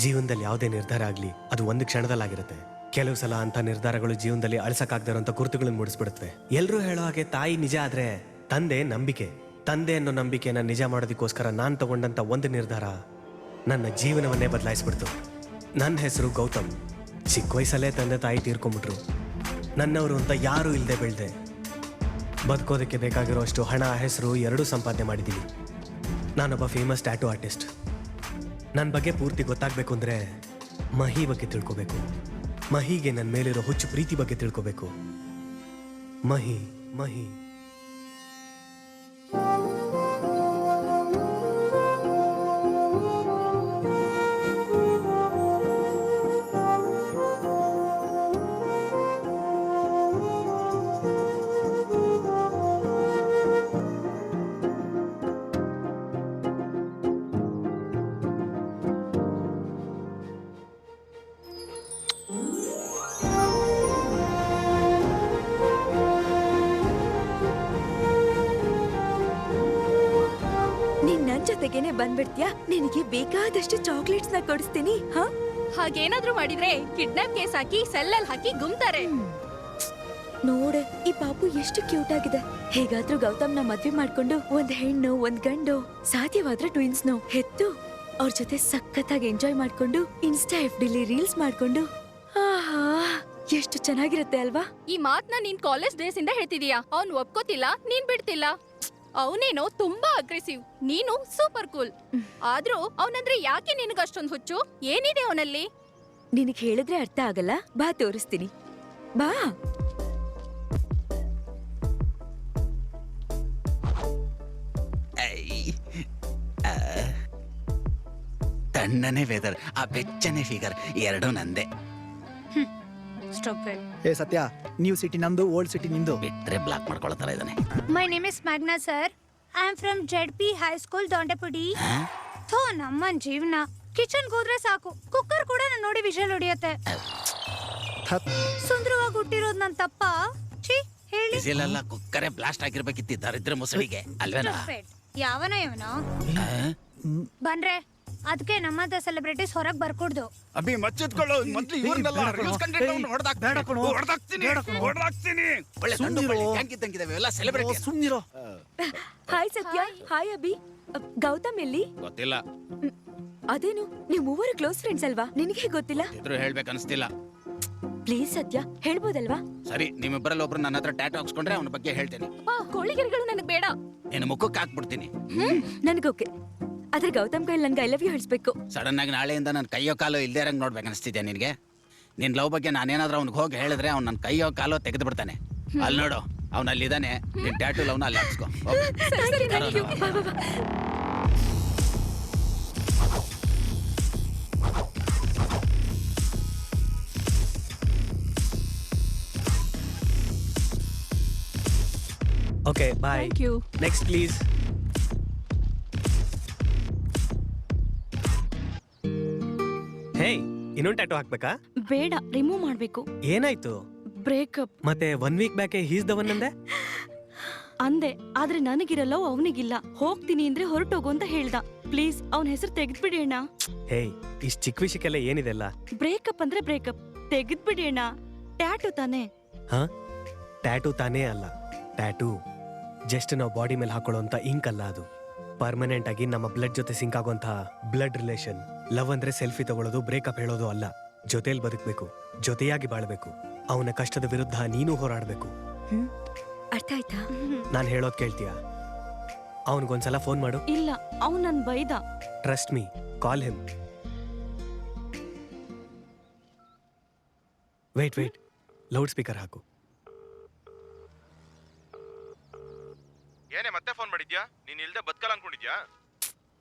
ಜೀವನದಲ್ಲಿ ಯಾವುದೇ ನಿರ್ಧಾರ ಆಗಲಿ ಅದು ಒಂದು ಕ್ಷಣದಲ್ಲಾಗಿರುತ್ತೆ. ಕೆಲವು ಸಲ ಅಂತ ನಿರ್ಧಾರಗಳು ಜೀವನದಲ್ಲಿ ಅಳಿಸಕ್ಕಾಗದಿರೋಂಥ ಗುರುತುಗಳನ್ನು ಮೂಡಿಸ್ಬಿಡುತ್ತವೆ. ಎಲ್ಲರೂ ಹೇಳೋ ಹಾಗೆ ತಾಯಿ ನಿಜ ಆದ್ರೆ ತಂದೆ ನಂಬಿಕೆ. ತಂದೆ ಅನ್ನೋ ನಂಬಿಕೆನ ನಿಜ ಮಾಡೋದಕ್ಕೋಸ್ಕರ ನಾನು ತಗೊಂಡಂಥ ಒಂದು ನಿರ್ಧಾರ ನನ್ನ ಜೀವನವನ್ನೇ ಬದಲಾಯಿಸ್ಬಿಡ್ತು. ನನ್ನ ಹೆಸರು ಗೌತಮ್. ಚಿಕ್ಕ ವಯಸ್ಸಲ್ಲೇ ತಂದೆ ತಾಯಿ ತೀರ್ಕೊಂಡ್ಬಿಟ್ರು. ನನ್ನವರು ಅಂತ ಯಾರೂ ಇಲ್ಲದೆ ಬೆಳೆದೆ. ಬದುಕೋದಕ್ಕೆ ಬೇಕಾಗಿರೋ ಅಷ್ಟು ಹಣ ಹೆಸರು ಎರಡೂ ಸಂಪಾದನೆ ಮಾಡಿದ್ದೀನಿ. ನಾನೊಬ್ಬ ಫೇಮಸ್ ಟ್ಯಾಟೂ ಆರ್ಟಿಸ್ಟ್. ನನ್ನ ಬಗ್ಗೆ ಪೂರ್ತಿ ಗೊತ್ತಾಗಬೇಕು ಅಂದರೆ ಮಹಿ ಬಗ್ಗೆ ತಿಳ್ಕೋಬೇಕು. ಮಹಿಗೆ ನನ್ನ ಮೇಲಿರೋ ಹುಚ್ಚು ಪ್ರೀತಿ ಬಗ್ಗೆ ತಿಳ್ಕೋಬೇಕು. ಮಹಿ ಮಹಿ ಜೊತೆಗೇನೆ ಬಂದ್ಬಿಡ್ತೀಯಾ? ನಿನಗೆ ಬೇಕಾದಷ್ಟು ಚಾಕ್ಲೇಟ್ಸ್ ನ ಕೊಡಿಸ್ತೀನಿ. ಹಾಗೇನಾದ್ರೂ ಮಾಡಿದ್ರೆ ಕಿಡ್ನಾಪ್ ಕೇಸ್ ಹಾಕಿ ಸೆಲ್ಲಲ್ಲಿ ಹಾಕಿ ಗುಮ್ತಾರೆ. ನೋಡೆ ಈ ಪಾಪು ಎಷ್ಟು ಕ್ಯೂಟ್ ಆಗಿದೆ. ಹೇಗಾದ್ರೂ ಗೌತಮ್ನ ಮದ್ವೆ ಮಾಡ್ಕೊಂಡು ಒಂದ್ ಹೆಣ್ಣು ಒಂದ್ ಗಂಡು ಸಾಧ್ಯವಾದ್ರೆ ಟ್ವಿನ್ಸ್ನು ಹೆತ್ತು ಅವ್ರ ಜೊತೆ ಸಖತ್ತಾಗಿ ಎಂಜಾಯ್ ಮಾಡ್ಕೊಂಡು ಇನ್ಸ್ಟಾ FDಲಿ ರೀಲ್ಸ್ ಮಾಡ್ಕೊಂಡು ಆಹಾ ಎಷ್ಟು ಚೆನ್ನಾಗಿರುತ್ತೆ ಅಲ್ವಾ? ಈ ಮಾತ್ನ ನೀನ್ ಕಾಲೇಜ್ ಡೇಸ್ ಇಂದ ಹೇಳ್ತಿದೀಯಾ. ಅವ್ನ್ ಒಪ್ಕೋತಿಲ್ಲ, ನೀನ್ ಬಿಡ್ತಿಲ್ಲ. ಅವನೇನೋ ತುಂಬಾ ಅಗ್ರೆಸಿವ್, ನೀನು ಸೂಪರ್ ಕೂಲ್. ಆದ್ರೂ ಅವನಂದ್ರೆ ಯಾಕೆ ನಿನಗೆ ಅಷ್ಟೊಂದು ಹುಚ್ಚು? ಏನಿದೆ ಅವನಲ್ಲಿ? ನಿನಗೆ ಹೇಳಿದ್ರೆ ಅರ್ಥ ಆಗಲ್ಲ. ಬಾ ತೋರಿಸ್ತೀನಿ, ಬಾ. ತಣ್ಣನೆ ವೆದರ್, ಆ ಬೆಚ್ಚನೆ ಫಿಗರ್ ಎರಡೂ ನಂದೆ. ಏ ಸತ್ಯ, ನ್ಯೂ ಸಿಟಿ ನಮ್ದು, ಓಲ್ಡ್ ಸಿಟಿ ನಿಂದು. ಬಿಟ್ರೆ ಬ್ಲಾಕ್ ಮಾಡ್ಕೊಳ್ತಾರ ಇದ್ದಾನೆ. My name is Magna sir. I am from ZP High School ದೊಂಡೆಪುಡಿ. ಥೋ ನಮ್ಮನ್ ಜೀವನ. ಕಿಚನ್ಗೆ ಹೋದ್ರೆ ಸಾಕು, ಕುಕ್ಕರ್ ಕೂಡ ನಾನು ನೋಡಿ ವಿಷಲ್ ಹೊಡಿಯತ್ತೆ. ಸುಂದರವಾಗಿ ಹುಟ್ಟಿರೋದು ನನ್ನ ತಪ್ಪ? ಛೀ ಹೇಳಿ. ವಿಷಲ್ ಕುಕ್ಕರೇ ಬ್ಲಾಸ್ಟ್ ಆಗಿರ್ಬೇಕಿತ್ತು ದರಿದ್ರ ಮುಸಳಿಗೆ ಅಲ್ವೇನಾ? ಯಾವನ ಇವನು ಬನ್ರೆ. ಅದಕ್ಕೆ ನಮ್ಮಂತ ಸೆಲೆಬ್ರಿಟೀಸ್ ಹೊರಗ್ ಬರ್ಕೊಡ್ದು. ಅಭಿ ಮಚ್ಚಿಟ್ಕೊಳ್ಳೋ ಮೊದಲು ಇವ್ರನ್ನೆಲ್ಲ ರೀಲ್ಸ್ ಕಂಟೆಂಟ್ ಅನ್ನು ಹೊಡೆದಾಕ್ತೀನಿ. ಒಳ್ಳೆ ತಂಗಿದಂಗಿದಾವೆ ಎಲ್ಲ ಸೆಲೆಬ್ರಿಟಿ. ಸುಮ್ನಿರೋ. ಹಾಯ್ ಸತ್ಯ. ಹಾಯ್ ಅಭಿ. ಗೌತಮ್ ಎಲ್ಲಿ? ಗೊತ್ತಿಲ್ಲ. ಅದೇನು ನೀವು ಮೂವರು ಕ್ಲೋಸ್ ಫ್ರೆಂಡ್ಸ್ ಅಲ್ವಾ? ನಿನಗೆ ಗೊತ್ತಿಲ್ಲ? ಇದ್ರು ಹೇಳ್ಬೇಕು ಅನಿಸ್ತಿಲ್ಲ. ಪ್ಲೀಸ್ ಸತ್ಯ ಹೇಳ್ಬೋದಲ್ವಾ? ಸರಿ, ನಿಮ್ಮಿಬ್ಬರಲ್ಲಿ ಒಬ್ರು ನನ್ನ ಹತ್ರ ಟ್ಯಾಟೂ ಹಾಕ್ಸ್ಕೊಂಡ್ರೆ ಅವನ ಬಗ್ಗೆ ಹೇಳ್ತೇನೆ. ಕೋಳಿಗೆರೆಗಳು ನನಗೆ ಬೇಡ. ನಿನ್ನ ಮುಖಕ್ಕೆ ಹಾಕ್ಬಿಡ್ತೀನಿ. ನನಗೋಕೆ. ಆದ್ರೆ ಗೌತಮ್ ಕೈಲಿ ನನ್ಗೆ ಐ ಲವ್ ಯು ಹೇಳ್ಸ್ಬೇಕು. ಸಡನ್ ಆಗಿ ನಾಳೆಯಿಂದ ನನ್ನ ಕೈಯೋ ಕಾಲೋ ಇಲ್ದೇ ಇರಂಗ್ ನೋಡ್ಬೇಕು ಅನಿಸ್ತಿದ್ಯಾ ನಿನ್ಗೆ? ನಿನ್ ಲವ್ ಬಗ್ಗೆ ನಾನೇನಾದ್ರೂ ಅವ್ನಿಗೆ ಹೋಗಿ ಹೇಳಿದ್ರೆ ಅವ್ನು ನನ್ನ ಕೈಯೋ ಕಾಲೋ ತೆಗೆದು ಬಿಡ್ತಾನೆ. ಅಲ್ಲಿ ನೋಡು, ಅವ್ನು ಅಲ್ಲಿದ್ದಾನೆ. ನಿನ್ ಟ್ಯಾಟೂ ಲವ್ನ ಅಲ್ಲಿ ಹಾಕ್ಸ್ಕೊ. Okay bye. Next please. Hey, ಇನ್ನೊಂದು ಟ್ಯಾಟೂ ಹಾಕ್ಬೇಕಾ? ಬೇಡ, ರಿಮೂವ್ ಮಾಡ್ಬೇಕು. ಏನಾಯ್ತು? ಬ್ರೇಕಪ್. ಮತ್ತೆ 1 week back he's the one ಅಂದೆ, ಆದ್ರೆ ನನಗಿರಲ್ಲ, ಅವನಿಗಿಲ್ಲ. ಹೋಗ್ತೀನಿ ಅಂದ್ರೆ ಹೊರಟೋಗು ಅಂತ ಹೇಳ್ದ. ಪ್ಲೀಸ್ ಅವನ ಹೆಸರು ತೆಗೆದ್ಬಿಡಿ ಅಣ್ಣ. ಹೇ, ಇಷ್ಟು ಚಿಕ್ಕ ವಿಷಯಕ್ಕೆಲ್ಲ ಏನಿದೆಲ್ಲ? ಬ್ರೇಕಪ್ ಅಂದ್ರೆ ಬ್ರೇಕಪ್, ತೆಗೆದ್ಬಿಡಿ ಅಣ್ಣ. ಟ್ಯಾಟೂ ತಾನೇ? ಹಾ, ಟ್ಯಾಟೂ ತಾನೇ ಅಲ್ಲ. ಟ್ಯಾಟೂ ಜಸ್ಟ್ ನಾವು ಬಾಡಿ ಮೇಲೆ ಹಾಕೊಳ್ಳೋಂಥ ಇಂಕ್ ಅಲ್ಲ. ಅದು ಪರ್ಮನೆಂಟ್ ಆಗಿ ನಮ್ಮ ಬ್ಲಡ್ ಜೊತೆ ಸಿಂಕ್ ಆಗೋಂತಹ ಬ್ಲಡ್ ರಿಲೇಷನ್. ಲವ್ ಅಂದ್ರೆ ಸೆಲ್ಫಿ ತಗೊಳ್ಳೋದು, ಬ್ರೇಕಪ್ ಹೇಳೋದು ಅಲ್ಲ. ಜೊತೆಯಲ್ಲಿ ಬದುಕಬೇಕು, ಜೊತೆಯಾಗಿ ಬಾಳ್ಬೇಕು. ಅವನ ಕಷ್ಟದ ವಿರುದ್ಧ ನೀನು ಹೋರಾಡ್ಬೇಕು. ಅರ್ಥ ಆಯ್ತಾ? ನಾನು ಹೇಳೋದ್ ಕೇಳ್ತೀಯಾ? ಅವನಿಗೊಂದ್ಸಲ ಫೋನ್ ಮಾಡು. ಇಲ್ಲ, ಅವ್ನು ನನ್ ಬೈದ. Trust me, call him. Wait, loud speaker ಹಾಕು. ಏನೇ ಮತ್ತೆ ಫೋನ್ ಮಾಡಿದ್ಯಾ? ನೀನ್ ಇಲ್ದೆ ಬದುಕಲ್ಲ ಅನ್ಕೊಂಡಿದ್ಯಾ?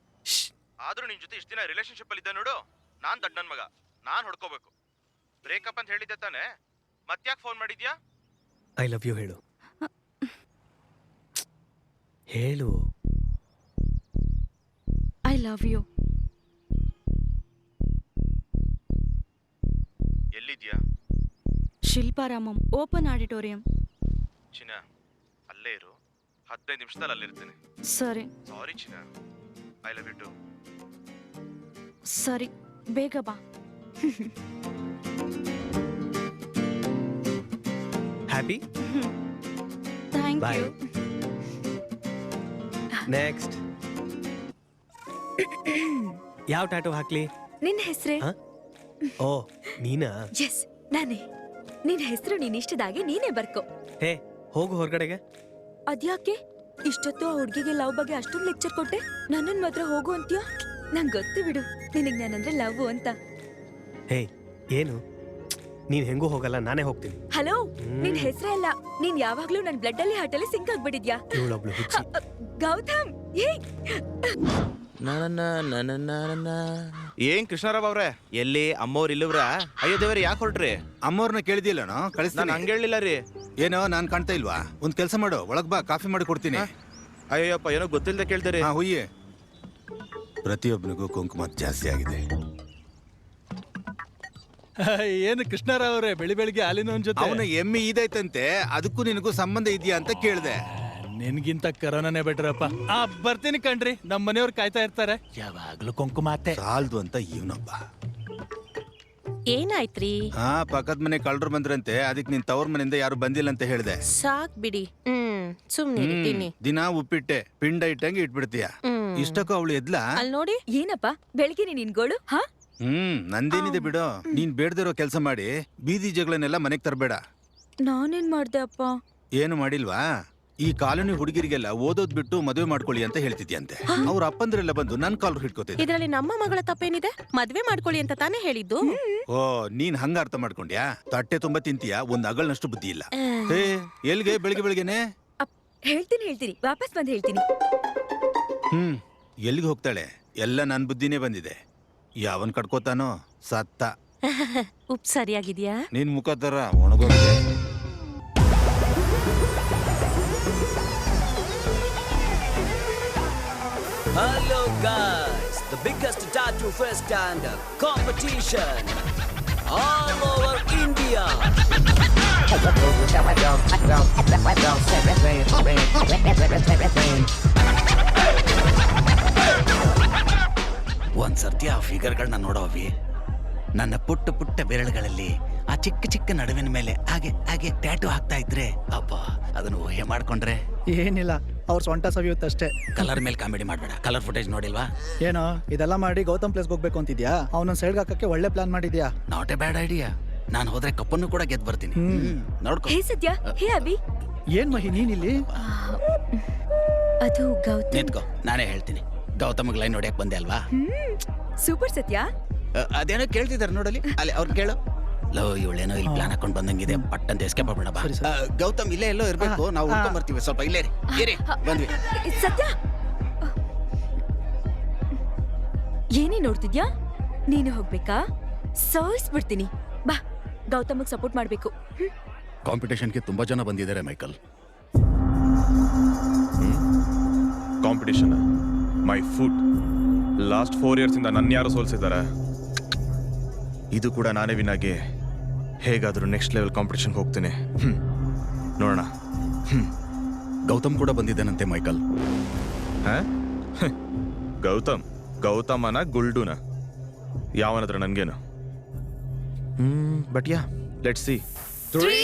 ಆದ್ರೂ ನಿನ್ ಜೊತೆ ಇಷ್ಟ ದಿನ ರಿಲೇಶನ್ಶಿಪ್ ಅಲ್ಲಿ ಇದ್ದ ನೋಡು. ನಾನ್ ದಡ್ಡ ನನ್ ಮಗ, ನಾನ್ ಹೊಡ್ಕೋಬೇಕು. ಬ್ರೇಕಪ್ ಅಂತ ಹೇಳಿದ್ದೆ ತಾನೆ, ಮತ್ತ್ಯಾಕ್ ಫೋನ್ ಮಾಡಿದ್ಯಾ? ಐ ಲವ್ ಯು ಹೇಳು. ಹೇಳು. I love you. ಎಲ್ಲಿದ್ಯಾ? Shilparamam open auditorium. ಚಿನ್ನ, ಅಲ್ಲೇ ಇರು. 15 ನಿಮಿಷದಲ್ಲಿ ಅಲ್ಲಿರ್ತೀನಿ. ಸರಿ. ಸಾರಿ ಚಿನ್ನ, ಐ ಲವ್ ಯು ಟು. ಸರಿ, ಬೇಗ ಬಾ. Happy thank bye. You. Next ಯಾವ ಟ್ಯಾಟೂ ಹಾಕ್ಲಿ? ನಿನ್ನ ಹೆಸರೇ? ಹ? ಓ ನೀನಾ? ಎಸ್ ನಾನೇ. ನಿನ್ ಹೆಸರು ನೀನ್ ಇಷ್ಟದಾಗೆ ನೀನೇ ಬರ್ಕೋ. ಹೇ ಹೋಗು ಹೊರಗಡೆಗೆ. ಅದ್ಯಾಕೆ ಇಷ್ಟೊತ್ತು ಆ ಹುಡ್ಗಿಗೆ ಲವ್ ಬಗ್ಗೆ ಅಷ್ಟೊಂದು ಲೆಕ್ಚರ್ ಕೊಟ್ಟೆ, ನನ್ನನ್ ಮಾತ್ರ ಹೋಗು ಅಂತೀಯ? ನಂಗ್ ಗೊತ್ತು ಬಿಡು ನಿನಗ್ ನಾನಂದ್ರೆ ಲವ್ ಅಂತ. ಹೇ ಏನು ನೀನ್ ಹೆಂಗೂ ಹೋಗಲ್ಲ, ನಾನೇ ಹೋಗ್ತೀನಿ. ಹಲೋ, ನಿನ್ ಹೆಸರೇ ಅಲ್ಲ, ನೀನ್ ಯಾವಾಗ್ಲೂ ನನ್ ಬ್ಲಡ್ ಅಲ್ಲಿ ಹಾರ್ಟ್ ಅಲ್ಲಿ ಸಿಂಕ್ ಆಗ್ಬಿಟ್ಟಿದ್ಯಾ. ಇವಳೊಬ್ಳು ಹುಚ್ಚಿ. ಗೌತಮ್ ಏ ಏನ್ ಕೃಷ್ಣರಾವ್ ಅವ್ರೆ, ಎಲ್ಲಿ ಅಮ್ಮವ್ರ ಇಲ್ಲವ್ರ? ಅಯ್ಯೋ ದೇವ್ರಿ, ಯಾಕೆ ಹೊರಟ್ರಿ? ಅಮ್ಮವ್ರನ್ನ ಕೇಳಿದಿಲ್ಲನೋ? ನಾನು ಕಳಿಸ್ತಾನೆ. ಹಂಗ ಹೇಳಿಲ್ಲ ರೀ. ಏನೋ ನಾನ್ ಕಾಣ್ತಾ ಇಲ್ವಾ? ಒಂದ್ ಕೆಲ್ಸ ಮಾಡು, ಒಳಗ್ ಬಾ, ಕಾಫಿ ಮಾಡಿ ಕೊಡ್ತೀನಿ. ಅಯ್ಯಪ್ಪ, ಏನೋ ಗೊತ್ತಿಲ್ಲದೆ ಕೇಳ್ತೀರಿ. ಹಾ ಹುಯ್ಯೆ. ಪ್ರತಿಯೊಬ್ಬನಿಗೂ ಕುಂಕುಮ ಜಾಸ್ತಿ ಆಗಿದೆ. ಏನು ಕೃಷ್ಣರಾವ್ ಅವರೇ, ಬೆಳಿಗ್ಗೆ ಹಾಲಿನ ಜೊತೆ ಅವನ ಎಮ್ಮೆ ಇದೈತಂತೆ, ಅದಕ್ಕೂ ನಿನಗೂ ಸಂಬಂಧ ಇದೆಯಾ ಅಂತ ಕೇಳ್ದೆ. ನಿನ್ಗಿಂತ ಕರೋನಾನೇ ಬೆಟ್ರಪ್ಪ. ಬರ್ತೀನಿ ಕಣ್ರಿ, ನಮ್ಮ ಮನೆಯವ್ರು ಕಾಯ್ತಾ ಇರ್ತಾರೆ. ಯಾವಾಗ್ಲೂ ಕುಂಕುಮಾತೆ ಸಾಲ್ದು ಅಂತ ಇವನೊಬ್ಬ. ಏನಾಯ್ತ್ರಿ? ಹಾ, ಪಕ್ಕದ ಮನೆ ಕಳ್ರು ಬಂದ್ರಂತೆ, ಅದಕ್ಕೆ ನಿನ್ ತವ್ರ ಮನೆಯಿಂದ ಯಾರು ಬಂದಿಲ್ಲ ಅಂತ ಹೇಳ್ದೆ. ಸಾಕ್ ಬಿಡಿ. ಸುಮ್ನೆ ಇರ್ತೀನಿ. ದಿನ ಉಪ್ಪಿಟ್ಟೆ ಪಿಂಡ ಇಟ್ಟಂಗೆ ಇಟ್ಬಿಡ್ತೀಯ. ಇಷ್ಟಕ್ಕೂ ಅವಳು ಎದ್ಲಾ? ಅಲ್ಲಿ ನೋಡಿ. ಏನಪ್ಪ ಬೆಳಗ್ಗೆ ನಿನ್ ಗೋಳು? ಹಾ ನಂದೇನಿದೆ ಬಿಡು. ನೀನ್ ಬೇಡ್ದಿರೋ ಕೆಲಸ ಮಾಡಿ ಬೀದಿ ಜಗಳನ್ನೆಲ್ಲ ಮನೆಗ್ ತರಬೇಡ. ನಾನೇನ್ ಮಾಡ್ದೆ ಅಪ್ಪ? ಏನು ಮಾಡಿಲ್ವಾ? ಈ ಕಾಲೋನಿ ಹುಡುಗಿರಿಗೆಲ್ಲ ಓದೋದ್ ಬಿಟ್ಟು ಮದುವೆ ಮಾಡ್ಕೊಳ್ಳಿ ಅಂತ ಹೇಳ್ತಿದ್ಯಂತೆ. ಅವ್ರ ಅಪ್ಪಂದ್ರೆಲ್ಲ ಬಂದು ನನ್ ಕಾಲು ಹಿಡ್ಕೋತಿದ್ದೆ. ಇದ್ರಲ್ಲಿ ನಮ್ಮ ಮಗಳ ತಪ್ಪೇನಿದೆ? ಮದ್ವೆ ಮಾಡ್ಕೊಳ್ಳಿ ಅಂತ ತಾನೇ ಹೇಳಿದ್ದು. ಓ, ನೀನ್ ಹಂಗ ಅರ್ಥ ಮಾಡ್ಕೊಂಡ್ಯಾ? ತಟ್ಟೆ ತುಂಬಾ ತಿಂತೀಯ, ಒಂದ್ ಅಗಳನಷ್ಟು ಬುದ್ಧಿ ಇಲ್ಲ. ಏ, ಎಲ್ಗೆ ಬೆಳಿಗ್ಗೆನೆ? ಹೇಳ್ತೀನಿ ವಾಪಸ್ ಬಂದ್ ಹೇಳ್ತೀನಿ. ಎಲ್ಲಿಗೆ ಹೋಗ್ತಾಳೆ? ಎಲ್ಲ ನನ್ ಬುದ್ಧಿನೇ ಬಂದಿದೆ. ಯಾವನ್ ಕಡ್ಕೋತಾನೋ ಸತ್ತ. ಉಪ್ ಸರಿಯಾಗಿದ್ಯಾ? ನಿನ್ ಮುಖ ತರ ಒಣಗೋಗಿದೆ. Hello guys, the biggest tattoo fest and competition all over India. ಒಂದ್ಸರ್ತಿ ಆ ಫಿಗರ್ಗಳನ್ನ ನೋಡೋವಿ. ನನ್ನ ಪುಟ್ಟ ಪುಟ್ಟ ಬೆರಳುಗಳಲ್ಲಿ ಆ ಚಿಕ್ಕ ಚಿಕ್ಕ ನಡುವಿನ ಮೇಲೆ ಹಾಗೆ ಹಾಗೆ ಟ್ಯಾಟೂ ಹಾಕ್ತಾ ಇದ್ರೆ ಅಪ್ಪ, ಅದನ್ನು ಊಹೆ ಮಾಡ್ಕೊಂಡ್ರೆ. ಏನಿಲ್ಲ, ಅವ್ರ ಸೊಂಟ ಸವಿಯುತ್ತಷ್ಟೇ. ಕಲರ್ ಮೇಲೆ ಕಾಮಿಡಿ ಮಾಡ್ಬೇಡ. ಕಲರ್ ಫುಟೇಜ್ ನೋಡಿಲ್ವಾ? ಏನೋ ಇದೆಲ್ಲ ಮಾಡಿ ಗೌತಮ್ ಪ್ಲೇಸ್ಗೆ ಹೋಗ್ಬೇಕು ಅಂತಿದ್ಯಾ? ಅವನ ಸೈಡ್ಗೆ ಹಾಕಕ್ಕೆ ಒಳ್ಳೆ ಪ್ಲಾನ್ ಮಾಡಿದ್ಯಾ. Not a bad idea. ನಾನು ಹೋದ್ರೆ ಕಪ್ಪನ್ನು ಕೂಡ ಗೆದ್ದು ಬರ್ತೀನಿ. ನೋಡ್ಕೊ. ಹೇ ಸದ್ಯ, ಹೇ ಅಭಿ. ಏನ್ ಮಹಿ ನೀನಿಲ್ಲಿ? ಅದು ಗೌತಮ್. ನಿಂತ್ಕೋ, ನಾನೇ ಹೇಳ್ತೀನಿ. ಗೌತಮ್ಗೆ ಲೈನ್ ನೋಡ್ಯಾಕ್ ಬಂದೆ ಅಲ್ವಾ? ಸೂಪರ್ ಸತ್ಯ. ಅದೇನೋ ಕೇಳ್ತಿದಾರೆ ನೋಡಲಿ, ಅಲ್ಲಿ ಅವ್ರು ಕೇಳು. ಲೋ, ಇವಳೇನೋ ಇಲ್ಲಿ ಪ್ಲಾನ್ ಹಾಕೊಂಡ್ ಬಂದಂಗಿದೆ, ಪಟ್ಟಂತ ಎಸ್ಕೇಪ್ ಆಗ್ಬೇಡ ಬಾ. ಗೌತಮ್ ಇಲ್ಲೇ ಎಲ್ಲೋ ಇರ್ಬೇಕು, ನಾವು ಹುಡ್ಕೊಂಡ್ ಬರ್ತೀವಿ. ಸ್ವಲ್ಪ ಇಲ್ಲೇ ಇರಿ, ಬಂದ್ವಿ. ಸತ್ಯ, ಏನೇ ನೋಡ್ತಿದ್ಯಾ? ನೀನು ಹೋಗ್ಬೇಕಾ? ಸಾಯಿಸ್ಬಿಡ್ತೀನಿ. ಬಾ, ಗೌತಮ್ಗೆ ಸಪೋರ್ಟ್ ಮಾಡ್ಬೇಕು. ಕಾಂಪಿಟೇಷನ್ಗೆ ತುಂಬಾ ಜನ ಬಂದಿದ್ದಾರೆ Michael. Competition my food. Last 4 years ಇಂದ ನನ್ನ ಯಾರು ಸೋಲ್ಸಿದ್ದಾರೆ. ಇದು ಕೂಡ ನಾನೇ ವಿನಾಗಿ ಹೇಗಾದ್ರೂ ನೆಕ್ಸ್ಟ್ ಲೆವೆಲ್ ಕಾಂಪಿಟೇಷನ್ಗೆ ಹೋಗ್ತೀನಿ. ನೋಡೋಣ. ಗೌತಮ್ ಕೂಡ ಬಂದಿದ್ದಾನಂತೆ ಮೈಕಲ್. ಗೌತಮನ ಗುಲ್ಡುನ ಯಾವನತ್ರ ನನ್ಗೇನು. But yeah, let's see. 3,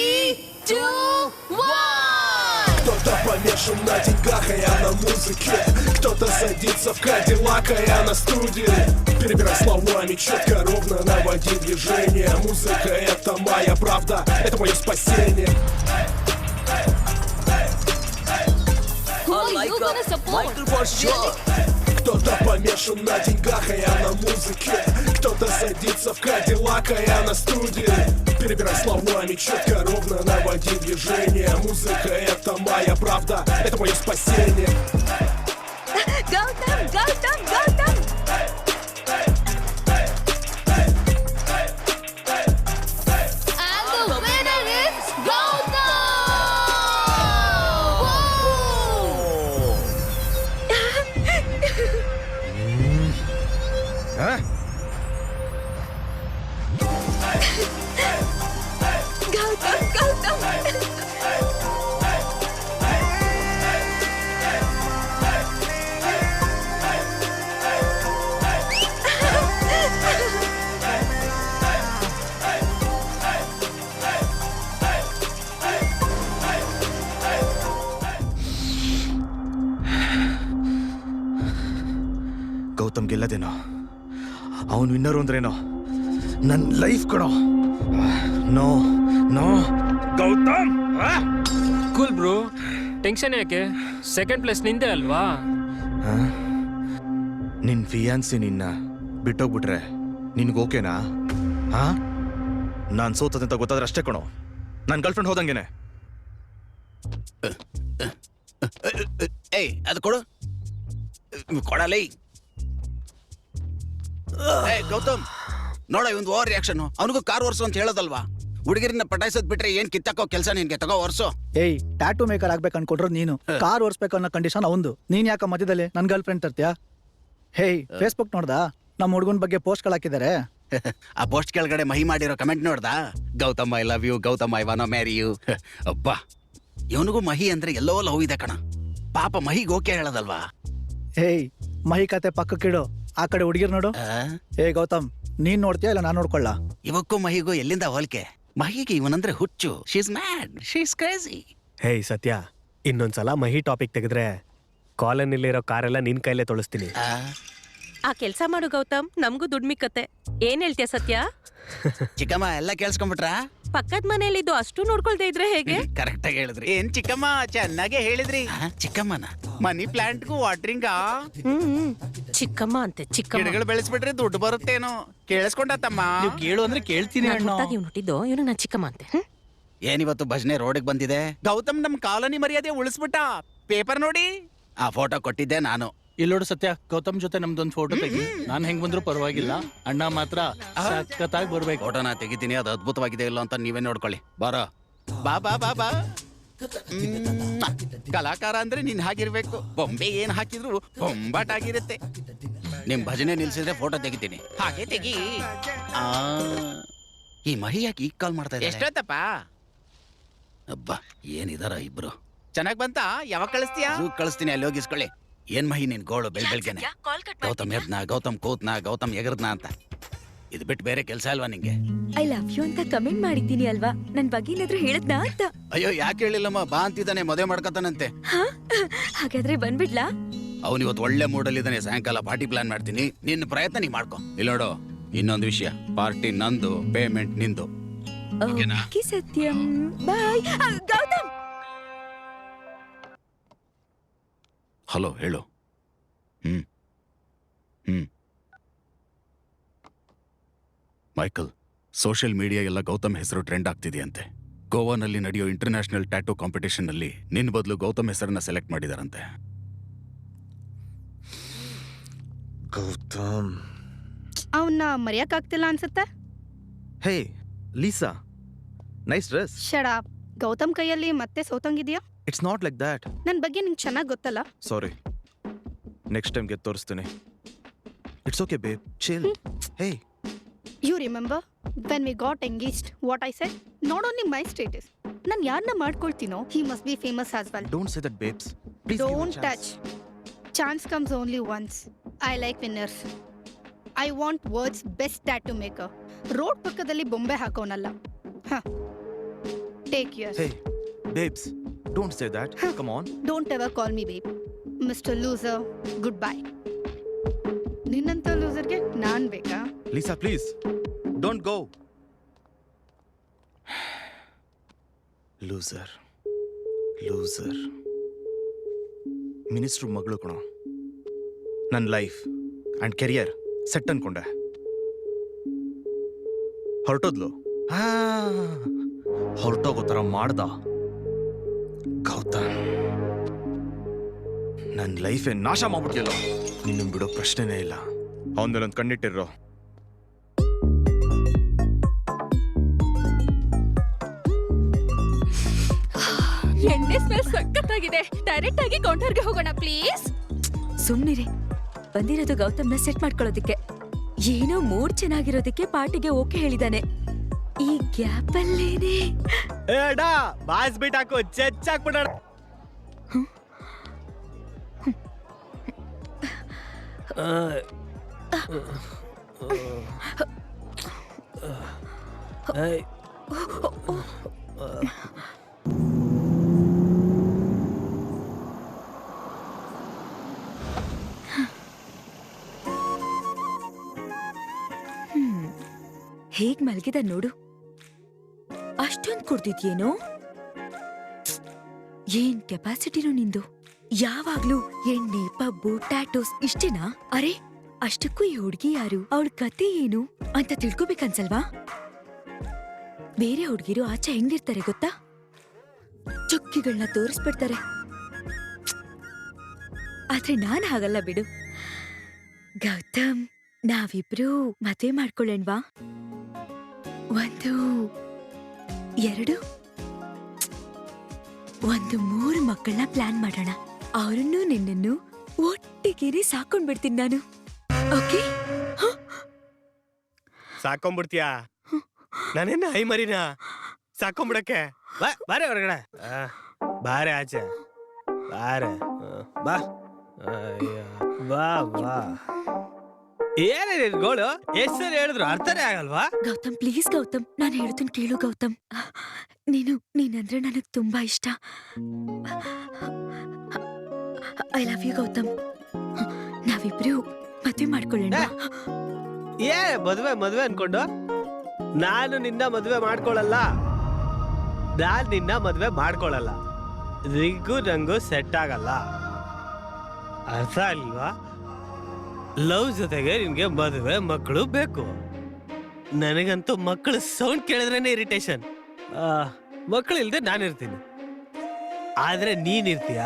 2, 1. Кто-то помешан на деньгах, а я на музыке. Кто-то садится в кадиллак, а я на студии. Перебирай словами четко, ровно наводи движение. Музыка — это моя правда, это мое спасение. Who are you gonna support? Michael for sure. Кто-то помешан на деньгах, а я на музыке. Кто-то садится в кадиллак, а я на студии. Перебирай словами четко, ровно наводи движение. Музыка — это моя правда, это мое спасение. Gautam, Gautam, Gautam. And the winner is Gautam! Gautam, Gautam. Gautam ಗೆಲ್ಲದೇನೋ, ಅವನು ವಿನ್ನರು ಅಂದ್ರೇನೋ, ನನ್ನ ಲೈಫ್ ಕೊಡೋ. No no Gautam. Cool bro, tension ಯಾಕೆ? ಸೆಕೆಂಡ್ ಪ್ಲೇಸ್ ನಿಂದೆ ಅಲ್ವಾ? ನಿನ್ ಫಿಯಾನ್ಸಿ ನಿನ್ನ ಬಿಟ್ಟೋಗ್ಬಿಟ್ರೆ ನಿನ್ಗೆ ಓಕೆನಾ? ಹಾ, ನಾನು ಸೋತದೆ ಅಂತ ಗೊತ್ತಾದ್ರೆ ಅಷ್ಟೇ ಕಣೋ, ನನ್ನ ಗರ್ಲ್ ಫ್ರೆಂಡ್ ಹೋದಂಗೆನೆ. ಏಯ್ ಅದು ಕೊಡು. ಕೊಡಲೇ. ಏಯ್ ಗೌತಮ್, ನೋಡ ಇವಂದು ಓವರ್ ರಿಯಾಕ್ಷನ್. ಅವನಿಗೂ ಕಾರ್ ಓರ್ಸು ಅಂತ ಹೇಳೋದಲ್ವಾ? ಹುಡುಗಿರನ್ನ ಪಟಾಯಿಸೋದ್ ಬಿಟ್ರೆ ಏನ್ ಕಿತ್ತಾಕೋ ಕೆಲಸ ನಿನ್ಗೆ? ತಗೋ ಓರ್ಸು. ಏಯ್, ಟ್ಯಾಟೂ ಮೇಕರ್ ಆಗ್ಬೇಕು ಅನ್ಕೊಂಡ್ರು ನೀನು. ಕಾರ್ ಓಡಿಸ್ಬೇಕು ಅನ್ನೋ ಕಂಡೀಷನ್ ಅವಂದು. ನೀನ್ ಯಾಕ ಮಧ್ಯದಲ್ಲಿ ನನ್ ಗರ್ಲ್ ಫ್ರೆಂಡ್ ತರ್ತೀಯಾ? ಹೇಯ್, ಫೇಸ್ಬುಕ್ ನೋಡ್ದಾ? ನಮ್ಮ ಹುಡುಗನ ಬಗ್ಗೆ ಪೋಸ್ಟ್ಗಳು ಹಾಕಿದ್ದಾರೆ. ಆ ಪೋಸ್ಟ್ ಕೆಳಗಡೆ ಮಹಿ ಮಾಡಿರೋ ಕಮೆಂಟ್ ನೋಡ್ದಾ? Gautam I love you, Gautam I want to marry you. ಅಬ್ಬಾ, ಇವನಿಗೂ ಮಹಿ ಅಂದ್ರೆ ಎಲ್ಲೋ ಲವ್ ಇದೆ ಕಣ. ಪಾಪ ಮಹಿಗೆ ಓಕೆ ಹೇಳೋದಲ್ವಾ? ಹೇಯ್, ಮಹಿ ಕತೆ ಪಕ್ಕಕ್ಕಿಡು. ಆ ಕಡೆ ಹುಡುಗಿರ್ ನೋಡು. ಏ ಗೌತಮ್, ನೀನ್ ನೋಡ್ತೀಯಾ ಇಲ್ಲ ನಾನ್ ನೋಡ್ಕೊಳ್ಳ? ಇವಕ್ಕೂ ಮಹಿಗೂ ಎಲ್ಲಿಂದ ಹೋಲಿಕೆ? ಮಹಿಗೆ ಇವನಂದ್ರೆ ಹುಚ್ಚು. She's mad, she's crazy. Hey Satya, ಇನ್ನೊಂದ್ಸಲ ಮಹಿ ಟಾಪಿಕ್ ತೆಗೆದ್ರೆ ಕಾಲೋನಿಲಿರೋ ಕಾರೆಲ್ಲ ನಿನ್ ಕೈಲೇ ತೊಳಸ್ತೀನಿ. ಆ ಕೆಲ್ಸ ಮಾಡು ಗೌತಮ್, ನಮಗೂ ದುಡ್ಡು ಮಿಕ್ಕತ್ತೆ. ಏನ್ ಹೇಳ್ತೀಯ ಸತ್ಯ? ಚಿಕ್ಕಮ್ಮ ಎಲ್ಲ ಕೇಳಿಸ್ಕೊಂಡ್ಬಿಟ್ರಾ? ಪಕ್ಕದ ಮನೆಯಲ್ಲಿದ್ದು ಅಷ್ಟು ನೋಡ್ಕೊಳ್ದೇ ಇದ್ರೆ ಹೇಗೆ? ಕರೆಕ್ಟ್ ಆಗಿ ಹೇಳಿದ್ರಿ. ಏನ್ ಚಿಕ್ಕಮ್ಮ, ಚೆನ್ನಾಗೆ ಹೇಳಿದ್ರಿ. ಚಿಕ್ಕಮ್ಮನ ಮನಿ ಪ್ಲಾಂಟ್ಗೂ ವಾಟ್ರಿಂಗ? ಚಿಕ್ಕಮ್ಮ ಅಂತೆ, ಚಿಕ್ಕಮ್ಮ. ಗಿಡಗಳು ಬೆಳೆಸ್ಬಿಟ್ರೆ ದುಡ್ಡು ಬರುತ್ತೇನೋ. ಕೇಳಿಸ್ಕೊಂಡತ್ತಮ್ಮ? ನೀವು ಕೇಳು ಅಂದ್ರೆ ಕೇಳ್ತೀನಿ ಅಣ್ಣ. ಇವ್ನು ಹುಟ್ಟಿದ್ದು ಇವನು ನಾ ಚಿಕ್ಕಮ್ಮ ಅಂತೆ. ಏನಿವತ್ತು ಭಜನೆ ರೋಡಿಗೆ ಬಂದಿದೆ. ಗೌತಮ್ ನಮ್ ಕಾಲೋನಿ ಮರ್ಯಾದೆ ಉಳಿಸ್ಬಿಟ್ಟ. ಪೇಪರ್ ನೋಡಿ. ಆ ಫೋಟೋ ಕೊಟ್ಟಿದ್ದೆ ನಾನು. ಇಲ್ಲೋಡು ಸತ್ಯ, ಗೌತಮ್ ಜೊತೆ ನಮ್ದೊಂದು ಫೋಟೋ ತೆಗಿ. ನಾನ್ ಹೆಂಗ್ ಬಂದ್ರು ಪರವಾಗಿಲ್ಲ, ಅಣ್ಣ ಮಾತ್ರ ಸಖತ್ತಾಗಿ ಬರ್ಬೇಕು. ಫೋಟೋನ ತೆಗಿತೀನಿ, ಅದು ಅದ್ಭುತವಾಗಿದೆ ಇಲ್ಲ ಅಂತ ನೀವೇ ನೋಡ್ಕೊಳ್ಳಿ. ಬಾರ ಬಾ ಬಾ ಬಾ ಬಾ. ಕಲಾಕಾರ ಅಂದ್ರೆ ನೀನ್ ಹಾಗಿರ್ಬೇಕು. ಬೊಂಬೆ ಏನ್ ಹಾಕಿದ್ರು ಬೊಂಬಾಟಾಗಿರುತ್ತೆ. ನಿಮ್ ಭಜನೆ ನಿಲ್ಸಿದ್ರೆ ಫೋಟೋ ತೆಗಿತೀನಿ. ಹಾಗೆ ತೆಗಿ. ಈ ಮಹಿ ಯಾಕೆ ಈಗ ಕಾಲ್ ಮಾಡ್ತಾ ಇದ್ದಾರೆ? ಎಷ್ಟೊತ್ತಪ್ಪ? ಅಬ್ಬಾ, ಏನಿದಾರ ಇಬ್ರು. ಚೆನ್ನಾಗ್ ಬಂತ? ಯಾವಾಗ ಕಳಿಸ್ತೀಯಾ? ಕಳಿಸ್ತೀನಿ, ಅಲ್ಲಿ ಹೋಗಿಸ್ಕೊಳ್ಳಿ. ಏನ್ ಮಹಿ ನಿನ್ ಗೋಳು ಬೆಳ್ಬೆಳ್ಗೆನೆ? ಗೌತಮ್ ಎದ್ನ, ಗೌತಮ್ ಕೂತ್ನ, ಗೌತಮ್ ಎಗರ್ದ್ನ ಅಂತ. ಇದು ಬಿಟ್ಟು ಬೇರೆ ಕೆಲಸ ಅಲ್ವಾ ನಿಂಗೆ? ಐ ಲವ್ ಯು ಅಂತ ಕಮೆಂಟ್ ಮಾಡಿದ್ದೀನಿ ಅಲ್ವಾ? ನನ್ ಬಗ್ಗೆ ಏನಾದ್ರೂ ಹೇಳದ್ನಾ ಅಂತ. ಅಯ್ಯೋ, ಯಾಕೆ ಹೇಳಿಲ್ಲಮ್ಮ? ಬಾ ಅಂತಿದ್ದಾನೆ, ಮದುವೆ ಮಾಡ್ಕೊತಾನಂತೆ. ಹಾಗಾದ್ರೆ ಬಂದ್ಬಿಡ್ಲಾ? ಅವನಿವತ್ತು ಒಳ್ಳೆ ಮೂಡಲ್ಲಿದ್ದಾನೆ. ಸಾಯಂಕಾಲ ಪಾರ್ಟಿ ಪ್ಲಾನ್ ಮಾಡ್ತೀನಿ. ನಿನ್ನ ಪ್ರಯತ್ನ ನೀ ಮಾಡ್ಕೊ. ಇಲ್ಲ ನೋಡು, ಇನ್ನೊಂದು ವಿಷಯ, ಪಾರ್ಟಿ ನಂದು, ಪೇಮೆಂಟ್ ನಿಂದು. ಓಕೆ ಸತ್ಯಂ, ಬಾಯ್. ಗೌತಮ್, ಹಲೋ, ಹೇಳು. ಮೈಕಲ್, ಸೋಷಿಯಲ್ ಮೀಡಿಯಾ ಎಲ್ಲ ಗೌತಮ್ ಹೆಸರು ಟ್ರೆಂಡ್ ಆಗ್ತಿದೆಯಂತೆ. ಗೋವಾನಲ್ಲಿ ನಡೆಯೋ ಇಂಟರ್ನ್ಯಾಷನಲ್ ಟ್ಯಾಟೂ ಕಾಂಪಿಟೇಷನ್ ನಲ್ಲಿ ನಿನ್ ಬದಲು ಗೌತಮ್ ಹೆಸರನ್ನ ಸೆಲೆಕ್ಟ್ ಮಾಡಿದಾರಂತೆ. ಗೌತಮ್ ಅವನ್ನ ಮರೆಯಕ್ಕಾಗ್ತಿಲ್ಲ ಅನ್ಸುತ್ತೆ. Hey Lisa, nice dress. Shut up. Gautam ಕೈಯಲ್ಲಿ ಮತ್ತೆ ಸೋತಂಗಿದ್ಯಾ? It's not like that. ನನ್ ಬಗ್ಗೆ ನಿಂಗೆ ಚೆನ್ನಾಗಿ ಗೊತ್ತಲ್ಲ. ಸಾರಿ, ನೆಕ್ಸ್ಟ್ ಟೈಮ್ ಗೆ ತೋರಿಸ್ತೀನಿ. It's okay babe, chill. Hey, you remember when we got engaged what I said? Not only my status, ನಾನು ಯಾರನ್ನ ಮಾಡ್ಕೊಳ್ತೀನೋ he must be famous as well. Don't say that babes, please. Don't touch. Chance comes only once. I like winners. I want world's best tattoo maker. Road ಪಕ್ಕದಲ್ಲಿ ಬೊಂಬೆ ಹಾಕೋನಲ್ಲ. Take yours. Hey babes, don't say that. Come on. Don't ever call me babe. Mister loser, good bye. ನಿನ್ನಂತ ಲೂಸರ್ಗೆ ನಾನ್ ಬೇಕಾ? Lisa please, don't go. Loser, loser. Minister ಮಗಳು ಕಣೋ. ನನ್ನ life and career set ಅನ್ಕೊಂಡೆ. ಹೊರಟೋದ್ಲು. ಹೊರಟೋಗೋ ಥರ ಮಾಡ್ದ ಗೌತಮ್. ನನ್ನ ಲೈಫೇ ನಾಶ ಮಾಡ್ಬಿಟ್ಲಿಲ್ಲ. ನಿನ್ನ ಬಿಡೋ ಪ್ರಶ್ನೆನೇ ಇಲ್ಲ. ಅವನದಲ್ಲೊಂದು ಕಣ್ಣಿಟ್ಟಿರೋ. ಎಣ್ಣೆ ಸ್ಮೆಲ್ ಸಖತ್ತಾಗಿದೆ. ಡೈರೆಕ್ಟ್ ಆಗಿ ಕೌಂಟರ್ಗೆ ಹೋಗೋಣ ಪ್ಲೀಸ್. ಸುಮ್ನಿರಿ. ಬಂದಿರೋದು ಗೌತಮ್ನ ಸೆಟ್ ಮಾಡ್ಕೊಳ್ಳೋದಿಕ್ಕೆ. ಏನೋ ಮೂಡ್ ಚೆನ್ನಾಗಿರೋದಕ್ಕೆ ಪಾರ್ಟಿಗೆ ಓಕೆ ಹೇಳಿದಾನೆ. ಈ ಗ್ಯಾಪ್ ಅಲ್ಲೇನೆ ಬಾಸ್ ಬಿಟ್ ಹಾಕು, ಚೆಚ್ಚಾಕ್ಬಿಡ. ಹೇಗ್ ಮಲ್ಗಿದ ನೋಡು. ಅಷ್ಟೊಂದ್ ಕುಡ್ದಿದ್ಯೇನೋ? ಏನ್ ಕೆಪಾಸಿಟಿನೋ ನಿಂದು. ಯಾವಾಗ್ಲೂ ಎಣ್ಣೆ, ಪಬ್ಬು, ಟ್ಯಾಟೋಸ್ ಇಷ್ಟೇನಾ? ಅರೆ, ಅಷ್ಟಕ್ಕೂ ಈ ಹುಡ್ಗಿ ಯಾರು, ಅವಳ ಕತೆ ಏನು ಅಂತ ತಿಳ್ಕೊಬೇಕನ್ಸಲ್ವಾ? ಬೇರೆ ಹುಡ್ಗಿರು ಆಚೆ ಹೆಂಗಿರ್ತಾರೆ ಗೊತ್ತಾ? ಚುಕ್ಕಿಗಳನ್ನ ತೋರಿಸ್ಬಿಡ್ತಾರೆ. ಆದ್ರೆ ನಾನ್ ಹಾಗಲ್ಲ ಬಿಡು. ಗೌತಮ್, ನಾವಿಬ್ರು ಮದ್ವೆ ಮಾಡ್ಕೊಳ್ಳೋಣ್ವಾ? 1, 2, 3 ಮಕ್ಕಳನ್ನ ಪ್ಲಾನ್ ಮಾಡೋಣ. ಅವರನ್ನು ನಿನ್ನನ್ನು ಒಟ್ಟಿಗೆನೆ ಸಾಕೊಂಡ್ಬಿಡ್ತೀನಿ ನಾನು. ಓಕೆ? ಸಾಕೊಂಡ್ಬಿಡ್ತೀಯಾ? ನಾನೇನ ಹೈ ಮರಿನಾ ಸಾಕೊಂಡ್ಬಿಡಕ್ಕೆ? ಬಾರೆ ಹೊರಗಡೆ, ಬಾರೆ ಆಚೆ, ಬಾರೆ, ಬಾ, ಬಾ ಬಾ. ಏನೇ ಗೋಳು? ಎಷ್ಟು ಸರಿ ಹೇಳಿದ್ರು ಅರ್ಥನೇ ಆಗಲ್ವಾ? ಗೌತಮ್, ಪ್ಲೀಸ್ ಗೌತಮ್, ನಾನು ಹೇಳ್ತೀನಿ ಕೇಳು ಗೌತಮ್. ನೀನಂದ್ರೆ ನನಗ್ ತುಂಬಾ ಇಷ್ಟ. I love you Gautam. ನಾವಿಬ್ರು ಮದ್ವೆ ಮಾಡ್ಕೊಳ್ಳೋಣ. ಏ ಮದ್ವೆ ಅನ್ಕೊಂಡು? ನಾನು ನಿನ್ನ ಮದ್ವೆ ಮಾಡ್ಕೊಳ್ಳಲ್ಲ. ನಿಂಗೂ ನಂಗೂ ಸೆಟ್ ಆಗಲ್ಲ. ಅರ್ಥ ಅಲ್ವಾ? ಲವ್ ಜೊತೆಗೆ ನಿನ್ಗೆ ಮದುವೆ, ಮಕ್ಕಳು ಬೇಕು. ನನಗಂತೂ ಮಕ್ಕಳು ಸೌಂಡ್ ಕೇಳಿದ್ರೇನೆ ಇರಿಟೇಷನ್. ಮಕ್ಕಳು ಇಲ್ದೆ ನಾನಿರ್ತೀನಿ, ಆದ್ರೆ ನೀನಿರ್ತೀಯ.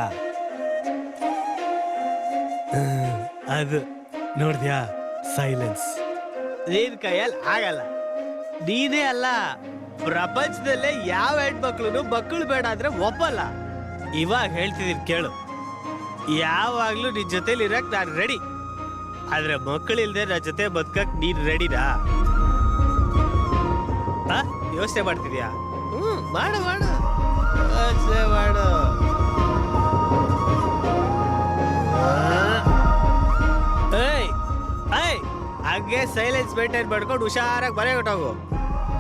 ಅದು ನೋಡ್ದ್ಯಾ? ಸೈಲೆನ್ಸ್. ನೀನ್ ಕೈಯಲ್ಲಿ ಆಗಲ್ಲ. ನೀನೇ ಅಲ್ಲ, ಪ್ರಪಂಚದಲ್ಲೇ ಯಾವ ಹೆಣ್ಮಕ್ಳು ಮಕ್ಕಳು ಬೇಡ ಅಂದ್ರೆ ಒಪ್ಪಲ್ಲ. ಇವಾಗ ಹೇಳ್ತಿದೀನಿ ಕೇಳು. ಯಾವಾಗ್ಲೂ ನಿನ್ ಜೊತೆಲಿ ಇರಕ್ ನಾನು ರೆಡಿ, ಆದ್ರೆ ಮಕ್ಕಳಿಲ್ದೆ ನನ್ನ ಜೊತೆ ಬದುಕಕ್ ನೀನ್ ರೆಡಿನಾ? ಯೋಚನೆ ಮಾಡ್ತಿದ್ಯಾ? ಮಾಡು ಯೋಚನೆ ಮಾಡು. ಹಂಗೆ ಸೈಲೆನ್ಸ್ ಮೇಂಟೈನ್ ಮಾಡ್ಕೊಂಡು ಹುಷಾರಾಗಿ ಮನೆ ಹೊಟ್ಟೋಗು.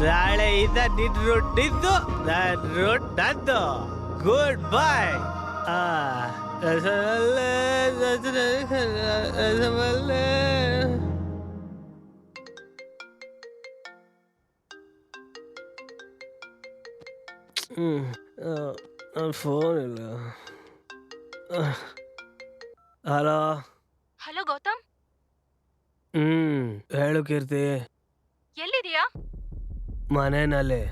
ನಾಳೆ ಇಂದ ನಿನ್ ರೂಟ್ ನಿಂದು, ನನ್ ರೂಟ್ ನಂದು. ಗುಡ್ ಬಾಯ್. ಫೋನ್ ಇಲ್ಲ. ಹಲೋ. ಹಲೋ ಗೌತಮ್, ಹೇಳು ಕೀರ್ತಿ. ಎಲ್ಲಿದೀಯಾ? ಮನೆಯಲ್ಲಿ.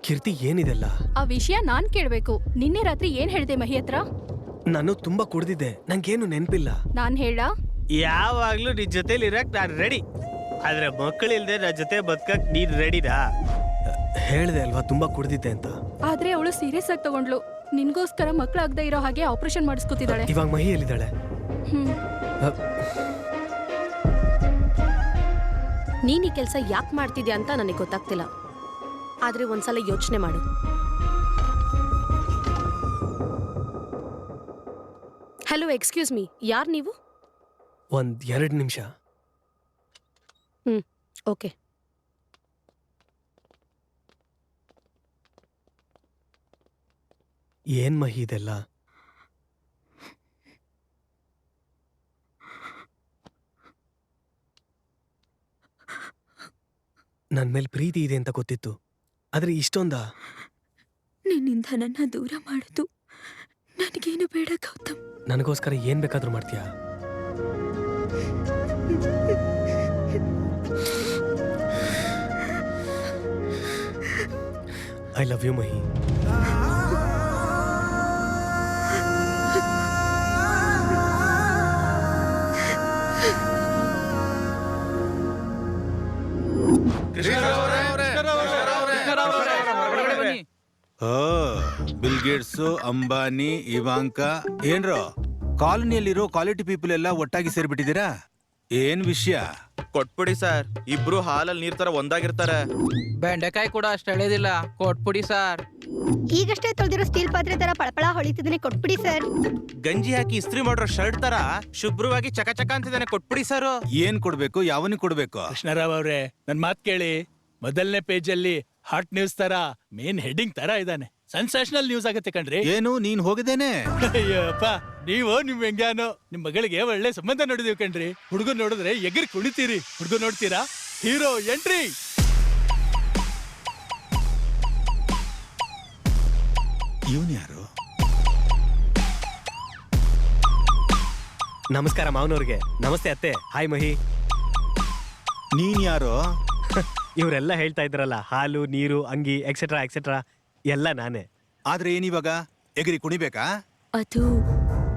ಕೀರ್ತಿ, ಏನಿದೆಲ್ಲ? ಆ ವಿಷಯ ನಾನ್ ಕೇಳ್ಬೇಕು. ನಿನ್ನೆ ರಾತ್ರಿ ಏನ್ ಹೇಳ್ದೆ ಮಹಿ ಹತ್ರ? ನಾನು ತುಂಬಾ ಕುಡ್ದಿದ್ದೆ, ನಂಗೇನು ನೆನ್ಪಿಲ್ಲ. ನಾನ್ ಹೇಳ? ಯಾವಾಗ್ಲೂ ನಿನ್ ಜೊತೆಲಿ ಇರಕ್ ನಾನ್ ರೆಡಿ, ಆದ್ರೆ ಮಕ್ಕಳಿಲ್ದೆ ನನ್ನ ಜೊತೆ ಬದುಕಕ್ ನೀನ್ ರೆಡಿನಾ? ಹೇಳ್ದೆ ಅಲ್ವಾ ತುಂಬಾ ಕುಡ್ದಿದ್ದೆ ಅಂತ. ಆದ್ರೆ ಅವಳು ಸೀರಿಯಸ್ ಆಗಿ ತಗೊಂಡ್ಲು. ನಿನ್ಗೋಸ್ಕರ ಮಕ್ಳಾಗದೆ ಇರೋ ಹಾಗೆ ಆಪರೇಷನ್ ಮಾಡಿಸ್ಕೊತಿದ್ದಾಳೆ. ಇವಾಗ ಮಹಿ ಎಲ್ಲಿದ್ದಾಳೆ? ನೀನ್ ಈ ಕೆಲ್ಸ ಯಾಕೆ ಮಾಡ್ತಿದ್ಯಾ ಅಂತ ನನಗೆ ಗೊತ್ತಾಗ್ತಿಲ್ಲ. ಆದ್ರೆ ಒಂದ್ಸಲ ಯೋಚನೆ ಮಾಡು. ಹಲೋ, ಎಕ್ಸ್ಕ್ಯೂಸ್ ಮೀ, ಯಾರ್ ನೀವು? 2 ನಿಮಿಷ. ಓಕೆ. ಏನ್ ಮಹಿ ಇದೆಲ್ಲ? ನನ್ ಮೇಲೆ ಪ್ರೀತಿ ಇದೆ ಅಂತ ಗೊತ್ತಿತ್ತು, ಆದ್ರೆ ಇಷ್ಟೊಂದ? ನಿನ್ನಿಂದ ನನ್ನ ದೂರ ಮಾಡೋದು ನನಗೇನು ಬೇಡ ಗೌತಮ್. ನನಗೋಸ್ಕರ ಏನ್ ಬೇಕಾದ್ರೂ ಮಾಡ್ತೀಯಾ? I love you Mahi. Bill Gates, Ambani, Ivanka, ಏನ್ರೋ ಕಾಲೋನಿಯಲ್ಲಿರೋ ಕ್ವಾಲಿಟಿ ಪೀಪಲ್ ಎಲ್ಲ ಒಟ್ಟಾಗಿ ಸೇರ್ಬಿಟ್ಟಿದ್ದೀರಾ? ಏನ್ ವಿಷಯ? ಕೊಟ್ಬಿಡಿ ಸರ್, ಇಬ್ರು ಹಾಲಲ್ಲಿ ನೀರ್ ತರ ಒಂದಾಗಿರ್ತಾರೆ. ಬೆಂಡೆಕಾಯಿ ಕೂಡ ಅಷ್ಟು ಎಳೆದಿಲ್ಲ, ಕೊಟ್ಬಿಡಿ ಸರ್. ಈಗಷ್ಟೇ ತೊಳೆದಿರೋ ಸ್ಟೀಲ್ ಪಾತ್ರೆ ತರ ಪಳಪಳ ಹೊಳಿತಿದ್ದಾನೆ, ಕೊಟ್ಬಿಡಿ ಸರ್. ಗಂಜಿ ಹಾಕಿ ಇಸ್ತ್ರಿ ಮಾಡಿರೋ ಶರ್ಟ್ ತರ ಶುಭ್ರವಾಗಿ ಚಕ ಚಕ ಅಂತಿದ್ದಾನೆ, ಕೊಟ್ಬಿಡಿ ಸರ್. ಏನ್ ಕೊಡ್ಬೇಕು, ಯಾವನಿಗೆ ಕೊಡ್ಬೇಕು? ಕೃಷ್ಣರಾವ್ ಅವ್ರೆ, ನನ್ ಮಾತ್ ಕೇಳಿ. ಮೊದಲನೇ ಪೇಜ್ ಅಲ್ಲಿ ಹಾಟ್ ನ್ಯೂಸ್ ತರ ಮೇನ್ ಹೆಡ್ಡಿಂಗ್ ತರ ಇದಾನೆ. ಸೆನ್ಸೇಷನಲ್ ನ್ಯೂಸ್ ಆಗತ್ತೆ ಕಣ್ರಿ. ಏನು ನೀನ್ ಹೋಗಿದ್ದೇನೆ? ಅಯ್ಯಪ್ಪ, ನೀವು ನಿಮ್ ವ್ಯಂಗ್ಯಾನೋ ನಿಮ್ ಮಗಳಿಗೆ ಒಳ್ಳೆ ಸಂಬಂಧ ನೋಡಿದೀವಿ ಕಣ್ರಿ. ಹುಡುಗನ್ ನೋಡಿದ್ರೆ ಎಗರ್ ಕುಳಿತೀರಿ. ಹುಡುಗನ್ ನೋಡ್ತೀರಾ? Hero entry. ಇವನ್ ಯಾರು? ನಮಸ್ಕಾರ ಮಾವನವ್ರಿಗೆ. ನಮಸ್ತೆ ಅತ್ತೆ. ಹಾಯ್ ಮಹಿ. ನೀನ್ ಯಾರು? ಇವರೆಲ್ಲ ಹೇಳ್ತಾ ಇದ್ರಲ್ಲ, ಹಾಲು ನೀರು ಅಂಗಿ ಎಕ್ಸೆಟ್ರಾ ಎಕ್ಸೆಟ್ರಾ ಎಲ್ಲ ನಾನೇ. ಆದ್ರೆ ಏನಿವಾಗ ಎಗರಿ ಕುಣಿಬೇಕಾ? ಅದು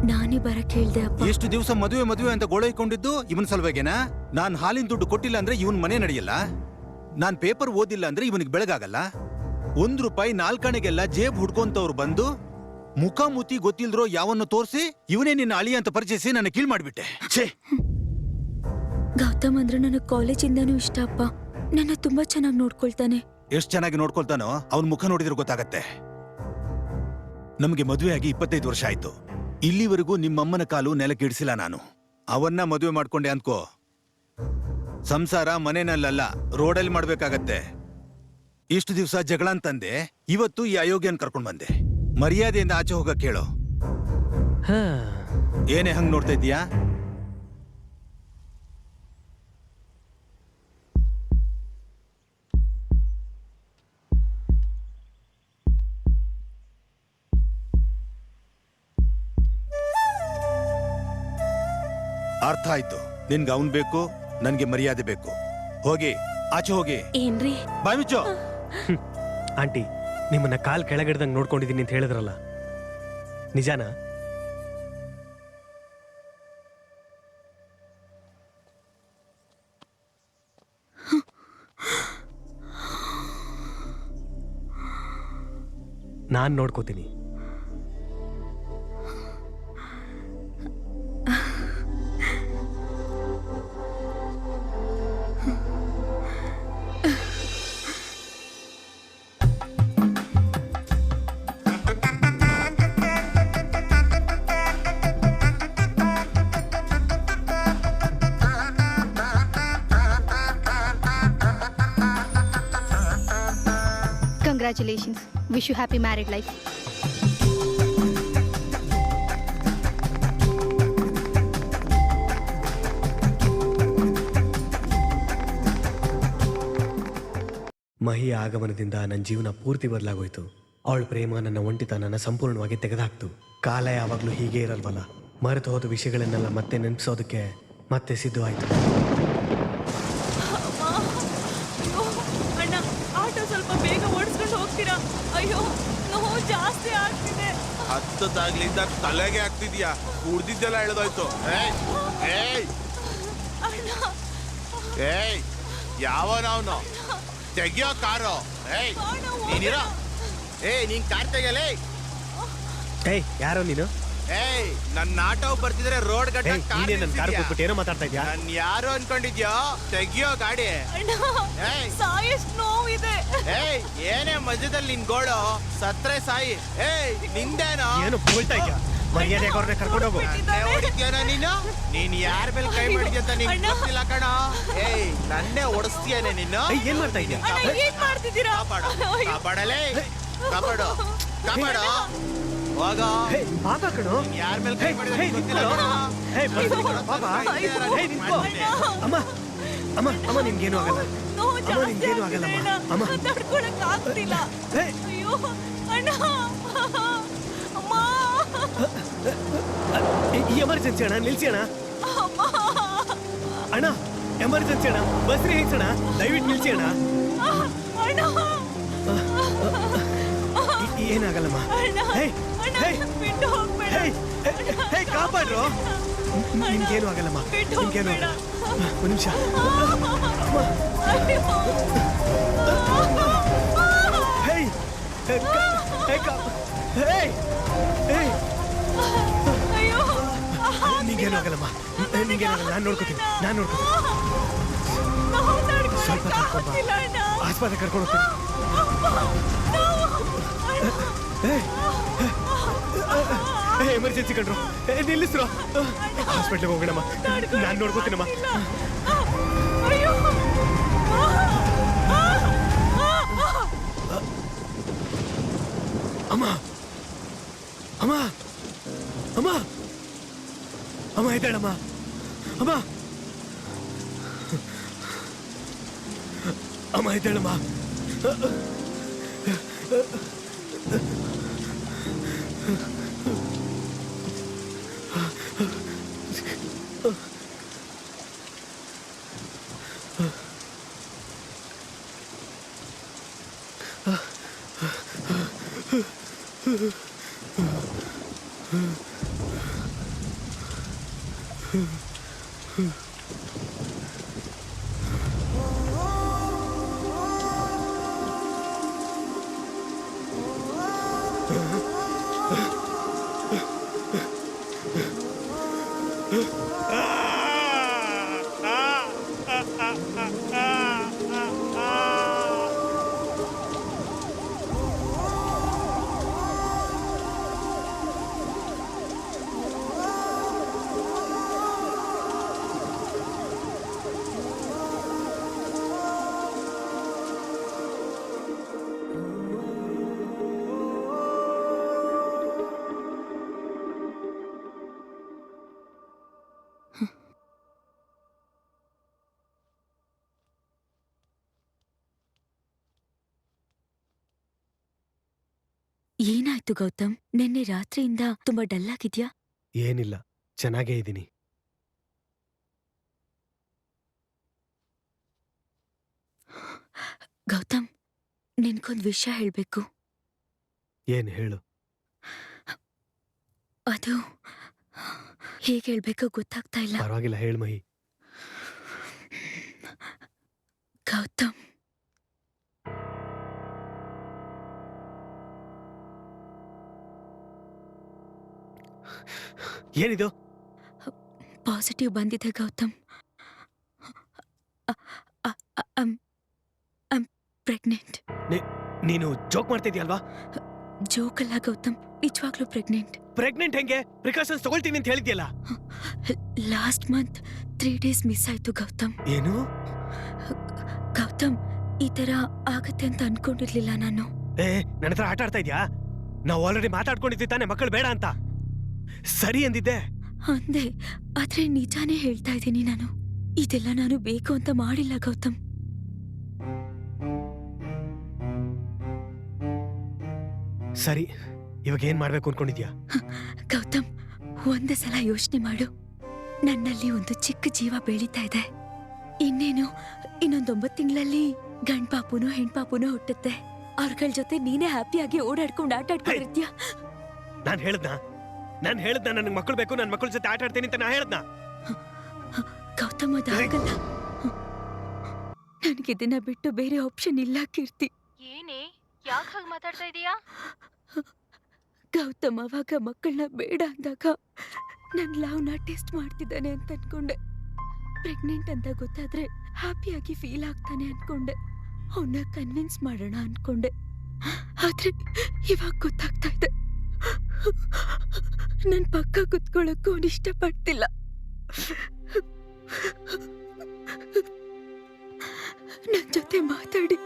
ನಾನೇ ಬರಕ್ ಹೇಳ್ದೆ ಅಪ್ಪ. ಎಷ್ಟು ದಿವಸ ಮದುವೆ ಅಂತ ಗೋಳೈಕೊಂಡಿದ್ದು ಇವನ್ ಸಲುವಾಗೇನಾ? ನಾನ್ ಹಾಲಿನ ದುಡ್ಡು ಕೊಟ್ಟಿಲ್ಲ ಅಂದ್ರೆ ಇವನ್ ಮನೆ ನಡೆಯಲ್ಲ. ನಾನ್ ಪೇಪರ್ ಓದಿಲ್ಲ ಅಂದ್ರೆ ಇವನಿಗೆ ಬೆಳಗಾಗಲ್ಲ. ₹1 ನಾಲ್ಕಾಣೆಗೆಲ್ಲ ಜೇಬ್ ಹುಡ್ಕೊಂತವ್ರು ಬಂದು ಮುಖ ಮುತಿ ಗೊತ್ತಿಲ್ದ್ರೋ ಯಾವನ್ನು ತೋರಿಸಿ ಇವನೇ ನಿನ್ನ ಅಳಿ ಅಂತ ಪರಿಚಯಿಸಿ ನನ್ನ ಕೀಳ್ ಮಾಡ್ಬಿಟ್ಟೆ. ಛೇ, ಗೌತಮ್ ಅಂದ್ರೆ ನನಗ್ ಕಾಲೇಜಿಂದಾನೂ ಇಷ್ಟ ಅಪ್ಪ. ನನ್ನ ತುಂಬಾ ಚೆನ್ನಾಗಿ ನೋಡ್ಕೊಳ್ತಾನೆ. ಎಷ್ಟ್ ಚೆನ್ನಾಗಿ ನೋಡ್ಕೊಳ್ತಾನೋ ಅವನ್ ಮುಖ ನೋಡಿದ್ರೆ ಗೊತ್ತಾಗತ್ತೆ. ನಮ್ಗೆ ಮದುವೆ ಆಗಿ 25 ವರ್ಷ ಆಯ್ತು. ಇಲ್ಲಿವರೆಗೂ ನಿಮ್ಮಮ್ಮನ ಕಾಲು ನೆಲಕ್ಕಿಡಿಸಿಲ್ಲ ನಾನು. ಅವನ್ನ ಮದುವೆ ಮಾಡ್ಕೊಂಡೆ ಅನ್ಕೋ, ಸಂಸಾರ ಮನೆನಲ್ಲ ರೋಡಲ್ಲಿ ಮಾಡ್ಬೇಕಾಗತ್ತೆ. ಇಷ್ಟು ದಿವಸ ಜಗಳ ಅಂತಂದೆ, ಇವತ್ತು ಈ ಅಯೋಗ್ಯನ್ ಕರ್ಕೊಂಡ್ ಬಂದೆ. ಮರ್ಯಾದೆಯಿಂದ ಆಚೆ ಹೋಗಕ್ ಹೇಳೋ. ಏನೇ ಹಂಗ್ ನೋಡ್ತಾ ಇದ್ದೀಯಾ? ಅರ್ಥ ಆಯ್ತು. ನಿನ್ಗೆ ಅವನ್ ಬೇಕು, ನನ್ಗೆ ಮರ್ಯಾದೆ ಬೇಕು. ಹೋಗಿ ಆಚೆ ಹೋಗಿ. ಏನ್ರಿ? ಬಾಯ್ ಮುಚ್ಚೋ. ಆಂಟಿ, ನಿಮ್ಮನ್ನ ಕಾಲ್ ಕೆಳಗಿಡ್ದಂಗ್ ನೋಡ್ಕೊಂಡಿದ್ದೀನಿ ಅಂತ ಹೇಳಿದ್ರಲ್ಲ, ನಿಜಾನಾ? ನಾನ್ ನೋಡ್ಕೋತೀನಿ. Congratulations. Wish you happy married life. ಮಹಿ ಆಗಮನದಿಂದ ನನ್ನ ಜೀವನ ಪೂರ್ತಿ ಬದಲಾಗೋಯ್ತು. ಅವಳ ಪ್ರೇಮ ನನ್ನ ಒಂಟಿತನನ ಸಂಪೂರ್ಣವಾಗಿ ತೆಗೆದುಹಾಕ್ತು. ಕಾಲ ಯಾವಾಗಲೂ ಹೀಗೆ ಇರಲ್ವಲ್ಲ. ಮರೆತು ಹೋದ ವಿಷಯಗಳನ್ನೆಲ್ಲ ಮತ್ತೆ ನೆನಪಿಸೋದಕ್ಕೆ ಮತ್ತೆ ಸಿದ್ಧವಾಯ್ತು. ಅಣ್ಣ, ಆಟೋ ಸ್ವಲ್ಪ ಬೇಗ ಓಡಿಸ್ಕೊಂಡು ಹೋಗ್ತೀರಾ? ಅಯ್ಯೋ, ನೋವು ಜಾಸ್ತಿ ಆಗ್ತಿದೆ. ಹತ್ತದಾಗ್ಲಿಂದ ತಲೆಗೆ ಆಗ್ತಿದ್ಯಾ? ಕುಡ್ದಿದ್ದೆಲ್ಲ ಎಳೆದೋಯ್ತು. ಏಯ್, ಯಾವನವನು ತೆಗಿಯೋ ಕಾರು? ನೀನಿರೋ. ನೀನ್ ಕಾರ್ ತೆಗಿಯಲೇ. ಯಾರೋ ನೀನು? ನನ್ನ ಆಟೋ ಬರ್ತಿದ್ರೆ ರೋಡ್ ಗಟ್ಟ ಏನೋ ಮಾತಾಡ್ತಾ ಇದ್ಯಾ? ನನ್ ಯಾರು ಅನ್ಕೊಂಡಿದ್ಯೋ? ತೆಗಿಯೋ ಗಾಡಿ. ನೋವಿದೆ. ಏನೇ ಮಧ್ಯದಲ್ಲಿ ನಿನ್ ಗೋಳು? ಸತ್ರೆ ಸಾಯಿ. ನಿಂದೇನೋ? ಏನು ಹೇಳ್ತಾ ಇದ್ಯಾ? ಮರ್ಯಾದೆ ಕರ್ಕೊಂಡು ಹೋಗು. ಹೊಡಿದ್ಯಾನ ನೀನು? ನೀನ್ ಯಾರ ಮೇಲೆ ಕೈ ಮಾಡಿದ್ಯ ಅಂತ ನಿಂಗೆ ಗೊತ್ತಿಲ್ಲ ಕಣ. ನನ್ನೇ ಓಡಿಸ್ತೀಯನೆ ನೀನು? ಏನ್ ಮಾಡ್ತಾ ಇದ್ಯಾ? ಕಾಪಾಡಲೇ, ಕಾಪಾಡು, ಕಾಪಾಡು. ಹೋಗೋ. ಯಾರ ಮೇಲೆ ಕೈ ಮಾಡಿದ್ರೆ ಗೊತ್ತಿಲ್ಲ ಕಣ. ಅಮ್ಮ ಅಮ್ಮ ಅಮ್ಮ, ನಿಮ್ಗೇನು ಆಗಲ್ಲ. ಅಮ್ಮ, ನಿಮ್ಗೇನು ಆಗಲ್ಲಮ್ಮ. ಅಮ್ಮ, ತಡ್ಕೊಳಕ್ಕಾಗ್ತಿಲ್ಲ. ಅಯ್ಯೋ ಅಣ್ಣ, ಅಮ್ಮ. ಎಮರ್ಜೆನ್ಸಿ ಅಣ್ಣ, ನಿಲ್ಸಿ ಅಣ್ಣ. ಅಣ್ಣ, ಎಮರ್ಜೆನ್ಸಿ ಅಣ್ಣ, ಬಸ್ರಿ ಹೆಚ್ಚಣ, ದಯವಿಟ್ಟು ನಿಲ್ಸಿ ಅಣ್ಣ. ಏನಾಗಲ್ಲಮ್ಮ. ಕಾಪಾಡ್ರು. ನಿಮ್ಗೇನು ಆಗಲ್ಲಮ್ಮ, ನಿಮ್ಗೇನು ಆಗಲ್ಲ. ಒಂದು ನಿಮಿಷ. ನಿಂಗೇನು ಆಗಲ್ಲಮ್ಮ, ನಿಂಗೇನು ಆಗಲ್ಲ. ನಾನು ನೋಡ್ಕೋತೀನಿ. ಸ್ವಲ್ಪ ಆಸ್ಪತ್ರೆ ಕರ್ಕೊಂಡು ಹೋಗ್ತೀನಿ. ಎಮರ್ಜೆನ್ಸಿ ಕಂಡ್ರು, ನಿಲ್ಲಿಸ್ರು. ಹಾಸ್ಪಿಟ್ಲಿಗೆ ಹೋಗೋಣಮ್ಮ. ನಾನು ನೋಡ್ಕೋತೀನಮ್ಮ. ಅಮ್ಮ ಅಮ್ಮ ಅಮ್ಮ ಅಮ್ಮ ಇದ್ದಾಳಮ್ಮ ಅಮ್ಮ ಅಮ್ಮ ಇದ್ದಾಳಮ್ಮ ಏನಾಯ್ತು ಗೌತಮ್? ನಿನ್ನೆ ರಾತ್ರಿಯಿಂದ ತುಂಬಾ ಡಲ್ ಆಗಿದ್ಯಾ? ಏನಿಲ್ಲ, ಚೆನ್ನಾಗೇ ಇದ್ದೀನಿ. ಗೌತಮ್, ನಿನ್ಗೊಂದ್ ವಿಷಯ ಹೇಳ್ಬೇಕು. ಏನ್ ಹೇಳು? ಅದು ಹೇಗೆ ಹೇಳ್ಬೇಕೋ ಗೊತ್ತಾಗ್ತಾ ಇಲ್ಲ. ಪರವಾಗಿಲ್ಲ, ಹೇಳ್ ಮಹಿ. ಗೌತಮ್, ಏನಿದು? ಪಾಸಿಟಿವ್ ಬಂದಿದೆ ಗೌತಮ್. ಪ್ರೆಗ್ನೆಂಟ್. ನೀನು ಜೋಕ್ ಮಾಡ್ತಿದ್ಯಲ್ವಾ? ಜೋಕಲ್ಲ ಗೌತಮ್, ನಿಜವಾಗ್ಲೂ ಪ್ರೆಗ್ನೆಂಟ್. ಪ್ರೆಗ್ನೆಂಟ್ ಹೆಂಗೆ? ಪ್ರಿಕಾಷನ್ಸ್ ತಗೊಳ್ತೀನಿ ಅಂತ ಹೇಳಿದ್ಯಲ್ಲ. ಲಾಸ್ಟ್ ಮಂತ್ 3 days ಮಿಸ್ ಆಯ್ತು ಗೌತಮ್. ಏನು? ಗೌತಮ್, ಈ ತರ ಆಗತ್ತೆ ಅಂತ ಅನ್ಕೊಂಡಿರ್ಲಿಲ್ಲ ನಾನು. ನನ್ನ ಹತ್ರ ಆಟ ಆಡ್ತಾ ಇದ್ಯಾ? ನಾವು ಆಲ್ರೆಡಿ ಮಾತಾಡ್ಕೊಂಡಿದ್ವಿ ತಾನೆ ಮಕ್ಕಳು ಬೇಡ ಅಂತ. ಸರಿ ಅಂದಿದ್ದೆ. ಅಂದೆ, ಆದ್ರೆ ನಿಜಾನೇ ಹೇಳ್ತಾ ಇದ್ದೀನಿ ನಾನು. ಇದೆಲ್ಲ ನಾನು ಬೇಕು ಅಂತ ಮಾಡಿಲ್ಲ ಗೌತಮ್. ಸರಿ, ಇವಾಗ ಏನ್ ಮಾಡ್ಬೇಕು ಅನ್ಕೊಂಡಿದ್ಯಾ? ಗೌತಮ್, ಒಂದೇ ಸಲ ಯೋಚನೆ ಮಾಡು. ನನ್ನಲ್ಲಿ ಒಂದು ಚಿಕ್ಕ ಜೀವ ಬೆಳೀತಾ ಇದೆ. ಇನ್ನೇನು ಇನ್ನೊಂದ್ 9 ತಿಂಗಳಲ್ಲಿ ಗಂಡ್ಪಾಪುನೋ ಹೆಣ್ಪಾಪುನೋ ಹುಟ್ಟುತ್ತೆ. ಅವ್ರಗಳ ಜೊತೆ ನೀನೇ ಹ್ಯಾಪಿಯಾಗಿ ಓಡಾಡ್ಕೊಂಡು ಆಟ ಆಡ್ಕೊಂಡಿರ್ತೀಯ. ನಾನ್ ಹೇಳ್ದ್ನ ನನ್ಗೆ ಮಕ್ಕಳು ಬೇಕು, ನನ್ ಮಕ್ಕಳ ಜೊತೆ ಆಟ ಆಡ್ತೀನಿ ಅಂತ ನಾ ಹೇಳ್ದ್ನ. ಗೌತಮ್, ಅದಾಗಲ್ಲ. ನನಗಿದನ್ನ ಬಿಟ್ಟು ಬೇರೆ ಆಪ್ಷನ್ ಇಲ್ಲ ಕೀರ್ತಿ. ಏನೇ, ಯಾಕೆ ಹಾಗೆ ಮಾತಾಡ್ತಾ ಇದೀಯಾ? ಗೌತಮ್ ಅವಾಗ ಮಕ್ಕಳನ್ನ ಬೇಡ ಅಂದಾಗ ನನ್ ಲವ್ನ ಟೆಸ್ಟ್ ಮಾಡ್ತಿದ್ದಾನೆ ಅಂತ ಅನ್ಕೊಂಡೆ. ಪ್ರೆಗ್ನೆಂಟ್ ಅಂತ ಗೊತ್ತಾದ್ರೆ ಹ್ಯಾಪಿಯಾಗಿ ಫೀಲ್ ಆಗ್ತಾನೆ ಅನ್ಕೊಂಡೆ. ಅವನ್ನ ಕನ್ವಿನ್ಸ್ ಮಾಡೋಣ ಅನ್ಕೊಂಡೆ. ಆದ್ರೆ ಇವಾಗ ಗೊತ್ತಾಗ್ತಾ ಇದೆ, ನನ್ ಪಕ್ಕ ಕುತ್ಕೊಳ್ಳಕ್ಕೂ ಅವನು ಇಷ್ಟಪಡ್ತಿಲ್ಲ. ನನ್ ಜೊತೆ ಮಾತಾಡಿ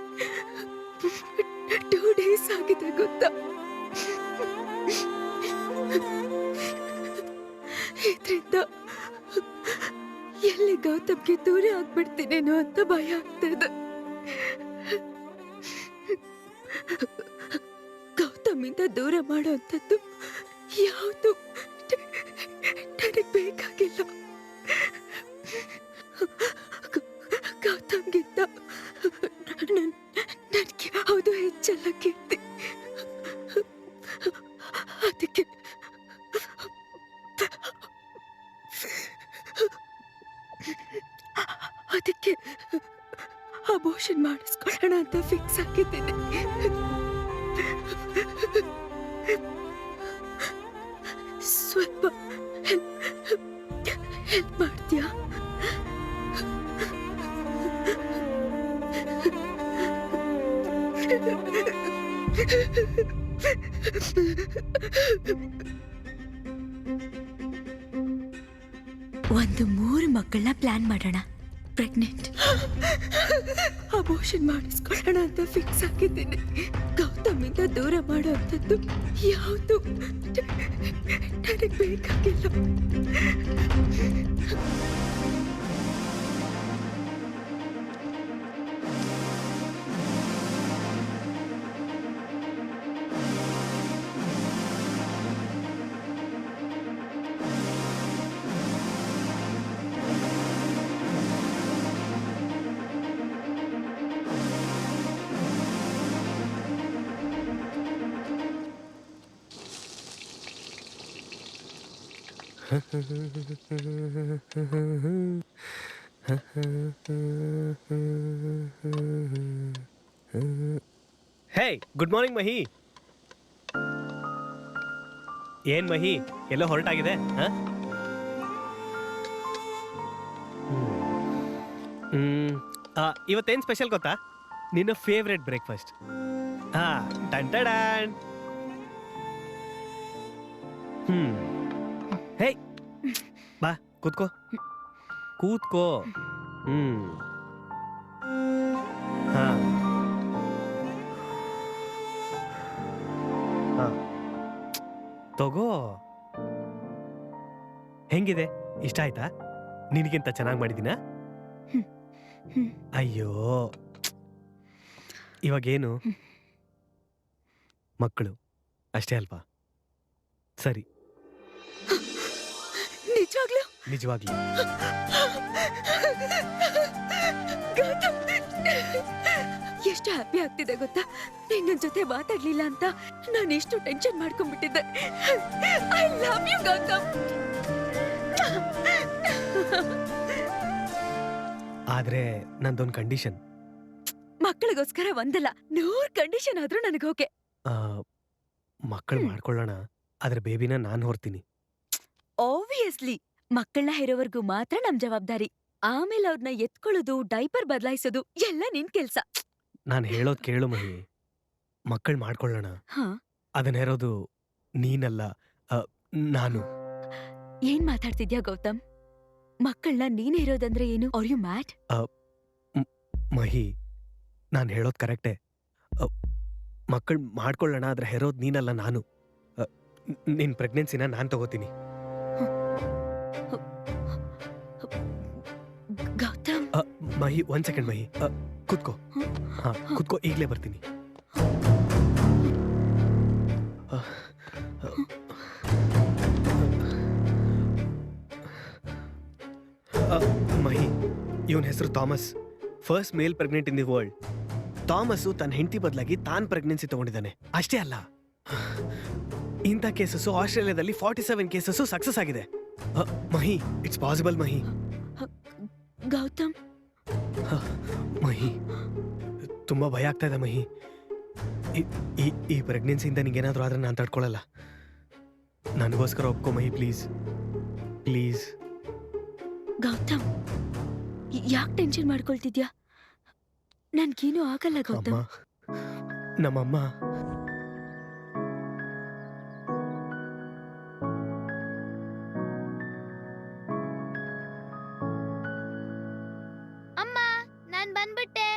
2 days ಆಗಿದೆ ಗೊತ್ತಾ? ಇದ್ರಿಂದ ಎಲ್ಲಿ ಗೌತಮ್ಗೆ ದೂರ ಆಗ್ಬಿಡ್ತೀನೇನೋ ಅಂತ ಭಯ ಆಗ್ತದೆ. ಗೌತಮಿಂದ ದೂರ ಮಾಡೋಂಥದ್ದು ಯಾವುದು ನನಗೆ ಬೇಕಾಗಿಲ್ಲ. ಗೌತಮ್ಗಿಂತ ನನ್ಗೆ ಯಾವುದು ಹೆಚ್ಚಲ್ಲ ಕೀರ್ತಿ. ಅದಕ್ಕೆ ಅಬೋಷನ್ ಮಾಡಿಸ್ಕೊಳ್ಳೋಣ ಅಂತ ಫಿಕ್ಸ್ ಆಗಿದ್ದೀನಿ. ಸ್ವಲ್ಪ ಹೆಲ್ಪ್ ಮಾಡ್ತೀಯಾ? ಒಂದು 3 ಮಕ್ಕಳನ್ನ ಪ್ಲಾನ್ ಮಾಡೋಣ. ಪ್ರೆಗ್ನೆಂಟ್. ಅಬೋಷನ್ ಮಾಡಿಸ್ಕೊಳ್ಳೋಣ ಅಂತ ಫಿಕ್ಸ್ ಆಗಿದ್ದೀನಿ. ಗೌತಮಿಂದ ದೂರ ಮಾಡೋಂಥದ್ದು ಯಾವುದು ನನಗೆ ಬೇಕಾಗಿಲ್ಲ. ಹೇ, ಗುಡ್ ಮಾರ್ನಿಂಗ್ ಮಹಿ. ಏನ್ ಮಹಿ, ಎಲ್ಲೋ ಹೊರಟಾಗಿದೆ? ಇವತ್ತೇನ್ ಸ್ಪೆಷಲ್ ಗೊತ್ತಾ? ನಿನ್ನ ಫೇವ್ರೆಟ್ ಬ್ರೇಕ್ಫಾಸ್ಟ್. ಟನ್ ಟಡಾನ್. ಹೇ, ಬಾ ಕೂತ್ಕೋ ಕೂತ್ಕೋ. ಹಾ ತಗೋ. ಹೆಂಗಿದೆ? ಇಷ್ಟ ಆಯ್ತಾ? ನಿನಗಿಂತ ಚೆನ್ನಾಗಿ ಮಾಡಿದ್ದೀನಾ? ಅಯ್ಯೋ, ಇವಾಗೇನು ಮಕ್ಕಳು ಅಷ್ಟೇ ಅಲ್ವಾ? ಸರಿ, ನಿಜವಾಗ್ಲೂ ನಿಜವಾಗ್ಲೂ ಎಷ್ಟು ಹ್ಯಾಪಿ ಆಗ್ತಿದೆ ಗೊತ್ತಾ? ನಿನ್ನ ಜೊತೆ ಮಾತಾಡ್ಲಿಲ್ಲ ಅಂತ ನಾನು ಎಷ್ಟು ಟೆನ್ಷನ್ ಮಾಡ್ಕೊಂಡ್ಬಿಟ್ಟಿದ್ದೆ. I love you Gautam. ಆದ್ರೆ ನಂದೊಂದು ಕಂಡೀಷನ್. ಮಕ್ಕಳಿಗೋಸ್ಕರ ಒಂದಲ್ಲ 100 ಕಂಡೀಷನ್ ಆದ್ರೂ ನನಗೆ ಓಕೆ. ಮಕ್ಕಳು ಮಾಡ್ಕೊಳ್ಳೋಣ, ಆದ್ರೆ ಬೇಬಿನ ನಾನು ಹೊರ್ತೀನಿ. ಆಬ್ವಿಯಸ್ಲಿ ಮಕ್ಕಳನ್ನ ಹೆರೋವರ್ಗೂ ಮಾತ್ರ ನಮ್ ಜವಾಬ್ದಾರಿ. ಆಮೇಲೆ ಅವ್ರನ್ನ ಎತ್ಕೊಳ್ಳೋದು, ಡೈಪರ್ ಬದಲಾಯಿಸೋದು ಎಲ್ಲ ನಿನ್ ಕೆಲ್ಸ. ನಾನು ಹೇಳೋದ್ ಕೇಳು ಮಹಿ. ಮಕ್ಕಳು ಮಾಡ್ಕೊಳ್ಳೋಣ, ಹಾ, ಅದನ್ನ ಹೇರೋದು ನೀನಲ್ಲ, ನಾನು. ಏನ್ ಮಾತಾಡ್ತಿದ್ಯಾ ಗೌತಮ್? ಮಕ್ಕಳನ್ನ ನೀನ್ ಹೇರೋದಂದ್ರೆ ಏನು? Are you mad? ಮಹಿ, ನಾನು ಹೇಳೋದ್ ಕರೆಕ್ಟೇ. ಮಕ್ಕಳು ಮಾಡ್ಕೊಳ್ಳೋಣ, ಆದ್ರೆ ಹೆರೋದ್ ನೀನಲ್ಲ, ನಾನು. ನಿನ್ ಪ್ರೆಗ್ನೆನ್ಸಿನ ನಾನು ತಗೋತೀನಿ. ಗೌತಮ್, ಮಹಿ, 1 ಸೆಕೆಂಡ್ ಮಹಿ. ಕೂತ್ಕೋ. ಹಾ, ಕೂತ್ಕೋ, ಈಗಲೇ ಬರ್ತೀನಿ. ಮಹಿ, ಇವನ್ ಹೆಸರು Thomas. First male pregnant in the world. Thomas ತನ್ನ ಹೆಂಡತಿ ಬದಲಾಗಿ ತಾನ್ ಪ್ರೆಗ್ನೆನ್ಸಿ ತಗೊಂಡಿದ್ದಾನೆ. ಅಷ್ಟೇ ಅಲ್ಲ, ಇಂಥ ಕೇಸಸ್ಸು ಆಸ್ಟ್ರೇಲಿಯಾದಲ್ಲಿ 47 ಕೇಸಸ್ಸು ಸಕ್ಸಸ್ ಆಗಿದೆ. ಮಹಿ, ಇಟ್ಸ್ ಪಾಸಿಬಲ್ ಮಹಿ. ಗೌತಮ್, ಮಹಿ, ತುಂಬಾ ಭಯ ಆಗ್ತಾ ಇದೆ ಮಹಿ. ಈ ಪ್ರೆಗ್ನೆನ್ಸಿಯಿಂದ ನಿಂಗೇನಾದ್ರೂ ಆದ್ರೆ ನಾನು ತಡ್ಕೊಳ್ಳಲ್ಲ. ನನಗೋಸ್ಕರ ಒಪ್ಕೋ ಮಹಿ, ಪ್ಲೀಸ್ ಪ್ಲೀಸ್. ಗೌತಮ್, ಯಾಕೆ ಟೆನ್ಷನ್ ಮಾಡ್ಕೊಳ್ತಿದ್ಯಾ? ನನ್ಗೇನು ಆಗಲ್ಲ ಗೌತಮ್. ನಮ್ಮಮ್ಮ ಅಮ್ಮ, ನಾನ್ ಬಂದ್ಬಿಟ್ಟೆ.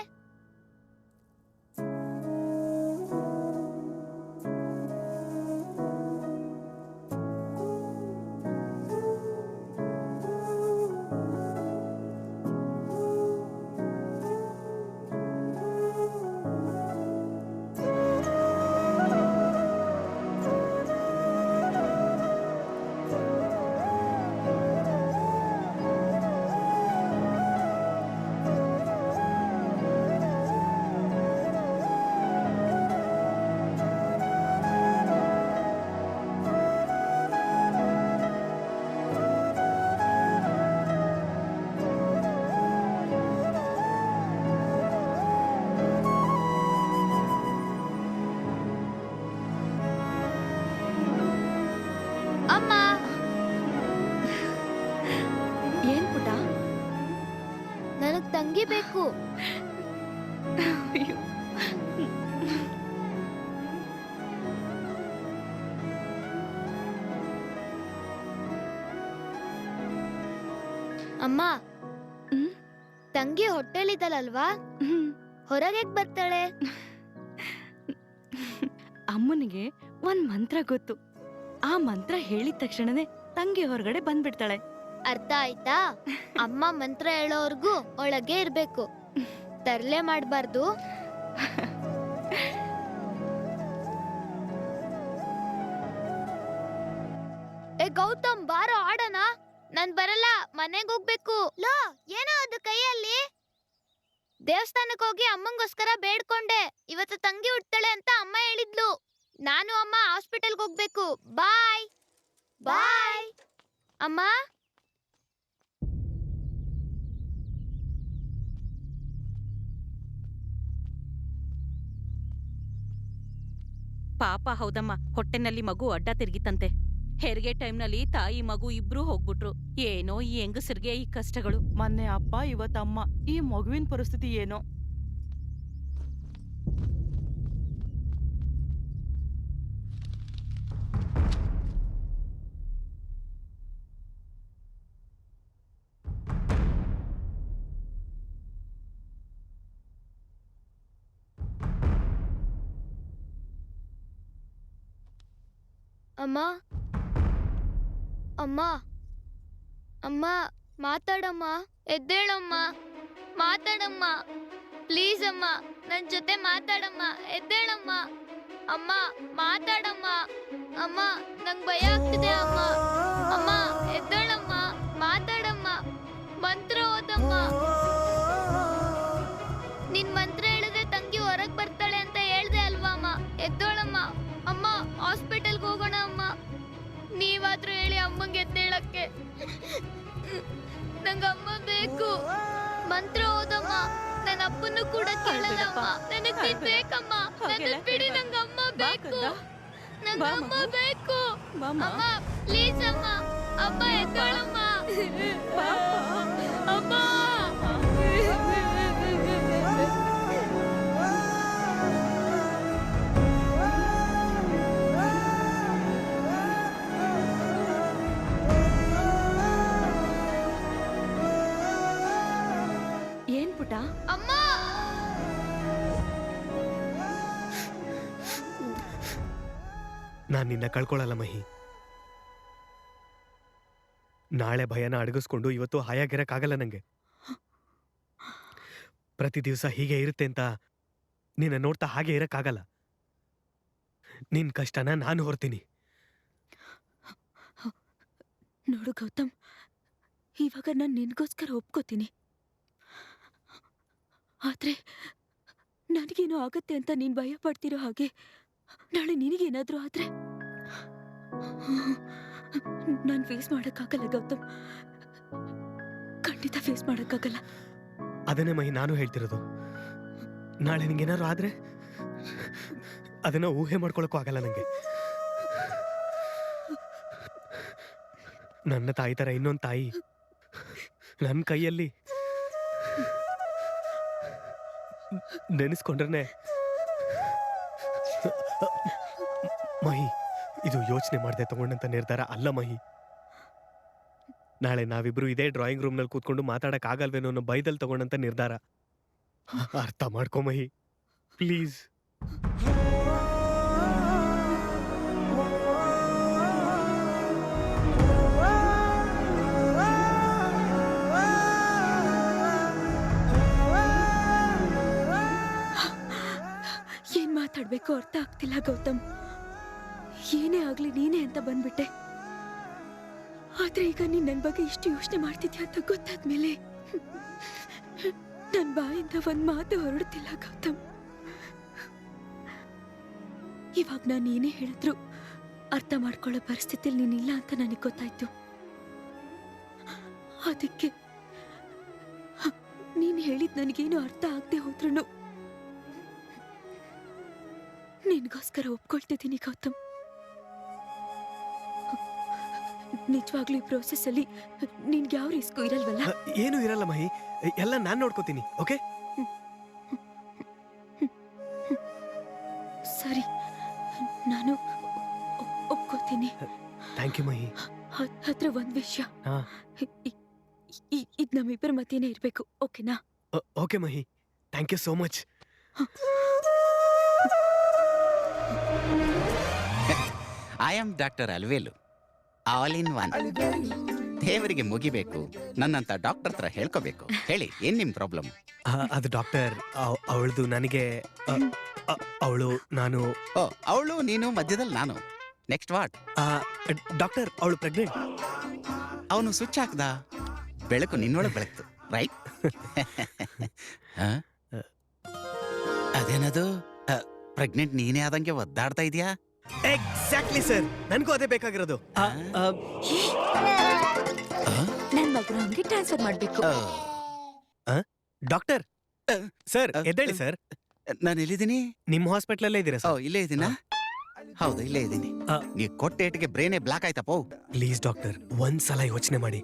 ಅಮ್ಮ, ಏನ್ ಪುಟ? ನನಗ್ ತಂಗಿ ಬೇಕು. ಅಮ್ಮ, ತಂಗಿ ಹೊಟ್ಟೆಲಿದ್ದಲ್ವಾ ಹೊರಗೆ ಬರ್ತಾಳೆ? ಅಮ್ಮನಿಗೆ ಒಂದ್ ಮಂತ್ರ ಗೊತ್ತು. ಆ ಮಂತ್ರ ಹೇಳಿದ ತಕ್ಷಣನೇ ತಂಗಿ ಹೊರಗಡೆ ಬಂದ್ಬಿಡ್ತಾಳೆ. ಅರ್ಥ ಆಯ್ತಾ? ಅಮ್ಮ ಮಂತ್ರ ಹೇಳೋರ್ಗೂ ಒಳಗೆ ಇರ್ಬೇಕು, ತರ್ಲೆ ಮಾಡ್ಬಾರ್ದು. ಏ ಗೌತಮ್, ಬಾರೋ ಆಡೋಣ. ನಾನ್ ಬರಲ್ಲ, ಮನೆಗ್ ಹೋಗ್ಬೇಕು. ಲೋ, ಏನೋ ಅದು ಕೈಯಲ್ಲಿ? ದೇವಸ್ಥಾನಕ್ಕೆ ಹೋಗಿ ಅಮ್ಮಂಗೋಸ್ಕರ ಬೇಡ್ಕೊಂಡೆ. ಇವತ್ತು ತಂಗಿ ಹುಡ್ತಾಳೆ ಅಂತ ಅಮ್ಮ ಹೇಳಿದ್ಲು. ನಾನು ಅಮ್ಮ ಹಾಸ್ಪಿಟಲ್ಗೆ ಹೋಗ್ಬೇಕು. ಬಾಯ್ ಬಾಯ್ ಅಮ್ಮ. ಪಾಪ ಹೌದಮ್ಮ, ಹೊಟ್ಟೆನಲ್ಲಿ ಮಗು ಅಡ್ಡ ತಿರುಗಿತಂತೆ. ಹೆರಿಗೆ ಟೈಮ್ನಲ್ಲಿ ತಾಯಿ ಮಗು ಇಬ್ರು ಹೋಗ್ಬಿಟ್ರು. ಏನೋ ಈ ಹೆಂಗಸರಿಗೆ ಈ ಕಷ್ಟಗಳು. ಮೊನ್ನೆ ಅಪ್ಪ ಇವತ್ತಮ್ಮ, ಈ ಮಗುವಿನ ಪರಿಸ್ಥಿತಿ ಏನೋ. ಅಮ್ಮ ಅಮ್ಮ ಅಮ್ಮ, ಮಾತಾಡಮ್ಮ, ಎದ್ದೇಳಮ್ಮ, ಮಾತಾಡಮ್ಮ, ಪ್ಲೀಸ್ ಅಮ್ಮ, ನನ್ ಜೊತೆ ಮಾತಾಡಮ್ಮ, ಎದ್ದೇಳಮ್ಮ. ಅಮ್ಮ ಮಾತಾಡಮ್ಮ. ಅಮ್ಮ, ನಂಗ್ ಭಯ ಆಗ್ತಿದೆ ಅಮ್ಮ. ಅಮ್ಮ ಎದ್ದೇಳಮ್ಮ, ಮಾತಾಡಮ್ಮ, ಮಂತ್ರ ಓದಮ್ಮ. ನಿನ್ ಮಂತ್ರ ಹೇಳಿದ್ರೆ ತಂಗಿ ಹೊರಗ್ ಬರ್ತಾಳೆ ಅಂತ ಹೇಳ್ದೆ ಅಲ್ವಾ ಅಮ್ಮ? ಎದ್ದೇಳಮ್ಮ. ಅಮ್ಮ, ಹಾಸ್ಪಿಟಲ್ಗೆ ಹೋಗೋಣ ಅಮ್ಮ. ನೀವಾದ್ರೂ ಹೇಳಿ ಅಮ್ಮಂಗೆ ಎದ್ದೇಳಕ್ಕೆ. ನಂಗ ಅಮ್ಮ ಬೇಕು. ಮಂತ್ರ ಓದಮ್ಮ. ನನ್ನ ಅಪ್ಪನ್ನು ಕೂಡ ಕೇಳಲ್ಲ ಅಮ್ಮ. ನನಗ್ ನೀನ್ ಬೇಕಮ್ಮ. ನನ್ನ ಬಿಡಿ, ನಂಗ ಅಮ್ಮ ಬೇಕು. ನಂಗ ಅಮ್ಮ ಬೇಕು. ಅಮ್ಮ ಪ್ಲೀಸ್ ಅಮ್ಮ. ಅಮ್ಮ ಎದ್ದೇಳಮ್ಮ. ಅಮ್ಮ. ಏನ್ ಪುಟ? ಅಮ್ಮ. ನಾನ್ ನಿನ್ನ ಕಳ್ಕೊಳ್ಳಲ್ಲ ಮಹಿ. ನಾಳೆ ಭಯನ ಅಡಗಿಸ್ಕೊಂಡು ಇವತ್ತು ಹಾಯಾಗಿರಕ್ಕಾಗಲ್ಲ ನಂಗೆ. ಪ್ರತಿ ದಿವಸ ಹೀಗೆ ಇರುತ್ತೆ ಅಂತ ನಿನ್ನ ನೋಡ್ತಾ ಹಾಗೆ ಇರಕ್ಕಾಗಲ್ಲ. ನಿನ್ ಕಷ್ಟನ ನಾನು ಹೊರ್ತೀನಿ. ನೋಡು ಗೌತಮ್, ಇವಾಗ ನಾನು ನಿನ್ಗೋಸ್ಕರ ಒಪ್ಕೋತೀನಿ. ಆದ್ರೆ ನನಗೇನೋ ಆಗತ್ತೆ ಅಂತ ನೀನ್ ಭಯ ಪಡ್ತಿರೋ ಹಾಗೆ ನಾಳೆ ನಿನಗೇನಾದ್ರೂ ಆದ್ರೆ ನಾನು ಫೇಸ್ ಮಾಡಕ್ಕಾಗಲ್ಲ ಗೌತಮ್. ಖಂಡಿತ ಫೇಸ್ ಮಾಡಕ್ಕಾಗಲ್ಲ. ಅದನ್ನೇ ಮಹಿ ನಾನು ಹೇಳ್ತಿರೋದು. ನಾಳೆ ನಿಂಗೇನಾದ್ರು ಆದ್ರೆ ಅದನ್ನ ಊಹೆ ಮಾಡ್ಕೊಳಕ್ಕೂ ಆಗಲ್ಲ ನಂಗೆ. ನನ್ನ ತಾಯಿ ತರ ಇನ್ನೊಂದು ತಾಯಿ ನನ್ನ ಕೈಯಲ್ಲಿ ನೆನೆಸ್ಕೊಂಡ್ರೆ ಮಹಿ, ಇದು ಯೋಚನೆ ಮಾಡದೆ ತಗೊಂಡಂತ ನಿರ್ಧಾರ ಅಲ್ಲ ಮಹಿ. ನಾಳೆ ನಾವಿಬ್ರು ಇದೇ ಡ್ರಾಯಿಂಗ್ ರೂಮ್ ನಲ್ಲಿ ಕೂತ್ಕೊಂಡು ಮಾತಾಡಕ್ ಆಗಲ್ವೇನೋ ಅನ್ನೋ ಭಯದಲ್ಲಿ ತಗೊಂಡಂತ ನಿರ್ಧಾರ. ಅರ್ಥ ಮಾಡ್ಕೊ ಮಹಿ, ಪ್ಲೀಸ್. ಏನ್ ಮಾತಾಡ್ಬೇಕು ಅರ್ಥ ಆಗ್ತಿಲ್ಲ ಗೌತಮ್. ಏನೇ ಆಗ್ಲಿ ನೀನೇ ಅಂತ ಬಂದ್ಬಿಟ್ಟೆ. ಆದ್ರೆ ಈಗ ನೀನ್ ನನ್ ಬಗ್ಗೆ ಇಷ್ಟು ಯೋಚನೆ ಮಾಡ್ತಿದ್ಯಾ ಅಂತ ಗೊತ್ತಾದ್ಮೇಲೆ ನನ್ ಬಾಯಿಂದ ಒಂದ್ ಮಾತು ಹೊರಡ್ತಿಲ್ಲ ಗೌತಮ್. ಇವಾಗ ನಾನು ಏನೇ ಹೇಳಿದ್ರು ಅರ್ಥ ಮಾಡ್ಕೊಳ್ಳೋ ಪರಿಸ್ಥಿತಿಯಲ್ಲಿ ನೀನಿಲ್ಲ ಅಂತ ನನಗೆ ಗೊತ್ತಾಯ್ತು. ಅದಕ್ಕೆ ನೀನ್ ಹೇಳಿದ್ ನನಗೇನು ಅರ್ಥ ಆಗದೆ ಹೋದ್ರು ನಿನ್ಗೋಸ್ಕರ ಒಪ್ಕೊಳ್ತಿದ್ದೀನಿ ಗೌತಮ್. ನಿಜವಾಗ್ಲೂ ಈ ಪ್ರೋಸೆಸ್ ಅಲ್ಲಿ ನಿನ್ಗೆ ಯಾವ ರಿಸ್ಕು ಇರಲ್ವಲ್ಲ? ಏನು ಇರಲ್ಲ ಮಹಿ, ಎಲ್ಲ ನಾನ್ ನೋಡ್ಕೋತೀನಿ. ಓಕೆ, ಸರಿ, ನಾನು ಒಪ್ಕೋತೀನಿ. ಥ್ಯಾಂಕ್ ಯು ಮಹಿ. ಹತ್ರ ಒಂದ್ ವಿಷಯ, ಇದ್ ನಮ್ಮಿಬ್ಬರ ಮಧ್ಯೆನೇ ಇರ್ಬೇಕು, ಓಕೆನಾ? Okay Mahi, thank you so much. I am doctor Alvelu, all in one. ದೇವರಿಗೆ ಮುಗಿಬೇಕು, ನನ್ನಂತ ಡಾಕ್ಟರ್ ಹತ್ರ ಹೇಳ್ಕೋಬೇಕು. ಹೇಳಿ, ಏನ್ ನಿಮ್ ಪ್ರಾಬ್ಲಮ್? ಅದು ಡಾಕ್ಟರ್, ಅವಳದು ನನಗೆ ಅವಳು ನಾನು. ಓ, ಅವಳು ನೀನು, ಮಧ್ಯದಲ್ಲಿ ನಾನು. Next what? ಡಾಕ್ಟರ್, ಅವಳು ಪ್ರೆಗ್ನೆಂಟ್. ಅವನು ಸ್ವಿಚ್ ಹಾಕ್ದ, ಬೆಳಕು ನಿನ್ನೊಳಗೆ ಬೆಳಕ್ತು, ರೈಟ್? ಅದೇನದು ಪ್ರೆಗ್ನೆಂಟ್ ನೀನೇ ಆದಂಗೆ ಒದ್ದಾಡ್ತಾ ಇದೀಯಾ? ಎಕ್ಸಾಕ್ಟ್ಲಿ ಸರ್, ನನಗೂ ಅದೇ ಬೇಕಾಗಿರೋದು. ನನ್ ಮಗನ ಹಂಗೆ ಟ್ರಾನ್ಸ್ಫರ್ ಮಾಡ್ಬೇಕು. ಡಾಕ್ಟರ್ ಸರ್, ಎದ್ದೇಳಿ ಸರ್. ನಾನು ಎಲ್ಲಿದ್ದೀನಿ? ನಿಮ್ಮ ಹಾಸ್ಪಿಟಲ್ ಇದ್ದೀರಾ ಓ, ಸರ್? ಇಲ್ಲೇ ಇದ್ದೀನಾ? ಹೌದು, ಇಲ್ಲೇ ಇದ್ದೀನಿ. ನೀ ಕೊಟ್ಟೇಟಿಗೆ ಬ್ರೇನೇ ಬ್ಲಾಕ್ ಆಯ್ತಪ್ಪ. ಪ್ಲೀಸ್ ಡಾಕ್ಟರ್, ಒಂದ್ಸಲ ಯೋಚನೆ ಮಾಡಿ.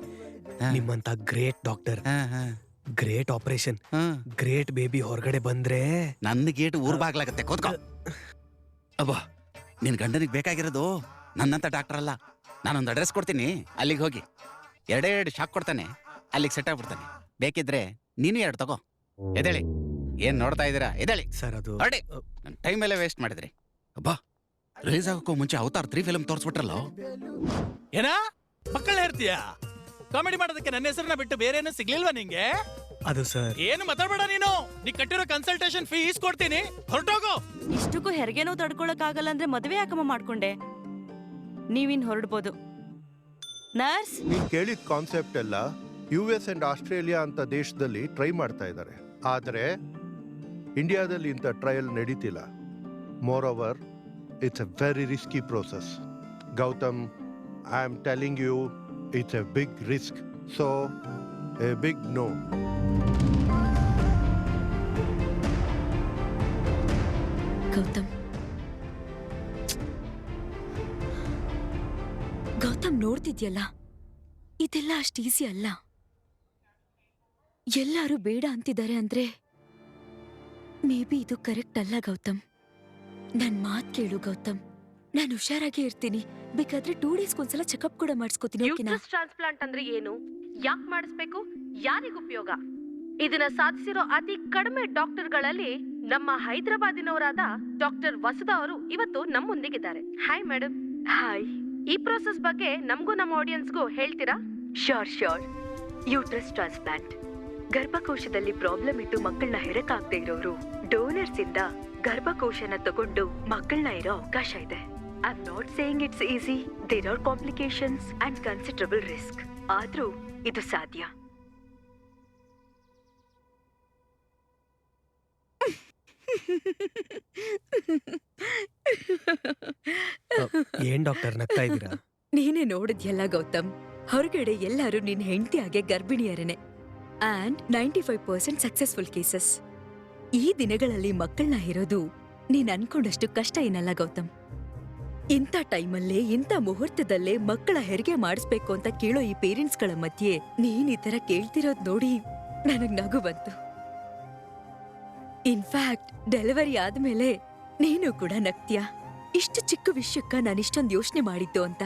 ನಿಮ್ಮಂತ great doctor, great operation, great baby ಹೊರಗಡೆ ಬಂದ್ರೆ ನನ್ನ ಗೇಟ್ ಊರ್ ಬಾಗ್ಲಾಗತ್ತೆ. ಕೂತ್ಕೋ. ಅಬ್ಬಾ, ನಿನ್ ಗಂಡನಿಗೆ ಬೇಕಾಗಿರೋದು ನನ್ನಂತ ಡಾಕ್ಟರ್ ಅಲ್ಲ. ನಾನೊಂದು ಅಡ್ರೆಸ್ ಕೊಡ್ತೀನಿ, ಅಲ್ಲಿಗೆ ಹೋಗಿ 2 ಶಾಕ್ ಕೊಡ್ತಾನೆ, ಅಲ್ಲಿಗೆ ಸೆಟ್ ಆಗ್ಬಿಡ್ತಾನೆ. ಬೇಕಿದ್ರೆ ನೀನು 2 ತಗೋ. ಎದೇಳಿ, ಏನ್ ನೋಡ್ತಾ ಇದ್ದೀರಾ? ಎದೇಳಿ ಸರ್. ಅದು ಹೊರಡಿ, ನನ್ನ ಟೈಮ್ ಎಲ್ಲ ವೇಸ್ಟ್ ಮಾಡಿದ್ರಿ. ಅಬ್ಬಾ, ರಿಲೀಸ್ ಆಗೋಕ್ಕೂ ಮುಂಚೆ ಅವತಾರ್ 3 ಫಿಲ್ಮ್ ತೋರಿಸ್ಬಿಟ್ರಲ್ಲ. ಏನಾ ಮಕ್ಕಳ ಹೇಳ್ತೀಯ? ಕಾಮಿಡಿ ಮಾಡೋದಕ್ಕೆ ನನ್ನ ಹೆಸರನ್ನ ಬಿಟ್ಟು ಬೇರೆ ಏನೂ ಸಿಗ್ಲಿಲ್ವಾ ನಿಂಗೆ? ಅದು ಸರ್, ಏನು ಮಾತಾಡ್ಬೇಡ ನೀನು. ನೀ ಕಟ್ಟಿರೋ ಕನ್ಸಲ್ಟೇಷನ್ ಫೀಸ್ ಕೊಡ್ತೀನಿ, ಹೊರಟೋಗು. ಇಷ್ಟಕ್ಕೂ ಹೆರಿಗೆನೋ ತಡ್ಕೊಳಕ್ ಆಗಲ್ಲ ಅಂದ್ರೆ ಮದುವೆ ಯಾಕಮ್ಮ ಮಾಡ್ಕೊಂಡೆ? ನೀವಿನ್ ಹೊರಡ್ಬೋದು. ನರ್ಸ್, ನೀನ್ ಕೇಳಿದ ಕಾನ್ಸೆಪ್ಟ್ ಎಲ್ಲ US ಅಂಡ್ ಆಸ್ಟ್ರೇಲಿಯಾ ಅಂತ ದೇಶದಲ್ಲಿ ಟ್ರೈ ಮಾಡ್ತಾ ಇದ್ದಾರೆ. ಆದರೆ ಇಂಡಿಯಾದಲ್ಲಿ ಇಂಥ ಟ್ರಯಲ್ ನಡೀತಿಲ್ಲ. Moreover, it's a very risky process. Gautam, I am telling you, it's a big risk. So a big no. Gautam, Gautam ನೋಡ್ತಿದ್ಯಲ್ಲ, ಇದೆಲ್ಲ ಅಷ್ಟು ಈಸಿ ಅಲ್ಲ. ಎಲ್ಲರೂ ಬೇಡ ಅಂತಿದ್ದಾರೆ ಅಂದ್ರೆ ಮೇ ಬಿ ಇದು ಕರೆಕ್ಟ್ ಅಲ್ಲ ಗೌತಮ್. ನನ್ ಮಾತ್ ಕೇಳು ಗೌತಮ್, ನಾನು ಹುಷಾರಾಗಿ ಇರ್ತೀನಿ. ಬೇಕಾದ್ರೆ 2 ಡೇಸ್ಗೊಂದ್ಸಲ ಚೆಕಪ್ ಕೂಡ ಮಾಡಿಸ್ಕೋತೀನಿ, ಓಕೆನಾ? ಯೂಟ್ರಸ್ ಟ್ರಾನ್ಸ್ಪ್ಲಾಂಟ್ ಅಂದ್ರೆ ಏನು, ಯಾಕೆ ಮಾಡಿಸ್ಬೇಕು, ಯಾರಿಗ ಉಪಯೋಗ? ಇದನ್ನ ಸಾಧಿಸಿರೋ ಅತಿ ಕಡಿಮೆ ಡಾಕ್ಟರ್ಗಳಲ್ಲಿ ನಮ್ಮ ಹೈದರಾಬಾದಿನವರಾದ ಡಾಕ್ಟರ್ ವಸುಧಾ ಅವರು ಇವತ್ತು ನಮ್ಮೊಂದಿಗಿದ್ದಾರೆ. Hi madam. ಹಾಯ್. ಈ ಪ್ರೋಸೆಸ್ ಬಗ್ಗೆ ನಮಗೂ ನಮ್ಮ ಆಡಿಯನ್ಸ್ಗೂ ಹೇಳ್ತೀರಾ? ಶ್ಯೂರ್. ಯೂಟ್ರಸ್ ಟ್ರಾನ್ಸ್ಪ್ಲಾಂಟ್ ಗರ್ಭಕೋಶದಲ್ಲಿ ಪ್ರಾಬ್ಲಮ್ ಇದ್ದು ಮಕ್ಕಳನ್ನ ಹೆರಕಾಗದೆ ಇರೋರು ಡೋನರ್ಸ್ ಇಂದ ಗರ್ಭಕೋಶನ ತಗೊಂಡು ಮಕ್ಕಳನ್ನ ಇರೋ ಅವಕಾಶ ಇದೆ. I am not saying it's easy. There are complications and considerable risk. ಆದ್ರೂ ಇದು ಸಾಧ್ಯ. ಏನ್ ಡಾಕ್ಟರ್ ನಗ್ತಾ ಇದ್ದೀರಾ? ನೀನೇ ನೋಡಿದ್ಯಲ್ಲ ಗೌತಮ್, ಹೊರಗಡೆ ಎಲ್ಲರೂ ನಿನ್ ಹೆಂಡತಿಯಾಗೆ ಗರ್ಭಿಣಿಯರೇನೆ. And 95% successful cases. ಈ ದಿನಗಳಲ್ಲಿ ಮಕ್ಕಳನ್ನ ಹೆರೋದು ನೀನ್ ಅನ್ಕೊಂಡಷ್ಟು ಕಷ್ಟ ಏನಲ್ಲ ಗೌತಮ್. ಇಂಥ ಟೈಮಲ್ಲೇ, ಇಂಥ ಮುಹೂರ್ತದಲ್ಲೇ ಮಕ್ಕಳ ಹೆರಿಗೆ ಮಾಡಿಸ್ಬೇಕು ಅಂತ ಕೇಳೋ ಈ ಪೇರೆಂಟ್ಸ್ಗಳ ಮಧ್ಯೆ ನೀನ್ ಈ ತರ ಕೇಳ್ತಿರೋದ್ ನೋಡಿ ನನಗ್ ನಗು ಬಂತು. ಇನ್ಫ್ಯಾಕ್ಟ್ ಡೆಲಿವರಿ ಆದ್ಮೇಲೆ ನೀನು ಕೂಡ ನಗ್ತೀಯ. ಇಷ್ಟು ಚಿಕ್ಕ ವಿಷಯಕ್ಕ ನಾನಿಷ್ಟೊಂದು ಯೋಚನೆ ಮಾಡಿದ್ದು ಅಂತ.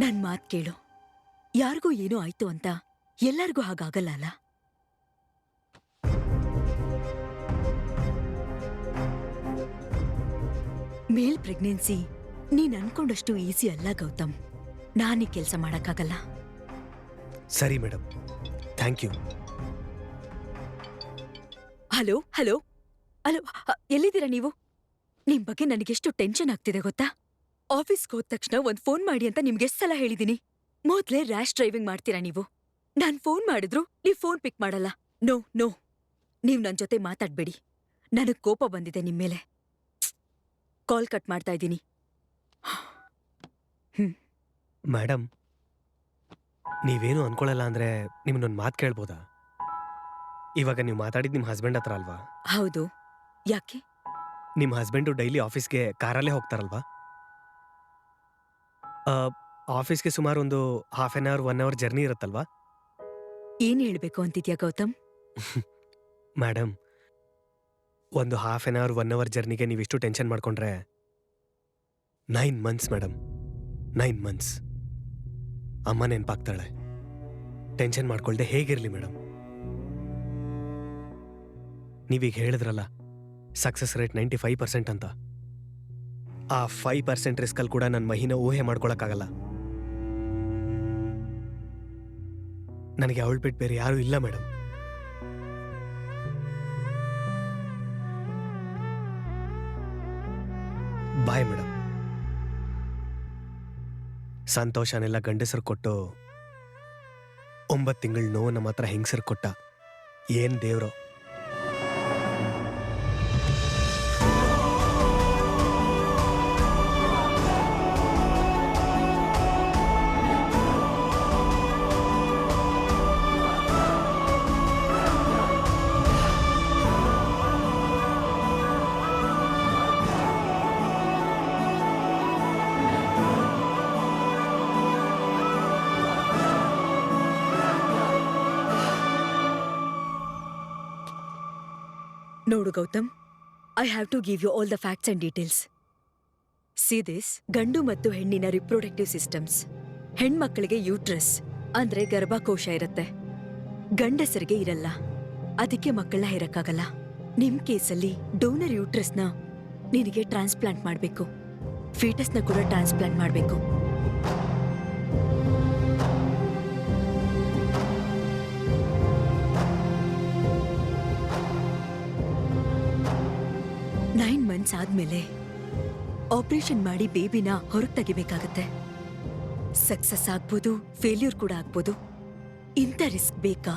ನನ್ ಮಾತ್ ಕೇಳು, ಯಾರಿಗೂ ಏನೋ ಆಯ್ತು ಅಂತ ಎಲ್ಲರಿಗೂ ಹಾಗಾಗಲ್ಲ ಅಲ್ಲ. ಮೇಲ್ ಪ್ರೆಗ್ನೆನ್ಸಿ ನೀನ್ ಅನ್ಕೊಂಡಷ್ಟು ಈಸಿ ಅಲ್ಲ ಗೌತಮ್. ನಾನೀ ಕೆಲ್ಸ ಮಾಡಕ್ಕಾಗಲ್ಲ. ಸರಿ madam, thank you. Hello hello hello, ಎಲ್ಲಿದ್ದೀರಾ ನೀವು? ನಿಮ್ ಬಗ್ಗೆ ನನಗೆಷ್ಟು ಟೆನ್ಷನ್ ಆಗ್ತಿದೆ ಗೊತ್ತಾ? ಆಫೀಸ್ಗೆ ಹೋದ ತಕ್ಷಣ ಒಂದ್ ಫೋನ್ ಮಾಡಿ ಅಂತ ನಿಮ್ಗೆಷ್ಟ್ ಸಲ ಹೇಳಿದೀನಿ. ಮೊದ್ಲೇ ರ್ಯಾಶ್ ಡ್ರೈವಿಂಗ್ ಮಾಡ್ತೀರಾ ನೀವು. ನಾನ್ ಫೋನ್ ಮಾಡಿದ್ರು ನೀವ್ ಫೋನ್ ಪಿಕ್ ಮಾಡಲ್ಲ. ನೋ, ನೀವ್ ನನ್ ಜೊತೆ ಮಾತಾಡ್ಬೇಡಿ. ನನಗ್ ಕೋಪ ಬಂದಿದೆ ನಿಮ್ಮೇಲೆ. ಕಾಲ್ ಕಟ್ ಮಾಡ್ತಾ ಇದ್ದೀನಿ. ಮೇಡಮ್, ನೀವೇನು ಅನ್ಕೊಳ್ಳಲ್ಲ ಅಂದ್ರೆ ನಿಮ್ಮನ್ನೊಂದು ಮಾತು ಕೇಳ್ಬೋದಾ? ಇವಾಗ ನೀವು ಮಾತಾಡಿದ್ ನಿಮ್ಮ ಹಸ್ಬೆಂಡ್ ಹತ್ರ ಅಲ್ವಾ? ಹೌದು. ಯಾಕೆ? ನಿಮ್ಮ ಹಸ್ಬೆಂಡು ಡೈಲಿ ಆಫೀಸ್ಗೆ ಕಾರಲ್ಲೇ ಹೋಗ್ತಾರಲ್ವಾ? ಆಫೀಸ್ಗೆ ಸುಮಾರು ಒಂದು 1/2 hour 1 hour ಜರ್ನಿ ಇರುತ್ತಲ್ವಾ? ಏನ್ ಹೇಳ್ಬೇಕು ಅಂತಿದ್ಯಾ ಗೌತಮ್? ಮೇಡಮ್, ಒಂದು 1/2 hour 1 hour ಜರ್ನಿಗೆ ನೀವಿಷ್ಟು ಟೆನ್ಷನ್ ಮಾಡ್ಕೊಂಡ್ರೆ 9 months ಮೇಡಮ್, 9 months ಅಮ್ಮ ನೆನ್ಪಾಗ್ತಾಳೆ. Tension ಮಾಡ್ಕೊಳ್ದೆ ಹೇಗಿರ್ಲಿ madam? ನೀವೀಗ ಹೇಳಿದ್ರಲ್ಲ ಸಕ್ಸಸ್ ರೇಟ್ 95% ಅಂತ. ಆ 5% ರಿಸ್ಕಲ್ಲಿ ಕೂಡ ನನ್ನ ಮಹಿನ ಊಹೆ ಮಾಡ್ಕೊಳಕ್ಕಾಗಲ್ಲ. ನನಗೆ ಅವಳು ಬಿಟ್ಟು ಬೇರೆ ಯಾರೂ ಇಲ್ಲ ಮೇಡಮ್. Bye madam. ಸಂತೋಷನೆಲ್ಲ ಗಂಡಸರು ಕೊಟ್ಟು 9 ತಿಂಗಳು ನೋವು ನಮ್ಮ ಹತ್ರ ಹೆಂಗಸರು ಕೊಟ್ಟ. ಏನ್ ದೇವ್ರೋ. ನೋಡು Gautam, I have to give you all the facts and details. See this, ಗಂಡು ಮತ್ತು ಹೆಣ್ಣಿನ ರಿಪ್ರೊಡಕ್ಟಿವ್ ಸಿಸ್ಟಮ್ಸ್. ಹೆಣ್ಮಕ್ಳಿಗೆ ಯೂಟ್ರಸ್ ಅಂದ್ರೆ ಗರ್ಭಕೋಶ ಇರುತ್ತೆ, ಗಂಡಸರಿಗೆ ಇರಲ್ಲ. ಅದಕ್ಕೆ ಮಕ್ಕಳನ್ನ ಹೇರಕ್ಕಾಗಲ್ಲ. ನಿಮ್ ಕೇಸಲ್ಲಿ ಡೋನರ್ ಯೂಟ್ರಸ್ನ ನಿನಗೆ ಟ್ರಾನ್ಸ್ಪ್ಲಾಂಟ್ ಮಾಡಬೇಕು, ಫೀಟಸ್ನ ಕೂಡ ಟ್ರಾನ್ಸ್ಪ್ಲಾಂಟ್ ಮಾಡಬೇಕು. ನೈನ್ ಮಂತ್ಸ್ ಆದ್ಮೇಲೆ ಆಪರೇಷನ್ ಮಾಡಿ ಬೇಬಿನ ಹೊರಗೆ ತೆಗಿಬೇಕಾಗತ್ತೆ. ಸಕ್ಸಸ್ ಆಗ್ಬೋದು, ಫೇಲ್ಯೂರ್ ಕೂಡ ಆಗ್ಬೋದು. ಇಂಥ ರಿಸ್ಕ್ ಬೇಕಾ?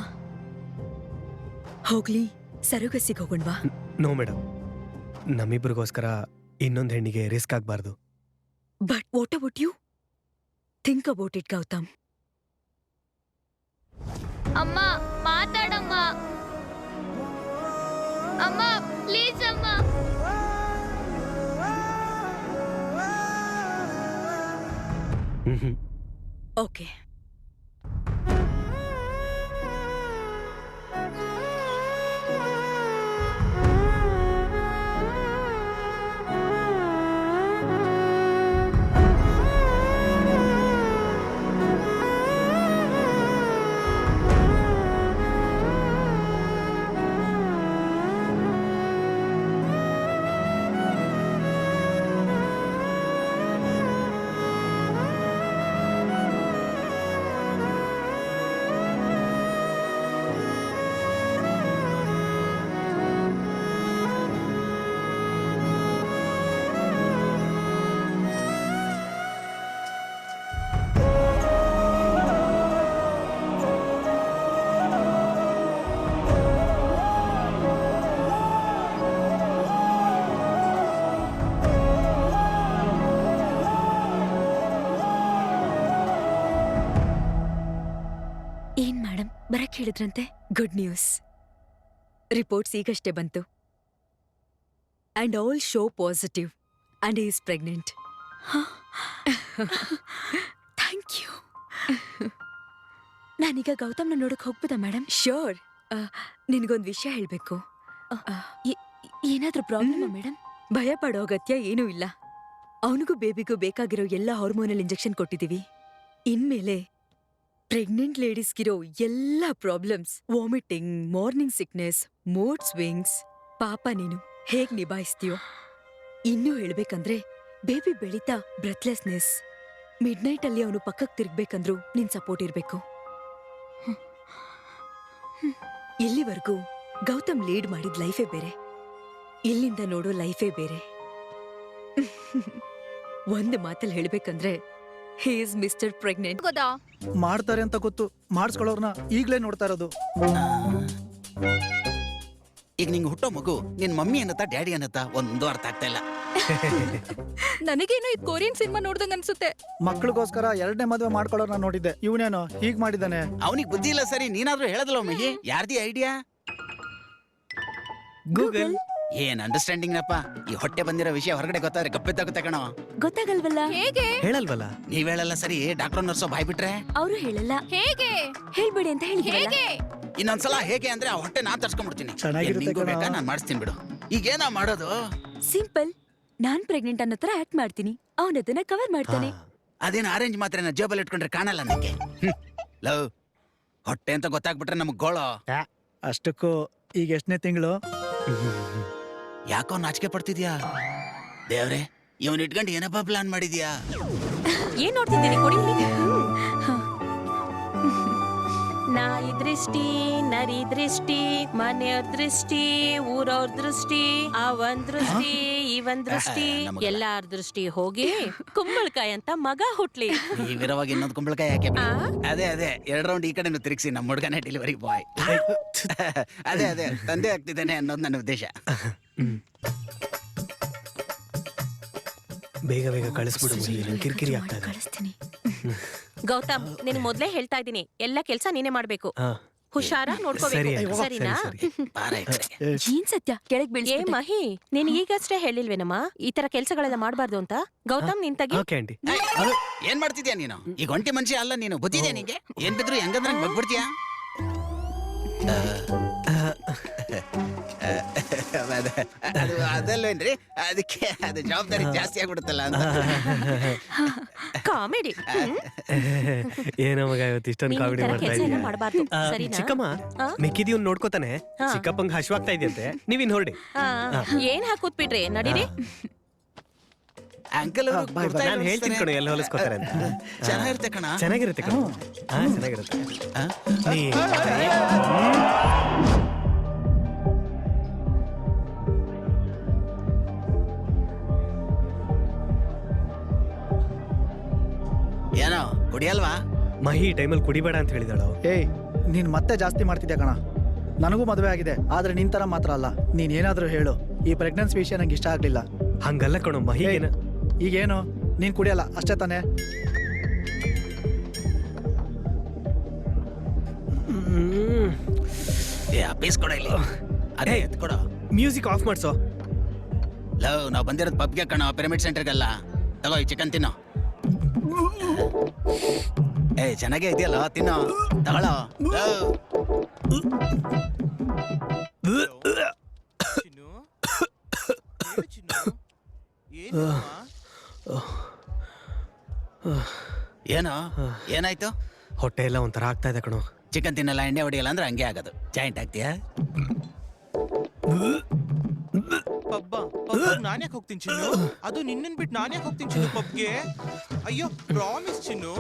ಹೋಗ್ಲಿ, ಸರೋಗಸಿಗೆ ಹೋಗೋಣವಾ? ನೋ ಮೇಡಮ್, ನಮ್ಮಿಬ್ರಿಗೋಸ್ಕರ ಇನ್ನೊಂದು ಹೆಣ್ಣಿಗೆ ರಿಸ್ಕ್ ಆಗಬಾರ್ದು. But what about you? Think about it Gautam. ಅಮ್ಮ ಮಾತಾಡಮ್ಮ. ಅಮ್ಮ ಪ್ಲೀಸ್ ಅಮ್ಮ. ಓಕೆ. ಏನ್ ಮೇಡಮ್ ಬರಕ್ ಹೇಳಿದ್ರಂತೆ? Good news. ರಿಪೋರ್ಟ್ಸ್ ಈಗಷ್ಟೇ ಬಂತು. And all show positive and is pregnant. Thank you. ನಾನೀಗ ಗೌತಮ್ನ ನೋಡಕ್ ಹೋಗ್ಬೋದಾ ಮೇಡಮ್? ಶ್ಯೂರ್. ನಿನ್ಗೊಂದು ವಿಷಯ ಹೇಳ್ಬೇಕು. ಏನಾದ್ರೂ ಪ್ರಾಬ್ಲಮ್ ಮೇಡಮ್? ಭಯ ಪಡೋ ಅಗತ್ಯ ಏನೂ ಇಲ್ಲ. ಅವನಿಗೂ ಬೇಬಿಗೂ ಬೇಕಾಗಿರೋ ಎಲ್ಲ ಹಾರ್ಮೋನಲ್ ಇಂಜೆಕ್ಷನ್ ಕೊಟ್ಟಿದೀವಿ. ಇನ್ಮೇಲೆ ಪ್ರೆಗ್ನೆಂಟ್ ಲೇಡೀಸ್ಗಿರೋ ಎಲ್ಲ problems, vomiting, morning sickness, mood swings, ಪಾಪ ನೀನು ಹೇಗ್ ನಿಭಾಯಿಸ್ತೀಯೋ. ಇನ್ನೂ ಹೇಳ್ಬೇಕಂದ್ರೆ ಬೇಬಿ ಬೆಳೀತಾ ಬ್ರೆತ್ಲೆಸ್ನೆಸ್, ಮಿಡ್ ನೈಟ್ ಅಲ್ಲಿ ಅವನು ಪಕ್ಕಕ್ಕೆ ತಿರ್ಗ್ಬೇಕಂದ್ರೂ ನಿನ್ ಸಪೋರ್ಟ್ ಇರ್ಬೇಕು. ಇಲ್ಲಿವರೆಗೂ ಗೌತಮ್ ಲೀಡ್ ಮಾಡಿದ ಲೈಫೇ ಬೇರೆ, ಇಲ್ಲಿಂದ ನೋಡೋ ಲೈಫೇ ಬೇರೆ. ಒಂದು ಮಾತಲ್ಲಿ ಹೇಳ್ಬೇಕಂದ್ರೆ ಹಿ ಇಸ್ ಮಿಸ್ಟರ್ ಪ್ರೆಗ್ನೆಂಟ್. ಗೊತ್ತಾ? ಮಾಡ್ತಾರೆ ಅಂತ ಗೊತ್ತು, ಮಾಡಿಸ್ಕೊಳ್ಳೋರ್ನ ಈಗ್ಲೇ ನೋಡ್ತಾ ಇರೋದು. ಈಗ ನಿಂಗೆ ಹುಟ್ಟೋ ಮಗು ನಿನ್ ಮಮ್ಮಿ ಅನ್ನತ್ತಾ ಡ್ಯಾಡಿ ಅನ್ನತ್ತಾ ಒಂದು ಅರ್ಥ ಆಗ್ತಾ ಇಲ್ಲ. ನನಗೇನು ಇದು ಕೊರಿಯನ್ ಸಿನಿಮಾ ನೋಡ್ದಂಗ ಅನ್ಸುತ್ತೆ. ಮಕ್ಳಿಗೋಸ್ಕರ 2ನೇ ಮದ್ವೆ ಮಾಡ್ಕೊಳ್ಳೋರ್ನ ನೋಡಿದ್ದೆ, ಇವನೇನೋ ಹೀಗ್ ಮಾಡಿದಾನೆ. ಅವನಿಗೆ ಬುದ್ಧಿ ಇಲ್ಲ ಸರಿ, ನೀನಾದ್ರೂ ಹೇಳದಲ್ಲ ಮಹಿ. ಯಾರ್ದಿ ಐಡಿಯಾ? ಗೂಗಲ್. ಏನ್ ಅಂಡರ್ಸ್ಟ್ಯಾಂಡಿಂಗ್ ನಪ್ಪ. ಈ ಹೊಟ್ಟೆ ಬಂದಿರೋ ವಿಷಯ ಹೊರಗಡೆ ಗೊತ್ತಾದ್ರೆ ಕಪ್ಪಿದ್ದಾಗುತ್ತೆ ಕಣೋ. ಗೊತ್ತಾಗಲ್ವಲ್ಲ? ಹೇಗೆ ಹೇಳಲ್ವಲ್ಲ? ನೀವ್ ಹೇಳಲ್ಲ ಸರಿ, ಡಾಕ್ಟರ್ ನರ್ಸೋ ಬಾಯ್ ಬಿಟ್ರೆ ಅವರು ಹೇಳಲ್ಲ. ಹೇಗೆ ಹೇಳ್ಬೇಡಿ ಅಂತ ಹೇಳಿದ್ರಲ್ಲ. ಹೇಗೆ ಇನ್ನೊಂದ್ಸಲ ಹೇಗೆ ಅಂದ್ರೆ ಆ ಹೊಟ್ಟೆ ನಾ ತರ್ಸ್ಕೊಂಡ್ಬಿಡ್ತೀನಿ. ಚೆನ್ನಾಗಿರುತ್ತೆ ನಿಂಗೂ ಕಣೋ. ಬೇಕಾ? ನಾನ್ ಮಾಡಿಸ್ತೀನಿ ಬಿಡು. ಈಗೇನಾ ಮಾಡೋದು? ಸಿಂಪಲ್. ನಾನ್ ಪ್ರೆಗ್ನೆಂಟ್ ಅನ್ನೋ ತರ ಆಕ್ಟ್ ಮಾಡ್ತೀನಿ, ಅವನದನ್ನ ಕವರ್ ಮಾಡ್ತಾನೆ. ಅದೇನು ಆರೆಂಜ್ ಮಾತ್ರ ಜೇಬಲ್ ಇಟ್ಕೊಂಡ್ರೆ ಕಾಣಲ್ಲ ನಂಗೆ. ಲವ್ ಹೊಟ್ಟೆ ಅಂತ ಗೊತ್ತಾಗ್ಬಿಟ್ರೆ ನಮಗ್ ಗೋಳು. ಅಷ್ಟಕ್ಕೂ ಈಗ ಎಷ್ಟನೇ ತಿಂಗಳು? ಯಾಕೋ ನಾಚಿಕೆ ಪಡ್ತಿದ್ಯಾ? ದೇವ್ರೆ, ಇವನ್ ಇಟ್ಕೊಂಡು ಏನಪ್ಪ ಪ್ಲಾನ್ ಮಾಡಿದ್ಯಾ? ಏನ್ ನೋಡ್ತಿದ್ದೀರಿ ಕೊಡಿ. ನಾಯಿ ದೃಷ್ಟಿ, ನರಿ ದೃಷ್ಟಿ, ಮನೆಯವ್ರ ದೃಷ್ಟಿ, ಊರವ್ರ ದೃಷ್ಟಿ, ಅವನ್ ದೃಷ್ಟಿ, ಇವನ್ ದೃಷ್ಟಿ, ಎಲ್ಲಾರ ದೃಷ್ಟಿ ಹೋಗಿ ಕುಂಬಳಕಾಯಿ ಅಂತ ಮಗ ಹುಟ್ಲಿ. ಈ ವಿರವಾಗಿ ಇನ್ನೊಂದು ಕುಂಬಳಕಾಯಿ ಯಾಕೆ? ಅದೇ 2 ರೌಂಡ್ ಈ ಕಡೆ ತಿರುಗಿಸಿ ನಮ್ಮ ಹುಡುಗನೇ ಡೆಲಿವರಿ ಬಾಯ್. ಅದೇ ತಂದೆ ಆಗ್ತಿದ್ದೇನೆ ಅನ್ನೋದು ನನ್ನ ಉದ್ದೇಶ. ಬೇಗ ಬೇಗ ಕಳಿಸ್ಬಿಡು, ಕಿರಿಕಿರಿ ಆಗ್ತಾ ಇದೆ. ಕಳಿಸ್ತೀನಿ. ಗೌತಮ್, ನಿನ್ ಮೊದ್ಲೇ ಹೇಳ್ತಾ ಇದ್ದೀನಿ, ಎಲ್ಲ ಕೆಲ್ಸ ನೀನೇ ಮಾಡ್ಬೇಕು. ಹುಷಾರಾಗಿ ನೋಡ್ಕೋಬೇಕು, ಸರಿನಾ? ಏನ್ ಸತ್ಯ ಕೆಳಗ್ ಬೀಳ್ಸಿ. ಏ ಮಹಿ, ನೀನ್ ಈಗಷ್ಟೇ ಹೇಳಿಲ್ವೇನಮ್ಮ ಈ ತರ ಕೆಲ್ಸಗಳೆಲ್ಲ ಮಾಡ್ಬಾರ್ದು ಅಂತ? ಗೌತಮ್, ನಿನ್ ತಗಿ. ಏನ್ ಮಾಡ್ತಿದ್ಯಾ ನೀನು? ಈಗ ಒಂಟಿ ಮನುಷ್ಯ ಅಲ್ಲ ನೀನು, ಬುದ್ಧಿದ್ಯಾ ನಿಂಗೆ? ಏನ್ ಬಿದ್ರು ಹೆಂಗಂದ್ರೆ ಬಗ್ಬಿಡ್ತೀಯಾ? ಅದಲ್ವೇನ್ರಿ, ಅದಕ್ಕೆ ಅದು ಜವಾಬ್ದಾರಿ ಜಾಸ್ತಿ ಆಗ್ಬಿಡುತ್ತಲ್ಲ ಅಂತ. ಕಾಮಿಡಿ. ಏನೋ ಮಗ ಇವತ್ತು ಇಷ್ಟೊಂದು ಕಾಮಿಡಿ ಮಾಡ್ತಾ ಮಾಡ್ಬಾರ್ದು, ಇದ್ದೀನಿ. ಸರಿನಾ? ಚಿಕ್ಕಮ್ಮ, ಮಿಕ್ಕಿದೀವ್ ನೋಡ್ಕೋತಾನೆ. ಚಿಕ್ಕಪ್ಪಂಗ್ ಹಶ್ವಾಗ್ತಾ ಇದೆಯಂತೆ, ನೀವಿನ್ ಹೊರಡಿ. ಏನ್ ಹಾಕೂತ್ ಬಿಡ್ರಿ, ನಡೀರಿ. ಅಂಕಲ್ ನಾನು ಹೇಳ್ತೀನಿ ಕಣೋ ಎಲ್ಲಿ ಹೊಲಿಸ್ಕೋತಾರೆ ಅಂತ. ಚೆನ್ನಾಗಿರುತ್ತೆ ಕಣ. ಚೆನ್ನಾಗಿರುತ್ತೆ ಕಣೋ. ಚೆನ್ನಾಗಿರುತ್ತೆ. ಏನೋ ಕುಡಿಯಲ್ವಾ? ಮಹಿ ಟೈಮಲ್ಲಿ ಕುಡಿಬೇಡ ಅಂತ ಹೇಳಿದಾಳು. ಏಯ್, ನೀನ್ ಮತ್ತೆ ಜಾಸ್ತಿ ಮಾಡ್ತಿದ್ಯಾ ಕಣ. ನನಗೂ ಮದುವೆ ಆಗಿದೆ, ಆದ್ರೆ ನಿನ್ ತರ ಮಾತ್ರ ಅಲ್ಲ. ನೀನ್ ಏನಾದ್ರೂ ಹೇಳು, ಈ ಪ್ರೆಗ್ನೆನ್ಸಿ ವಿಷಯ ನಂಗೆ ಇಷ್ಟ ಆಗ್ಲಿಲ್ಲ. ಹಂಗಲ್ಲ ಕಣೋ ಮಹಿ. ಈಗೇನು ನೀನ್ ಕುಡಿಯಲ್ಲ ಅಷ್ಟೇ ತಾನೇ? ಪೀಸ್ ಕೊಡ ಇಲ್ಲಿ. ಅದೇ ಕೊಡ. Music of ಮಾಡ್ಸೋ. ಲವ್, ನಾವು ಬಂದಿರೋದು ಪಬ್ಗೆ ಕಣ, ಪಿರಮಿಡ್ ಸೆಂಟರ್ಗಲ್ಲ. ತಗೋ ಈ ಚಿಕನ್ ತಿನ್ನೋ. ಚೆನ್ನಾಗೇ ಇದೆಯಲ್ಲ, ತಿನ್ನೋ. ತಗೊಳ್ಳೋ. ಏನೋ ಏನಾಯ್ತು? ಹೊಟ್ಟೆ ಎಲ್ಲ ಒಂಥರ ಆಗ್ತಾ ಇದೆ ಕಣೋ. ಚಿಕನ್ ತಿನ್ನಲ್ಲ, ಎಣ್ಣೆ ಹೊಡಿಯಲ್ಲ ಅಂದ್ರೆ ಹಂಗೆ ಆಗೋದು. ಜಾಯಿಂಟ್ ಆಗ್ತೀಯಾ? ನಾನ್ ಯಾಕೆ ಹೋಗ್ತೀನಿ ಚಿನ್ನು? ಅದು ನಿನ್ನನ್ ಬಿಟ್ಟು ನಾನ್ ಯಾಕೆ ಹೋಗ್ತೀನಿ ಚಿನ್ನು ಪಬ್ಗೆ? ಅಯ್ಯೋ ಪ್ರಾಮಿಸ್ ಚಿನ್ನು,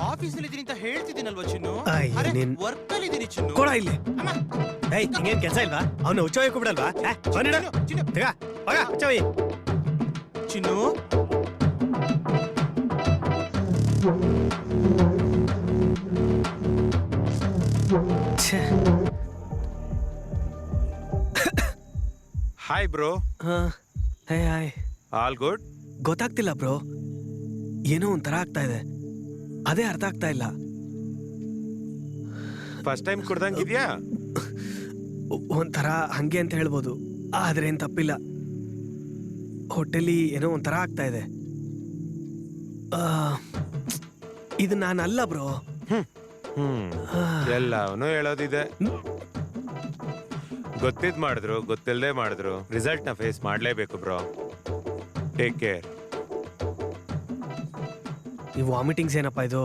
ಆಫೀಸಲ್ಲಿ ಇದೀನಿ ಅಂತ ಹೇಳ್ತಿದ್ದೀನಲ್ವಾ ಚಿನ್ನು? ವರ್ಕ್ ಅಲ್ಲಿ ಇದೀನಿ ಚಿನ್ನು. ಕೊಡ ಇಲ್ಲಿ. ಏಯ್, ನಿಂಗೇನ್ ಕೆಲಸ ಇಲ್ವಾ? ಅವನು ಹುಚ್ಚೋಯಕ್ಕೂ ಬಿಡಲ್ವಾ? ಚಿನ್ನು hi bro. Hi. All good? ಗೊತ್ತಾಗ್ತಿಲ್ಲ ಬ್ರೋ, ಏನೋ ಒಂಥರ ಆಗ್ತಾ ಇದೆ. ಅದೇ ಅರ್ಥ ಆಗ್ತಾ ಇಲ್ಲ. ಫಸ್ಟ್ ಟೈಮ್ ಕುಡ್ದಂಗಿದ್ಯಾ? ಒಂಥರ ಹಂಗೆ ಅಂತ ಹೇಳ್ಬೋದು, ಆದ್ರೆ ಏನ್ ತಪ್ಪಿಲ್ಲ. ಹೊಟ್ಟೆಲಿ ಏನೋ ಒಂಥರ ಆಗ್ತಾ ಇದೆ. ಇದು ನಾನಲ್ಲ ಬ್ರೋ. ಎಲ್ಲವನ್ನೂ ಹೇಳೋದಿದೆ. ಗೊತ್ತಿದ್ ಮಾಡಿದ್ರು ಗೊತ್ತಿಲ್ಲದೆ ಮಾಡಿದ್ರು ರಿಸಲ್ಟ್ ನ ಫೇಸ್ ಮಾಡ್ಲೇಬೇಕು ಬ್ರೋ. Take care. ಈ ವಾಮಿಟಿಂಗ್ಸ್ ಏನಪ್ಪ ಇದು?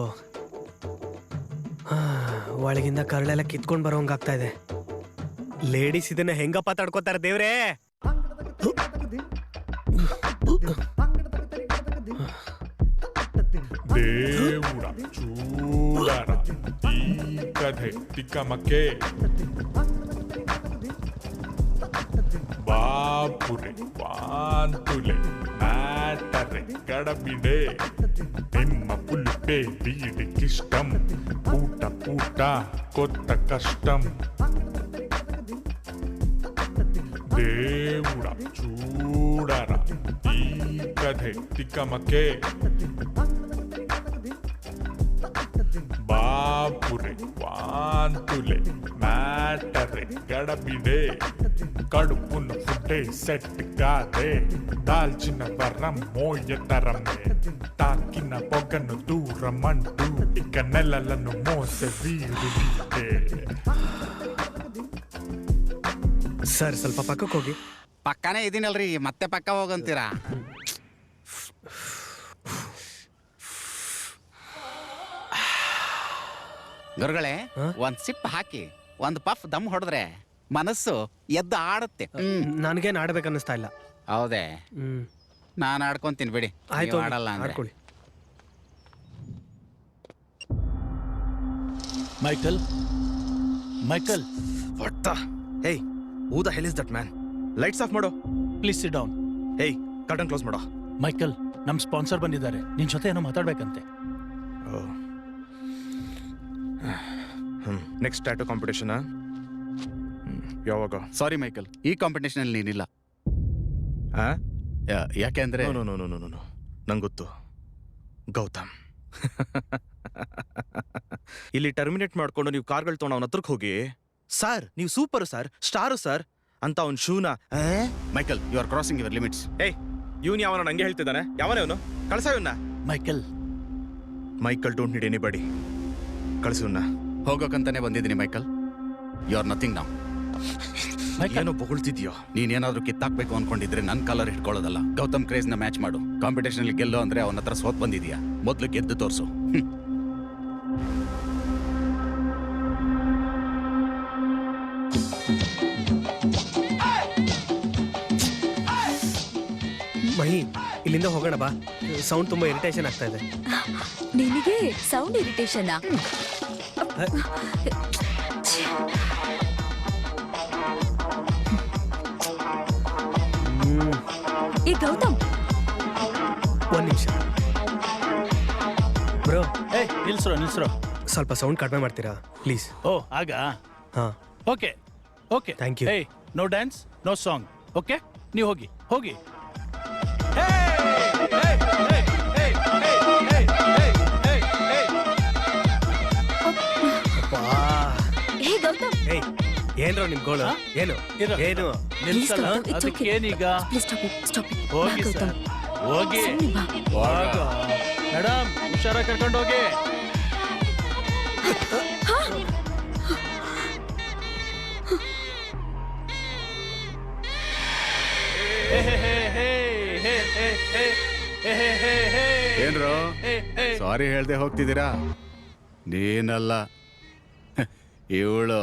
ಒಳಗಿಂದ ಕರಳೆಲ್ಲ ಕಿತ್ಕೊಂಡ್ ಬರೋಂಗಾಗ್ತಾ ಇದೆ. ಲೇಡೀಸ್ ಇದನ್ನ ಹೆಂಗಪ್ಪ ತಡ್ಕೋತಾರೆ ದೇವ್ರೇ? దేవుడ చూడరా ఈ కథೆ తిక్కమకే బాపురే వాంతులే మ్యాటరే గడబిడే నిమ్మ పులిపే వీడికిష్టం పూట పూట కొత్త కష్టం దేవుడ చూడరా ఈ కథೆ తిక్కమకే బాపురే వాంతులే మ్యాటరే గడబిడే కడుపున ఫుడ్డే సెట్ కాదే దాల్చిన వరం మోయతరమే తాకిన పొగను దూరమంటూ ఇక నెలలను మోసే వీడు వీడే. ಸರ್ ಸ್ವಲ್ಪ ಪಕ್ಕಕ್ಕೆ ಹೋಗಿ. ಪಕ್ಕನೇ ಇದೀನಲ್ರಿ, ಮತ್ತೆ ಪಕ್ಕ ಹೋಗಂತೀರಾ? ಗುರುಗಳೇ ಒಂದ್ ಸಿಪ್ ಹಾಕಿ ಒಂದ್ ಪಫ್ ದಮ್ ಹೊಡೆದ್ರೆ ಮನಸ್ಸು ಎದ್ದು ಆಡುತ್ತೆ. ನನಗೇನು ಆಡ್ಬೇಕನ್ನಿಸ್ತಾ ಇಲ್ಲ. ಹೌದೇ? ನಾನು ಆಡ್ಕೊಂತೀನಿ ಬಿಡಿ. ಆಯ್ತು, ನೀವ್ ಆಡಲ್ಲ ಅಂದ್ರೆ. ಆಡ್ಕೊಳ್ಳಿ. Michael Michael what the hey, who the hell is that man? Lights off ಮಾಡು. Please sit down. Hey, curtain close ಮಾಡೋ. ಮೈಕಲ್, ನಮ್ ಸ್ಪಾನ್ಸರ್ ಬಂದಿದ್ದಾರೆ, ನಿನ್ ಜೊತೆ ಏನೋ ಮಾತಾಡ್ಬೇಕಂತೆ. ನೆಕ್ಸ್ಟ್ ಟ್ಯಾಟೂ ಕಾಂಪಿಟೇಷನ್ ಯಾವಾಗ? ಸಾರಿ ಮೈಕಲ್, ಈ ಕಾಂಪಿಟೇಷನ್ ಅಲ್ಲಿ ನೀನಿಲ್ಲ. ಯಾಕೆಂದ್ರೆ ನಂಗೆ ಗೊತ್ತು ಗೌತಮ್. ಇಲ್ಲಿ ಟರ್ಮಿನೇಟ್ ಮಾಡ್ಕೊಂಡು ನೀವು ಕಾರ್ಗಳು ತೊಗೊಂಡು ಅವನ ಹತ್ರಕ್ಕೆ ಹೋಗಿ, ಸರ್ ನೀವು ಸೂಪರ್ ಸರ್, ಸ್ಟಾರು ಸರ್ ಅಂತ ಅವ್ನ ಶೂನ. Michael, you are crossing your limits. ಏಯ್, ಇವನು ಯಾವನ ನಂಗೆ ಹೇಳ್ತಿದ್ದಾನೆ? ಯಾವನೇ ಅವನು? ಕಳ್ಸ ಇವನ್ನ. Michael don't need anybody. ಕಳ್ಸವನ್ನ. ಹೋಗೋಕಂತಾನೆ ಬಂದಿದ್ದೀನಿ Michael. You are nothing now. ಏನೋ ಬೊಗಳ್ತಿದ್ಯೋ? ನೀನೇನಾದ್ರೂ ಕಿತ್ತಾಕ್ಬೇಕು ಅನ್ಕೊಂಡಿದ್ರೆ ನನ್ ಕಲರ್ ಇಟ್ಕೊಳ್ಳೋದಲ್ಲ. ಗೌತಮ್ ಕ್ರೇಜ್ ನ ಮ್ಯಾಚ್ ಮಾಡು. ಕಾಂಪಿಟೇಷನ್ ಅಲ್ಲಿ ಗೆಲ್ಲೋ ಅಂದ್ರೆ ಅವನ ಹತ್ರ ಸೋತ್ ಬಂದಿದ್ಯಾ, ಮೊದ್ಲು ಗೆದ್ದು ತೋರ್ಸು. ಮಹಿ, ಇಲ್ಲಿಂದ ಹೋಗೋಣ ಬಾ. ಸೌಂಡ್ ತುಂಬಾ ಇರಿಟೇಷನ್ ಆಗ್ತಾ ಇದೆ. ನಿನಗೆ ಸೌಂಡ್ ಇರಿಟೇಷನ್? ಈ ಗೌತಮ್, ಒಂದ್ ನಿಮಿಷ ಬ್ರೋ. ನಿಲ್ಸ್ರೋ. ಸ್ವಲ್ಪ ಸೌಂಡ್ ಕಡಿಮೆ ಮಾಡ್ತೀರಾ ಪ್ಲೀಸ್? ಓ ಆಗ. ಹಾ, okay. Thank you. No dance, no song. Okay, ನೀವು ಹೋಗಿ. ಹೇ ಗೌತಮ್, ಏಯ್, ಏನ್ರೋ ನಿಮ್ ಗೋಳು? ಏನು ಏನು? ಅದಕ್ಕೇನೀಗ? Stop it. ಹೋಗಿ ಸರ್, ಹೋಗಿ. ಮೇಡಮ್, ಹುಷಾರಾಗಿ ಕರ್ಕೊಂಡು ಹೋಗಿ. ಏನ್ರೋ ಸಾರಿ ಹೇಳ್ದೆ ಹೋಗ್ತಿದ್ದೀರಾ? ನೀನಲ್ಲ, ಇವಳು.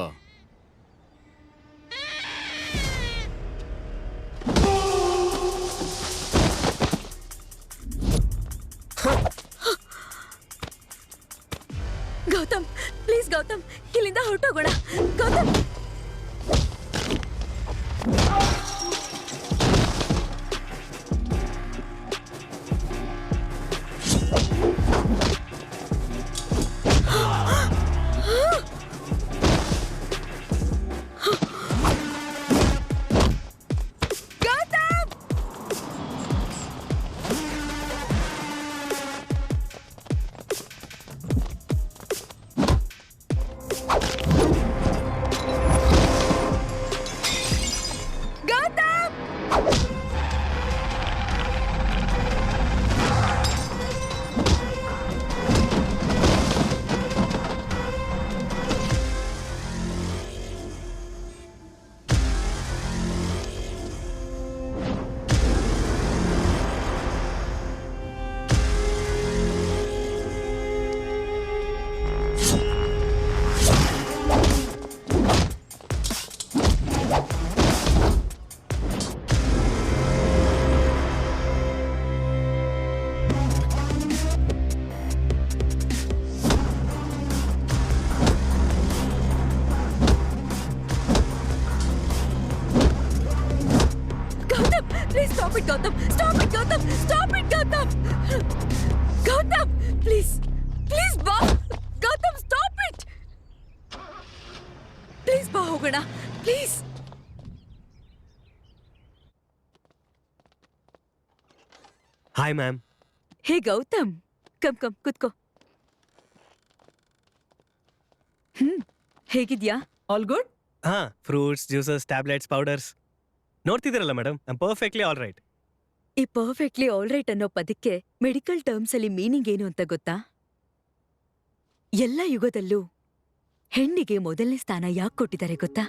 ಗೌತಮ್ ಪ್ಲೀಸ್, ಗೌತಮ್ ಇಲ್ಲಿಂದ ಹೊರಟೋಗೋಣ. Gautam, Gautam! Stop it, Gautam! Stop it, Gautam! Gautam! Please! Please, ba! Gautam, stop it! Please, ba, hogana! Please! Hi, ma'am. Hey, Gautam. Come, kutko. ಹೇಗಿದ್ಯಾ? All good? ಹಾ, ಫ್ರೂಟ್ಸ್, ಜ್ಯೂಸಸ್, ಟ್ಯಾಬ್ಲೆಟ್ಸ್, ಪೌಡರ್ಸ್ ನೋಡ್ತಿದ್ದೀರಲ್ಲ madam, I am perfectly all right. ಈ perfectly all right ಅನ್ನೋ ಪದಕ್ಕೆ medical terms ಅಲ್ಲಿ meaning ಏನು ಅಂತ ಗೊತ್ತಾ? ಎಲ್ಲ ಯುಗದಲ್ಲೂ ಹೆಣ್ಣಿಗೆ ಮೊದಲನೇ ಸ್ಥಾನ ಯಾಕೆ ಕೊಟ್ಟಿದ್ದಾರೆ ಗೊತ್ತಾ?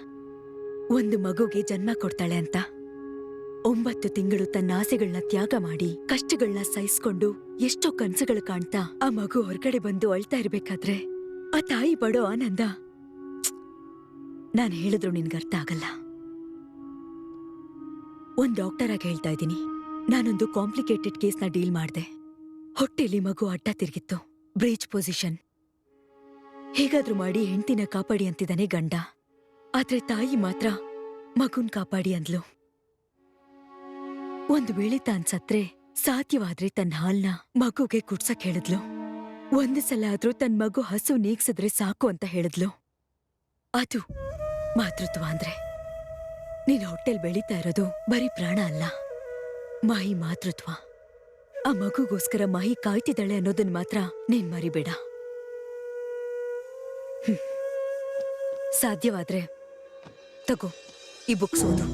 ಒಂದು ಮಗುಗೆ ಜನ್ಮ ಕೊಡ್ತಾಳೆ ಅಂತ. 9 ತಿಂಗಳು ತನ್ನ ಆಸೆಗಳನ್ನ ತ್ಯಾಗ ಮಾಡಿ ಕಷ್ಟಗಳನ್ನ ಸಹಿಸ್ಕೊಂಡು ಎಷ್ಟೋ ಕನ್ಸುಗಳು ಕಾಣ್ತಾ ಆ ಮಗು ಹೊರಗಡೆ ಬಂದು ಅಳ್ತಾ ಇರ್ಬೇಕಾದ್ರೆ ಆ ತಾಯಿ ಪಡೋ ಆನಂದ ನಾನು ಹೇಳಿದ್ರು ನಿನ್ಗೆ ಅರ್ಥ ಆಗಲ್ಲ. ಒಂದ್ ಡಾಕ್ಟರ್ ಆಗಿ ಹೇಳ್ತಾ ಇದ್ದೀನಿ, ನಾನೊಂದು ಕಾಂಪ್ಲಿಕೇಟೆಡ್ ಕೇಸ್ನ ಡೀಲ್ ಮಾಡ್ದೆ. ಹೊಟ್ಟೆಲಿ ಮಗು ಅಡ್ಡ ತಿರುಗಿತ್ತು, ಬ್ರೀಚ್ ಪೊಸಿಷನ್. ಹೇಗಾದ್ರೂ ಮಾಡಿ ಹೆಂಡ್ತಿನ ಕಾಪಾಡಿ ಅಂತಿದ್ದಾನೆ ಗಂಡ. ಆದ್ರೆ ತಾಯಿ ಮಾತ್ರ ಮಗುನ್ ಕಾಪಾಡಿ ಅಂದ್ಲು. ಒಂದು ವೇಳೆ ತಾನ್ ಸತ್ರೆ ಸಾಧ್ಯವಾದ್ರೆ ತನ್ನ ಹಾಲ್ನ ಮಗುಗೆ ಕುಡ್ಸಕ್ ಹೇಳಿದ್ಲು. ಒಂದು ಸಲ ಆದ್ರೂ ತನ್ ಮಗು ಹಸು ನೀಗ್ಸಿದ್ರೆ ಸಾಕು ಅಂತ ಹೇಳಿದ್ಲು. ಅದು ಮಾತೃತ್ವ ಅಂದ್ರೆ. ನೀನ್ ಹೊಟ್ಟೆಲ್ ಬೆಳೀತಾ ಇರೋದು ಬರೀ ಪ್ರಾಣ ಅಲ್ಲ, ಮಾಹಿ ಮಾತೃತ್ವ. ಆ ಮಗುಗೋಸ್ಕರ ಮಾಹಿ ಕಾಯ್ತಿದ್ದಾಳೆ ಅನ್ನೋದನ್ ಮಾತ್ರ ನೀನ್ ಮರಿಬೇಡ. ಸಾಧ್ಯವಾದ್ರೆ ತಗೋ ಈ ಬುಕ್ಸ್ ಓದು.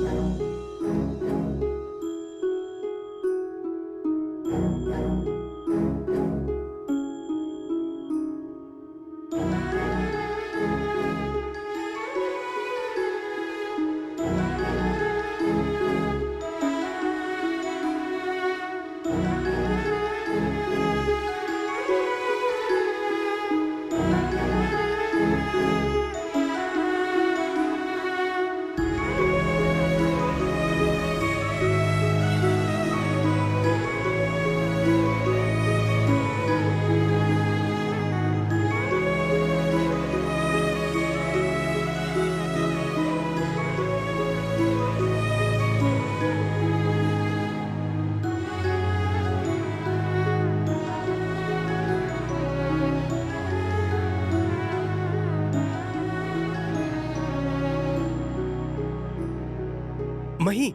Mahi,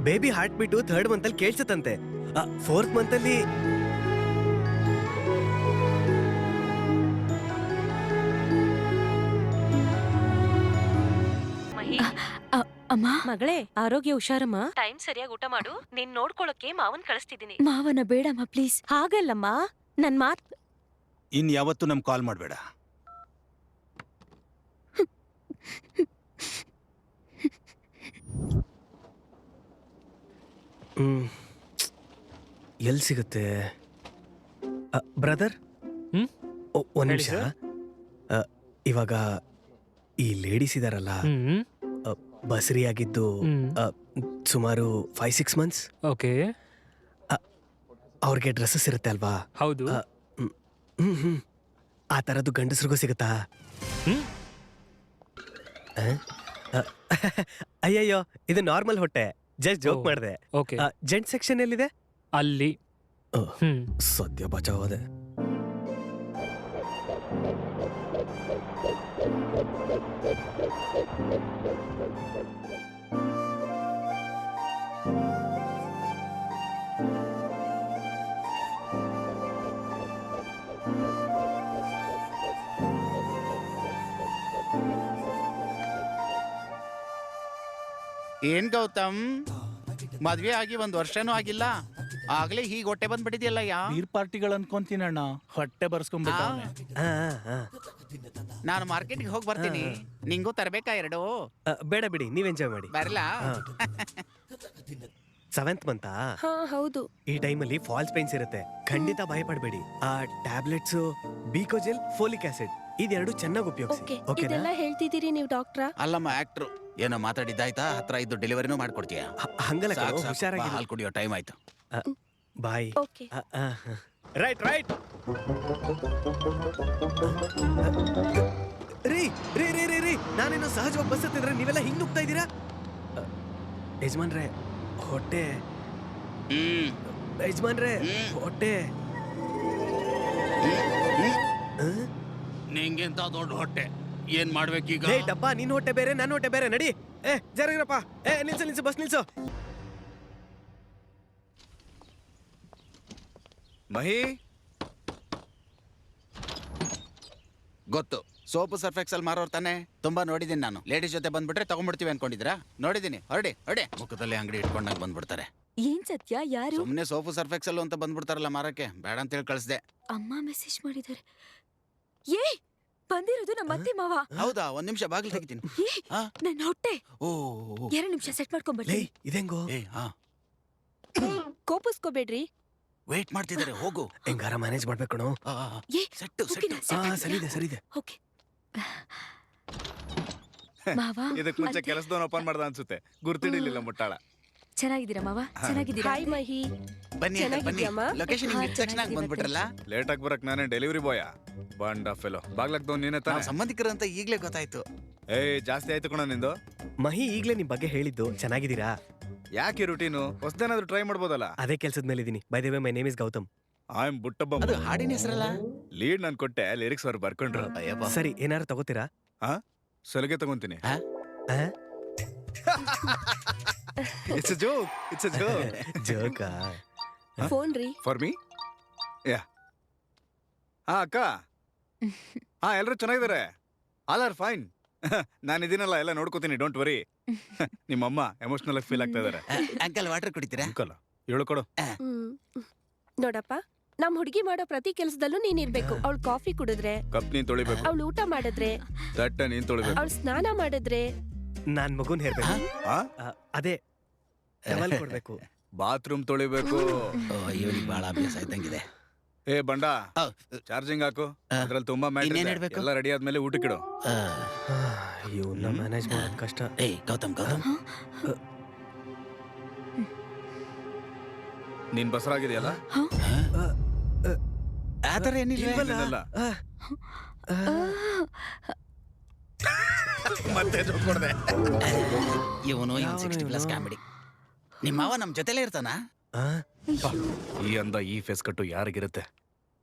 baby heart beat 3rd ಮಂತಲ್ಲಿ ಕೇಳ್ಸತ್ತಂತೆ. 4th ಮಂತಲ್ಲಿ ಅಮ್ಮ, ಮಗಳೇ ಆರೋಗ್ಯ ಹುಷಾರಮ್ಮ. ಟೈಮ್ ಸರಿಯಾಗಿ ಊಟ ಮಾಡು. ನೀನ್ ನೋಡ್ಕೊಳಕ್ಕೆ ಮಾವನ್ ಕಳಿಸ್ತಿದ್ದೀನಿ. ಮಾವನ ಬೇಡಮ್ಮ ಪ್ಲೀಸ್. ಹಾಗಲ್ಲಮ್ಮ, ನನ್ ಮಾತ್. ಇನ್ ಯಾವತ್ತೂ ನಮ್ ಕಾಲ್ ಮಾಡ್ಬೇಡ. ಎಲ್ಲಿ ಸಿಗುತ್ತೆ ಬ್ರದರ್? ಒಂದ್ ನಿಮಿಷ. ಇವಾಗ ಈ ಲೇಡೀಸ್ ಇದಾರಲ್ಲ, ಬಸರಿ ಆಗಿದ್ದು ಸುಮಾರು 5-6 ಮಂತ್ಸ್. ಓಕೆ. ಅವ್ರಿಗೆ ಡ್ರೆಸ್ಸಸ್ ಇರುತ್ತೆ ಅಲ್ವಾ? ಹೌದು. ಆ ತರದ್ದು ಗಂಡಸ್ರಿಗೂ ಸಿಗುತ್ತಾ? ಅಯ್ಯಯ್ಯೋ, ಇದು ನಾರ್ಮಲ್ ಹೊಟ್ಟೆ, ಜಸ್ಟ್ ಜೋಕ್ ಮಾಡಿದೆ. ಓಕೆ. ಜೆಂಟ್ ಸೆಕ್ಷನ್ ಎಲ್ಲಿದೆ? ಅಲ್ಲಿ. ಸದ್ಯ ಬಚಾವದೆ. ಏನ್ ಗೌತಮ್, ಮದ್ವೆ ಆಗಿ 1 ವರ್ಷನೂ ಆಗಿಲ್ಲ, ಆಗ್ಲೇ ಹೀಗ್ ಹೊಟ್ಟೆ ಬಂದ್ಬಿಟ್ಟಿದ್ಯಲ್ಲ? ಬೀರ್ ಪಾರ್ಟಿಗಳು ಅನ್ಕೊಂತೀನಣ್ಣ, ಹೊಟ್ಟೆ ಬರ್ಸ್ಕೊಂಡ್ಬಿಟ್ಟವ್ನೆ. ನಾನು ಮಾರ್ಕೆಟ್ಗೆ ಹೋಗಿ ಬರ್ತೀನಿ, ನಿಂಗೂ ತರ್ಬೇಕಾ 2? ಬೇಡ ಬಿಡಿ, ನೀವ್ ಎಂಜಾಯ್ ಮಾಡಿ. ಬರ್ಲಾ? 7th ಮಂತ? ಹೌದು. ಈ ಟೈಮಲ್ಲಿ ಫಾಲ್ಸ್ ಪೇನ್ಸ್ ಇರುತ್ತೆ, ಖಂಡಿತ ಭಯ ಪಡ್ಬೇಡಿ. ಆ ಟ್ಯಾಬ್ಲೆಟ್ಸ್, ಬೀಕೋಜೆಲ್, ಫೋಲಿಕ್ ಆಸಿಡ್ ಇದೆರಡು ಚೆನ್ನಾಗಿ ಉಪಯೋಗಿಸಿ. ಇದೆಲ್ಲ ಹೇಳ್ತಿದ್ದೀರಿ ನೀವು ಡಾಕ್ಟ್ರಾ? ಅಲ್ಲಮ್ಮ, ಆಕ್ಟ್ರು. ಏನೋ ಮಾತಾಡಿದ್ದಾಯ್ತಾ? ಹತ್ರ ಇದ್ದು ಡೆಲಿವರಿನೂ ಮಾಡ್ಕೊಡ್ತೀಯ? ಹಂಗಲ್ಲ, ಹುಷಾರಾಗಿ. ಹಾಲು ಕುಡಿಯೋ ಟೈಮ್ ಆಯ್ತು. ಬಾಯ್. Right right. ರೀ ರೀ ರೀ ರೀ ರೀ, ನಾನೇನೋ ಸಹಜವಾಗಿ ಬಸ್ ಹತ್ತಿದ್ರೆ ನೀವೆಲ್ಲ ಹಿಂಗ್ ನುಗ್ತಾ ಇದ್ದೀರಾ? ಯಜಮಾನ್ರೆ ಹೊಟ್ಟೆ. ಯಜಮಾನ್ರೆ ಹೊಟ್ಟೆ. ನಿಂಗೆಂತ ದೊಡ್ಡ ಹೊಟ್ಟೆ, ಏನ್ ಮಾಡ್ಬೇಕೀಗ? ಡಬ್ಬ, ನಿನ್ ಹೊಟ್ಟೆ ಬೇರೆ, ನನ್ನ ಹೊಟ್ಟೆ ಬೇರೆ. ನಡಿ. ಜರಗಿರಪ್ಪ. ನಿಲ್ಸು, ಬಸ್ ನಿಲ್ಸು. ಮಹಿ, ಗೊತ್ತು, ಸೋಪು ಸರ್ಫೆಕ್ಸಲ್ ಮಾರೋರ್ ತಾನೆ. ತುಂಬಾ ನೋಡಿದೀನಿ ನಾನು. ಲೇಡೀಸ್ ಜೊತೆ ಬಂದ್ಬಿಟ್ರೆ ತಗೊಂಡ್ಬಿಡ್ತೀವಿ ಅನ್ಕೊಂಡಿದ್ರಾ? ನೋಡಿದೀನಿ. ಹೊರಡಿ ಮುಖದಲ್ಲಿ ಅಂಗಡಿ ಇಟ್ಕೊಂಡಾಗ ಬಂದ್ಬಿಡ್ತಾರೆ. ಏನ್ ಸತ್ಯ? ಯಾರು? ಸುಮ್ನೆ ಸೋಪು ಸರ್ಫೆಕ್ಸಲ್ ಅಂತ ಬಂದ್ಬಿಡ್ತಾರಲ್ಲ ಮಾರಕ್ಕೆ. ಬೇಡ ಅಂತ ಹೇಳಿ ಕಳಿಸ್ದೆ. ಅಮ್ಮ ಮೆಸೇಜ್ ಮಾಡಿದ್ದಾರೆ. ಬಂದಿರೋದು ನಮ್ಮ ಅತ್ತೆ ಮಾವ. ಹೌದಾ? 1 ನಿಮಿಷ ಬಾಗಿಲು ತೆಗಿತೀನಿ. ನನ್ನ ಹೊಟ್ಟೆ. ಓ, 2 ನಿಮಿಷ ಸೆಟ್ ಮಾಡ್ಕೊಂಡ್ ಬರ್ತೀನಿ. ಇದೆಂಗೋ? ಕೋಪಿಸ್ಕೋಬೇಡ್ರಿ, ವೇಟ್ ಮಾಡ್ತಿದ್ದಾರೆ, ಹೋಗು. ಹೆಂಗಾರ ಮ್ಯಾನೇಜ್ ಮಾಡ್ಬೇಕು ಕಣೋ. ಸೆಟ್ಟು ಸರಿದೆ. ಓಕೆ ಮಾವ ಇದಕ್ ಮುಂಚೆ ಕೆಲಸದವನ ಓಪನ್ ಮಾಡ್ದ ಅನ್ಸುತ್ತೆ, ಗುರ್ತಿಡಿಲಿಲ್ಲ ಮುಟ್ಟಾಳ. ಚೆನ್ನಾಗಿದ್ದೀರಾ ಮಾವ? ಚೆನ್ನಾಗಿದ್ದೀರಾ? ಹಾಯ್ ಮಹಿ, ಬನ್ನಿ ಬನ್ನಿ. ಲೊಕೇಶನ್ ಹಿಂಗ್ ತಕ್ಷಣ ಬಂದ್ಬಿಟ್ರಲ್ಲ. ಲೇಟ್ ಆಗಿ ಬರಕ್ ನಾನೇ ಡೆಲಿವರಿ ಬಾಯ. ಬಂಡ ಫೆಲೋ ಬಾಗ್ಲಾಗ್ದವ್ ನೀನೇ ತಾನೆ. ಸಂಬಂಧಿಕರು ಅಂತ ಈಗ್ಲೇ ಗೊತ್ತಾಯ್ತು. ಜಾಸ್ತಿ ಆಯ್ತು ಕಣ ನಿಂದು. ಮಹಿ ಈಗ್ಲೇ ನಿಮ್ ಬಗ್ಗೆ ಹೇಳಿದ್ದು. ಚೆನ್ನಾಗಿದ್ದೀರಾ? ಯಾಕೆ ರೂಟೀನು ಹೊಸದೇನಾದ್ರೂ ಟ್ರೈ ಮಾಡ್ಬೋದಲ್ಲ? ಅದೇ ಕೆಲ್ಸದ ಮೇಲೆ ಇದೀನಿ. By the way my name is Gautam. I am ಬುಟ್ಟಬ್ಬ. ಅದು ಹಾಡಿನ ಹೆಸರಲ್ಲ. ಲೀಡ್ ನಾನು ಕೊಟ್ಟೆ, ಲಿರಿಕ್ಸ್ ಅವ್ರು ಬರ್ಕೊಂಡ್ರು. ಸರಿ, ಏನಾರು ತಗೋತೀರಾ? ಸಲಿಗೆ ತಗೊಂತೀನಿ. It's a joke. ಜೋಕಾ? ಫೋನ್ ರೀ. For me? ಯಾ. ಅಕ್ಕ. ಎಲ್ಲರೂ ಚೆನ್ನಾಗಿದ್ದಾರೆ. All are fine. ನಾನು ಇದೀನಲ್ಲ, ಎಲ್ಲ ನೋಡ್ಕೋತೀನಿ, ಡೋಂಟ್ ವರಿ. ನಿಮ್ಮಮ್ಮ ಎಮೋಷನಲ್ ಆಗಿ ಫೀಲ್ ಆಗ್ತಾ ಇದಾರೆ. ಅಂಕಲ್ ವಾಟರ್ ಕುಡಿತೀರಾ? ಅಂಕಲ್ ಹೇಳು ಕೊಡು. ನೋಡಪ್ಪ, ನಮ್ ಹುಡುಗಿ ಮಾಡೋ ಪ್ರತಿ ಕೆಲಸದಲ್ಲೂ ನೀನ್ ಇರ್ಬೇಕು. ಅವಳು ಕಾಫಿ ಕುಡಿದ್ರೆ, ಕಪ್ ನೀನ್ ತೊಳಿಬೇಕು. ಅವಳು ಊಟ ಮಾಡಿದ್ರೆ, ತಟ್ಟೆ ನೀನ್ ತೊಳಿಬೇಕು. ಅವಳು ಸ್ನಾನ ಮಾಡಿದ್ರೆ, ನಾನ್ ಮಗುನ್ ಹೇರ್ಬೇಕು. ಅದೇ ಟವಲ್ ಕೊಡ್ಬೇಕು. ಬಾತ್ರೂಮ್ ತೊಳಿಬೇಕು. ಇವನಿಗೆ ಬಹಳ ಅಭ್ಯಾಸ ಆಯ್ತಂಗಿದೆ. ಏ ಬಂಡ, ಚಾರ್ಜಿಂಗ್ ಹಾಕು. ಅದ್ರಲ್ಲಿ ತುಂಬಾ ಮ್ಯಾಟರ್. ಎಲ್ಲ ರೆಡಿ ಆದ್ಮೇಲೆ ಊಟಕ್ಕಿಡು. ಇವನ್ನ ಮ್ಯಾನೇಜ್ ಮಾಡೋದು ಕಷ್ಟ. ಗೌತಮ್ ನೀನ್ ಬಸರಾಗಿದೆಯಲ್ಲ? ಆತರ ಏನಿಲ್ಲ. ಮತ್ತೆ ಜೋಕ್ ಕೊಡ್ದೆ. ಇವನು 60+ ಕಾಮಿಡಿ. ನಿಮ್ಮ ಮಾವ ನಮ್ ಜೊತೆಲೇ ಇರ್ತಾನ? ಈ ಅಂದ ಈ ಫೇಸ್ ಕಟ್ಟು ಯಾರಿಗಿರುತ್ತೆ?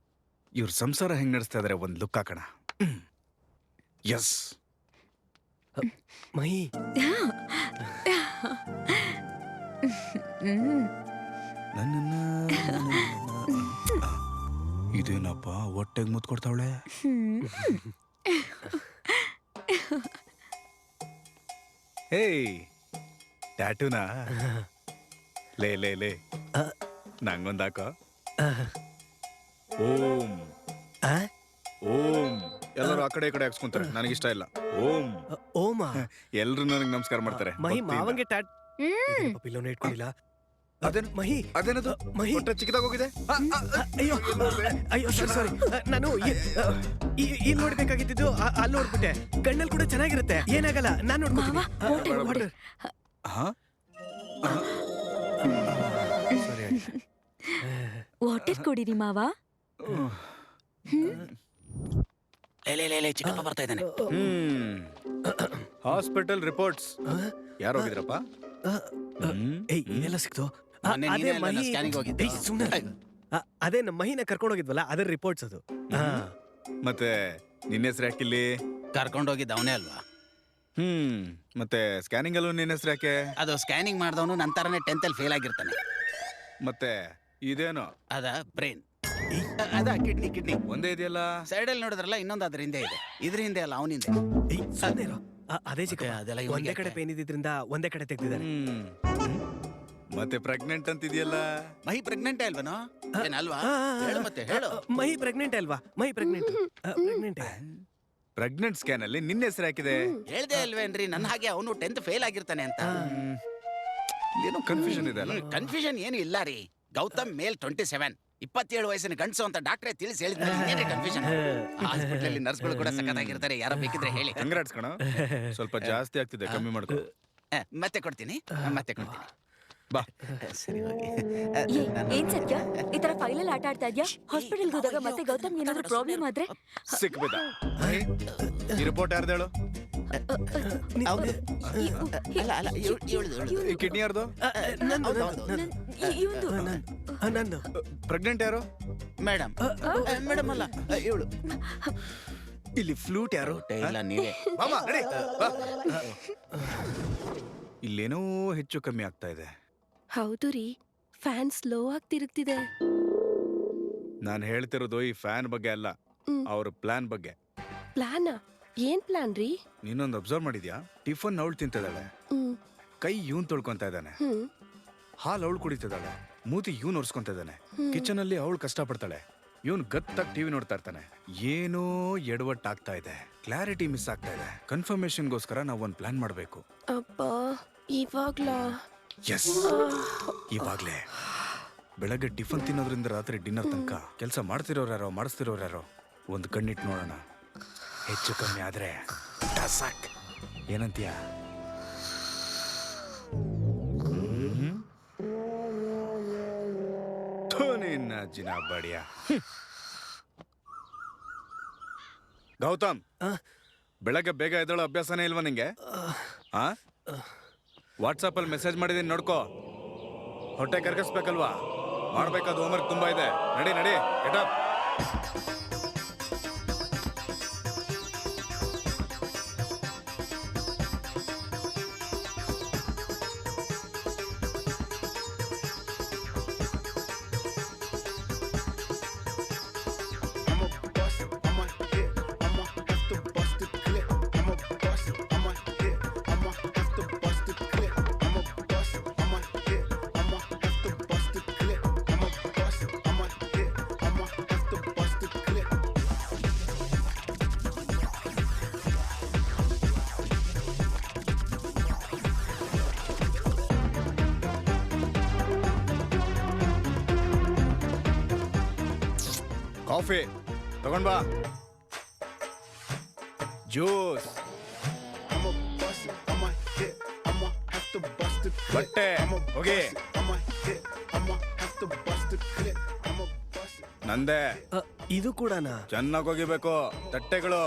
ಇವ್ರ ಸಂಸಾರ ಹೆಂಗ್ ನಡೆಸ್ತಾ ಇದಾರೆ ಒಂದ್ ಲುಕ್ ಹಾಕೋಣ. ಎಸ್ ಮಹಿ. ಇದೇನಪ್ಪ ಹೊಟ್ಟೆಗೆ ಮುತ್ ಕೊಡ್ತಾವಳೆ? ಹೇಯ್, ಟ್ಯಾಟೂನಾ? ಲೇ ನಂಗೊಂದ್ ಹಾಕೋ. ಓಂ ಓಂ. ಎಲ್ಲರೂ ಆ ಕಡೆ ಈ ಕಡೆ ಹಾಕ್ಸ್ಕೊಂತಾರೆ, ನನಗಿಷ್ಟ ಇಲ್ಲ. ಓಮ. ಎಲ್ರು ನನಗೆ ನಮಸ್ಕಾರ ಮಾಡ್ತಾರೆ. ಮಹಿ ಮಾವಂಗೆ ಪಿಲ್ಲೋನ ಇಟ್ಕೊಂಡಿಲ್ಲ. ಅದೇನು ಮಹಿ? ಅದೇನದು? ಮಹಿ ಚಿಕ್ಕದಾಗ ಹೋಗಿದೆ. ಅಯ್ಯೋ ಸಾರಿ. ನಾನು ಇಲ್ಲಿ ನೋಡ್ಬೇಕಾಗಿದ್ದು ಅಲ್ಲಿ ನೋಡ್ಬಿಟ್ಟೆ. ಕಣ್ಣಲ್ಲಿ ಕೂಡ ಚೆನ್ನಾಗಿರುತ್ತೆ, ಏನಾಗಲ್ಲ. ನಾನು ನೋಡ್ತೀನಿ. ವಾಟರ್ ಕೊಡಿರಿ ಮಾವ. ಚಿಕ್ಕಪ್ಪ ಬರ್ತಾ ಇದ್ದಾನೆ. Hospital reports. ಯಾರು ಹೋಗಿದ್ರಪ್ಪ? ಇದೆಲ್ಲ ಸಿಕ್ತು. ಸ್ಕ್ಯಾನಿಂಗ್ ಅದೇ ನಮ್ಮ ಮಹಿನ ಕರ್ಕೊಂಡು ಹೋಗಿದ್ವಲ್ಲ, ಅದರ ರಿಪೋರ್ಟ್ಸ್ ಅದು. ಮತ್ತೆ ನಿನ್ನ ಹೆಸರು ಯಾಕಿಲ್ಲಿ? ಕರ್ಕೊಂಡೋಗಿದ್ದ ಅವನೇ ಅಲ್ವಾ? ಮತ್ತೆ ಸ್ಕ್ಯಾನಿಂಗ್ ಅಲ್ಲೂ ನಿನ್ನ ಹೆಸರು ಯಾಕೆ? ಅದು ಸ್ಕ್ಯಾನಿಂಗ್ ಮಾಡಿದವನು ನಂತರನೇ 10th ಅಲ್ಲಿ ಫೇಲ್ ಆಗಿರ್ತಾನೆ. ಮತ್ತೆ ಇದೇನು? ಅದ ಬ್ರೈನ್. ಅದ ಕಿಡ್ನಿ ಒಂದೇ ಇದೆಯಲ್ಲ? ಸೈಡ್ ಅಲ್ಲಿ ನೋಡಿದ್ರಲ್ಲ, ಇನ್ನೊಂದು ಅದ್ರ ಹಿಂದೆ ಇದೆ. ಇದ್ರ ಹಿಂದೆ ಅಲ್ಲ, ಅವನಿಂದೆ. ಅದೇ ಚಿಕ್ಕ. ಅದೆಲ್ಲ ಒಂದೇ ಕಡೆ ಪೇನ್ ಇದ್ದಿದ್ರಿಂದ ಒಂದೇ ಕಡೆ ತೆಗ್ದಿದ್ದಾರೆ. ಮತ್ತೆ ಪ್ರೆಗ್ನೆಂಟ್ ಅಂತಿದ್ಯಲ್ಲ? ಮಹಿ ಪ್ರೆಗ್ನೆಂಟ್ ಅಲ್ವನೋ? ಏನಲ್ವಾ? ಹೇಳು ಮತ್ತೆ ಹೇಳು. ಮಹಿ ಪ್ರೆಗ್ನೆಂಟ್ ಅಲ್ವಾ? ಮಹಿ ಪ್ರೆಗ್ನೆಂಟ್. ಪ್ರೆಗ್ನೆಂಟ್ ಸ್ಕ್ಯಾನ್ ಅಲ್ಲಿ ನಿನ್ನ ಹೆಸರು ಹಾಕಿದೆ. ಹೇಳ್ದೆ ಅಲ್ವೇನ್ರಿ, ನನ್ನ ಹಾಗೆ ಅವನು 10th ಫೇಲ್ ಆಗಿರ್ತಾನೆ ಅಂತ. ಏನೋ ಕನ್ಫ್ಯೂಷನ್ ಇದೆ ಅಲ್ಲ? ಕನ್ಫ್ಯೂಷನ್ ಏನು ಇಲ್ಲ ರೀ. ಗೌತಮ್ ಮೇಲ್ 27, 27 ವಯಸ್ಸಿನ ಗಂಡಸು ಅಂತ ಡಾಕ್ಟ್ರೇ ತಿಳಿಸಿ ಹೇಳಿದ್ರೆ ಕನ್ಫ್ಯೂಷನ್. ಹಾಸ್ಪಿಟಲ್ ನರ್ಸ್ಗಳು ಕೂಡ ಸಖತ್ತಾಗಿರ್ತಾರೆ, ಯಾರೋ ಬೇಕಿದ್ರೆ ಹೇಳಿ. ಕಂಗ್ರಾಟ್ಸ್ ಕಣ. ಸ್ವಲ್ಪ ಜಾಸ್ತಿ ಆಗ್ತಿದೆ, ಕಮ್ಮಿ ಮಾಡ್ಕೊ. ಮತ್ತೆ ಕೊಡ್ತೀನಿ. ಬಾ. ಸರಿ, ಏನ್ ಸತ್ಯ ಈ ತರ ಫೈಲಲ್ಲಿ ಆಟ ಆಡ್ತಾ ಇದ್ಯಾ? ಹಾಸ್ಪಿಟಲ್ಗೆ ಹೋದಾಗ ಮತ್ತೆ ಗೌತಮ್ ಏನಾದ್ರು ಪ್ರಾಬ್ಲಮ್ ಆದ್ರೆ? ಸಿಕ್ಬಿದ. ಈ ರಿಪೋರ್ಟ್ ಯಾರ್ದು ಹೇಳು? ಕಿಡ್ನಿ ಯಾರ್ದು? ನಂದು. ಪ್ರೆಗ್ನೆಂಟ್ ಯಾರು? ಮೇಡಮ್. ಮೇಡಮ್ ಅಲ್ಲ, ಇವಳು. ಇಲ್ಲಿ ಫ್ಲೂಟ್ ಯಾರು? ಇಲ್ಲ, ನೀವೇ. ಇಲ್ಲೇನೋ ಹೆಚ್ಚು ಕಮ್ಮಿ ಆಗ್ತಾ ಇದೆ. ಹೌದು ರೀ, ಫ್ಯಾನ್ ಸ್ಲೋ ಆಗಿ ತಿರುಗ್ತಿದೆ. ನಾನು ಹೇಳ್ತಿರೋದು ಈ ಫ್ಯಾನ್ ಬಗ್ಗೆ ಅಲ್ಲ, ಅವ್ರ ಪ್ಲಾನ್ ಬಗ್ಗೆ. ಪ್ಲಾನ್? ಏನ್ ಪ್ಲಾನ್ ರೀ? ನೀನೊಂದು ಅಬ್ಸರ್ವ್ ಮಾಡಿದ್ಯಾ? ಟಿಫನ್ ಅವಳು ತಿಂತಿದ್ದಾಳೆ, ಕೈ ಇವನ್ ತೊಳ್ಕೊಂತ ಇದ್ದಾನೆ. ಹಾಲ್ ಅವಳು ಕುಡಿತಿದ್ದಾಳೆ, ಮೂತಿ ಇವನ್ ಒರ್ಸ್ಕೊಂತ ಇದ್ದಾನೆ. ಕಿಚನ್ ಅಲ್ಲಿ ಅವಳು ಕಷ್ಟ ಪಡ್ತಾಳೆ, ಇವನ್ ಗತ್ತಾಗಿ ಟಿವಿ ನೋಡ್ತಾ ಇರ್ತಾನೆ. ಏನೋ ಎಡವಟ್ಟಾಗ್ತಾ ಇದೆ, ಕ್ಲಾರಿಟಿ ಮಿಸ್ ಆಗ್ತಾ ಇದೆ. ಕನ್ಫರ್ಮೇಶನ್ಗೋಸ್ಕರ ನಾವು ಒಂದು ಪ್ಲಾನ್ ಮಾಡಬೇಕು. ಅಬ್ಬಾ, ಇವಾಗ್ಲಾ? ಎಸ್, ಇವಾಗ್ಲೇ. ಬೆಳಗ್ಗೆ ಟಿಫನ್ ತಿನ್ನೋದ್ರಿಂದ ರಾತ್ರಿ ಡಿನ್ನರ್ ತನಕ ಕೆಲಸ ಮಾಡ್ತಿರೋರು ಯಾರೋ ಮಾಡಿಸ್ತಿರೋರು ಯಾರೋ ಒಂದು ಕಣ್ಣಿಟ್ಟು ನೋಡೋಣ. ಹೆಚ್ಚು ಕಮ್ಮಿ ಆದ್ರೆ ಟಸಾಕ್. ಏನಂತೀಯ? ನಿನ್ನ ಜಿನ ಬಡಿಯ. ಗೌತಮ್, ಬೆಳಗ್ಗೆ ಬೇಗ ಎದ್ದೇಳೋ ಅಭ್ಯಾಸನೇ ಇಲ್ವಾ ನಿಂಗೆ? ವಾಟ್ಸಪ್ಪಲ್ಲಿ ಮೆಸೇಜ್ ಮಾಡಿದೀನಿ ನೋಡ್ಕೋ. ಹೊಟ್ಟೆ ಕರ್ಗಿಸ್ಬೇಕಲ್ವಾ? ಮಾಡ್ಬೇಕಾದ ಹೋಮ್ವರ್ಕ್ ತುಂಬಾ ಇದೆ. ನಡಿ ನಡಿ, ಗೆಟ್ ಅಪ್. ಕಾಫಿ ತಗೊಂಡ್ ಬಾ. ಜ್ಯೂಸ್, ಬಟ್ಟೆ ಹೋಗಿ. ನಂದೆ. ಇದು ಕೂಡನಾ? ಚೆನ್ನಾಗಿ ಹೋಗಿಬೇಕು. ತಟ್ಟೆಗಳು.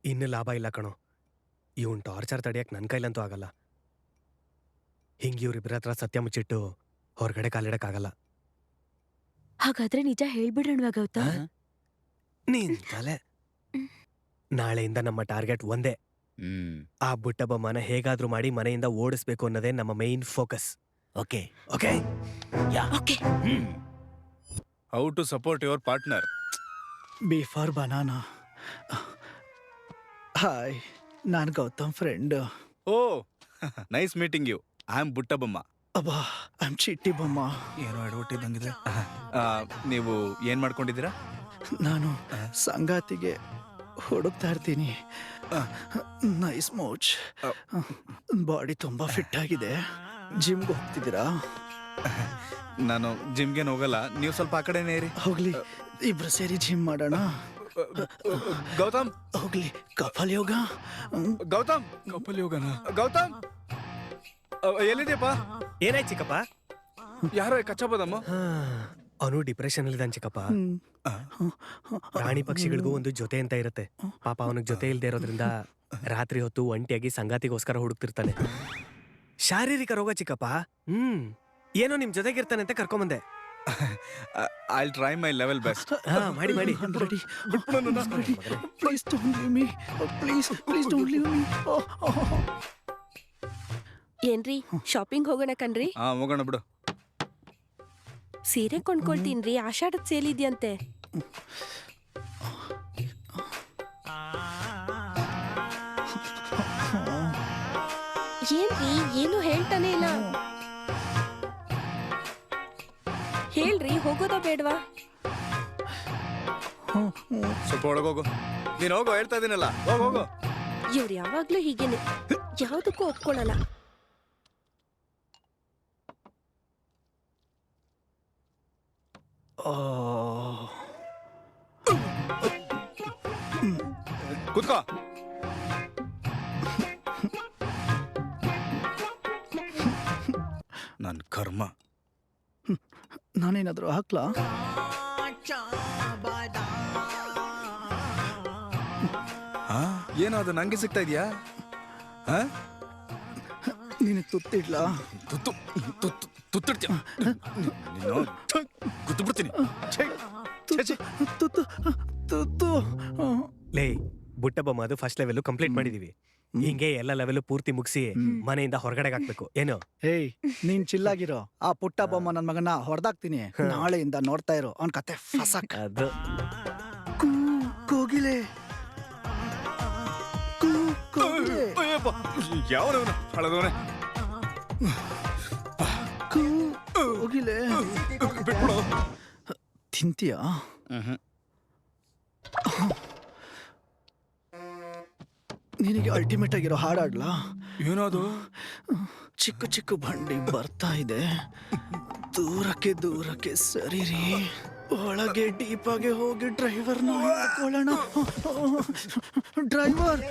ಇನ್ನು ಲಾಭ ಇಲ್ಲ ಕಣೋ. ಇವನ್ ಟಾರ್ಚರ್ ತಡಿಯಕ್ ನನ್ ಕೈಲಂತೂ ಆಗಲ್ಲ. ಹಿಂಗ್ ಇವ್ರಿಬ್ರ ಹತ್ರ ಸತ್ಯ ಮುಚ್ಚಿಟ್ಟು ಹೊರಗಡೆ ಕಾಲಿಡಕ್ಕಾಗಲ್ಲ. ಹಾಗಾದ್ರೆ ನಿಜ ಹೇಳ್ಬಿಡೋಣವಾ ಗೌತಮ್? ನೀನ್ ತಲೆ. ನಾಳೆಯಿಂದ ನಮ್ಮ ಟಾರ್ಗೆಟ್ ಒಂದೇ. ಆ ಬುಟ್ಟ ಬೊಮ್ಮನ ಹೇಗಾದ್ರೂ ಮಾಡಿ ಮನೆಯಿಂದ ಓಡಿಸ್ಬೇಕು ಅನ್ನೋದೇ ನಮ್ಮ main focus. Okay okay okay. How to support your partner? B for banana. Hi, ನಾನು Gautam friend. Oh, nice meeting you. I am Butta Bomma. ಅಬ್ಬಾ, ಐ ಆಮ್ ಚಿಟ್ಟಿ ಬೊಮ್ಮ. ಏನೋ ಎಡವಟ್ಟಿದ್ದಂಗಿದೆ. ನೀವು ಏನ್ ಮಾಡ್ಕೊಂಡಿದ್ದೀರಾ? ನಾನು ಸಂಗಾತಿಗೆ ಹುಡುಕ್ತಾ ಇರ್ತೀನಿ. ನೈಸ್ ಮೋಚ್. ಬಾಡಿ ತುಂಬಾ ಫಿಟ್ ಆಗಿದೆ. ಜಿಮ್ಗೆ ಹೋಗ್ತಿದ್ದೀರಾ? ನಾನು ಜಿಮ್ಗೆ ಹೋಗಲ್ಲ. ನೀವು ಸ್ವಲ್ಪ ಆ ಕಡೆನೇ ಇರಿ. ಹೋಗ್ಲಿ, ಇಬ್ರು ಸೇರಿ ಜಿಮ್ ಮಾಡೋಣ. ಗೌತಮ್, ಹೋಗ್ಲಿ. ಕಪಲ್ ಯೋಗ. ಗೌತಮ್, ಕಪಲ್ ಯೋಗನ? ಗೌತಮ್, ಎಲ್ಲಿದ್ಯಪ್ಪ? ಏನಾಯ್ತು ಚಿಕ್ಕಪ್ಪ? ಯಾರೋ ಕಚ್ಚಬದಮ್ಮ. ಅವನು ಡಿಪ್ರೆಷನ್ ಅಲ್ಲಿದ್ದಾನೆ ಚಿಕ್ಕಪ್ಪ. ಪ್ರಾಣಿ ಪಕ್ಷಿಗಳಿಗೂ ಒಂದು ಜೊತೆ ಅಂತ ಇರುತ್ತೆ. ಪಾಪ ಅವನಿಗೆ ಜೊತೆ ಇಲ್ದೇ ಇರೋದ್ರಿಂದ ರಾತ್ರಿ ಹೊತ್ತು ಒಂಟಿಯಾಗಿ ಸಂಗಾತಿಗೋಸ್ಕರ ಹುಡುಕ್ತಿರ್ತಾನೆ. ಶಾರೀರಿಕ ರೋಗ ಚಿಕ್ಕಪ್ಪ. ಏನೋ ನಿಮ್ ಜೊತೆಗಿರ್ತಾನೆ ಅಂತ ಕರ್ಕೊಂಬಂದೆ. I'll try my level best. ಮಾಡಿ ಮಾಡಿ. Please don't leave me. Please don't leave me. ಏನ್ರಿ, ಶಾಪಿಂಗ್ ಹೋಗೋಣ ಕಣ್ರಿ? ಹೋಗೋಣ ಬಿಡು. ಸೀರೆ ಕೊಂಡ್ಕೊಳ್ತೀನ್ರಿ, ಆಷಾಢದ ಸೇಲ್ ಇದೆಯಂತೆ. ಏನ್ರಿ, ಏನು ಹೇಳ್ತಾನೆ ಇಲ್ಲ. ಹೇಳ್ರಿ, ಹೋಗೋದಾ ಬೇಡವಾ? ಸ್ವಲ್ಪ ಒಳಗೋಗು. ನೀನ್ ಹೋಗೋ, ಹೇಳ್ತಾ ಇದೀನಲ್ಲ. ಹೋಗೋ. ಇವ್ರು ಯಾವಾಗ್ಲೂ ಹೀಗೇನೆ, ಯಾವ್ದಕ್ಕೂ ಒಪ್ಕೊಳ್ಳಲ್ಲ. ಕೂತ್ಕೋ. ನನ್ ಕರ್ಮ. ನಾನೇನಾದ್ರೂ ಹಾಕ್ಲಾ? ಏನೋ ಅದು ನಂಗೆ ಸಿಗ್ತಾ ಇದೆಯಾ? ನೀನು ತುತ್ತಿಡ್ಲಾ? ತುತ್ತಿಡ್ತೀಯ? ಗುದ್ದು ಬಿಡ್ತೀನಿ. ಲೇ, ಬುಟ್ಟ ಬೊಮ್ಮ ಅದು ಫಸ್ಟ್ ಲೆವೆಲ್ ಕಂಪ್ಲೀಟ್ ಮಾಡಿದೀವಿ. ಹಿಂಗೆ ಎಲ್ಲ ಲೆವೆಲ್ ಪೂರ್ತಿ ಮುಗಿಸಿ ಮನೆಯಿಂದ ಹೊರಗಡೆ ಹಾಕ್ಬೇಕು. ಏನು? ಏಯ್, ನೀನ್ ಚಿಲ್ಲಾಗಿರೋ. ಆ ಪುಟ್ಟ ಬೊಮ್ಮ ನನ್ ಮಗನ ಹೊಡೆದಾಕ್ತೀನಿ. ನಾಳೆಯಿಂದ ನೋಡ್ತಾ ಇರೋ ಅವ್ನ್ ಕತೆ ಫಸಕ್. ಅದು ಕೋಗಿಲೆ. ಯಾವನವನು ಹಳದವನೇ? ಕೋಗಿಲೆ ತಿಂತೀಯಾ? ನಿನಗೆ ಅಲ್ಟಿಮೇಟ್ ಆಗಿರೋ ಹಾಡಾಡ್ಲಾ? ಏನದು? ಚಿಕ್ಕ ಚಿಕ್ಕ ಬಂಡಿ ಬರ್ತಾ ಇದೆ, ದೂರಕ್ಕೆ ದೂರಕ್ಕೆ ಸರಿರಿ, ಒಳಗೆ ಡೀಪ್ ಆಗಿ ಹೋಗಿ ಡ್ರೈವರ್ನ ಹಿಡ್ಕೊಳ್ಳೋಣ. ಡ್ರೈವರ್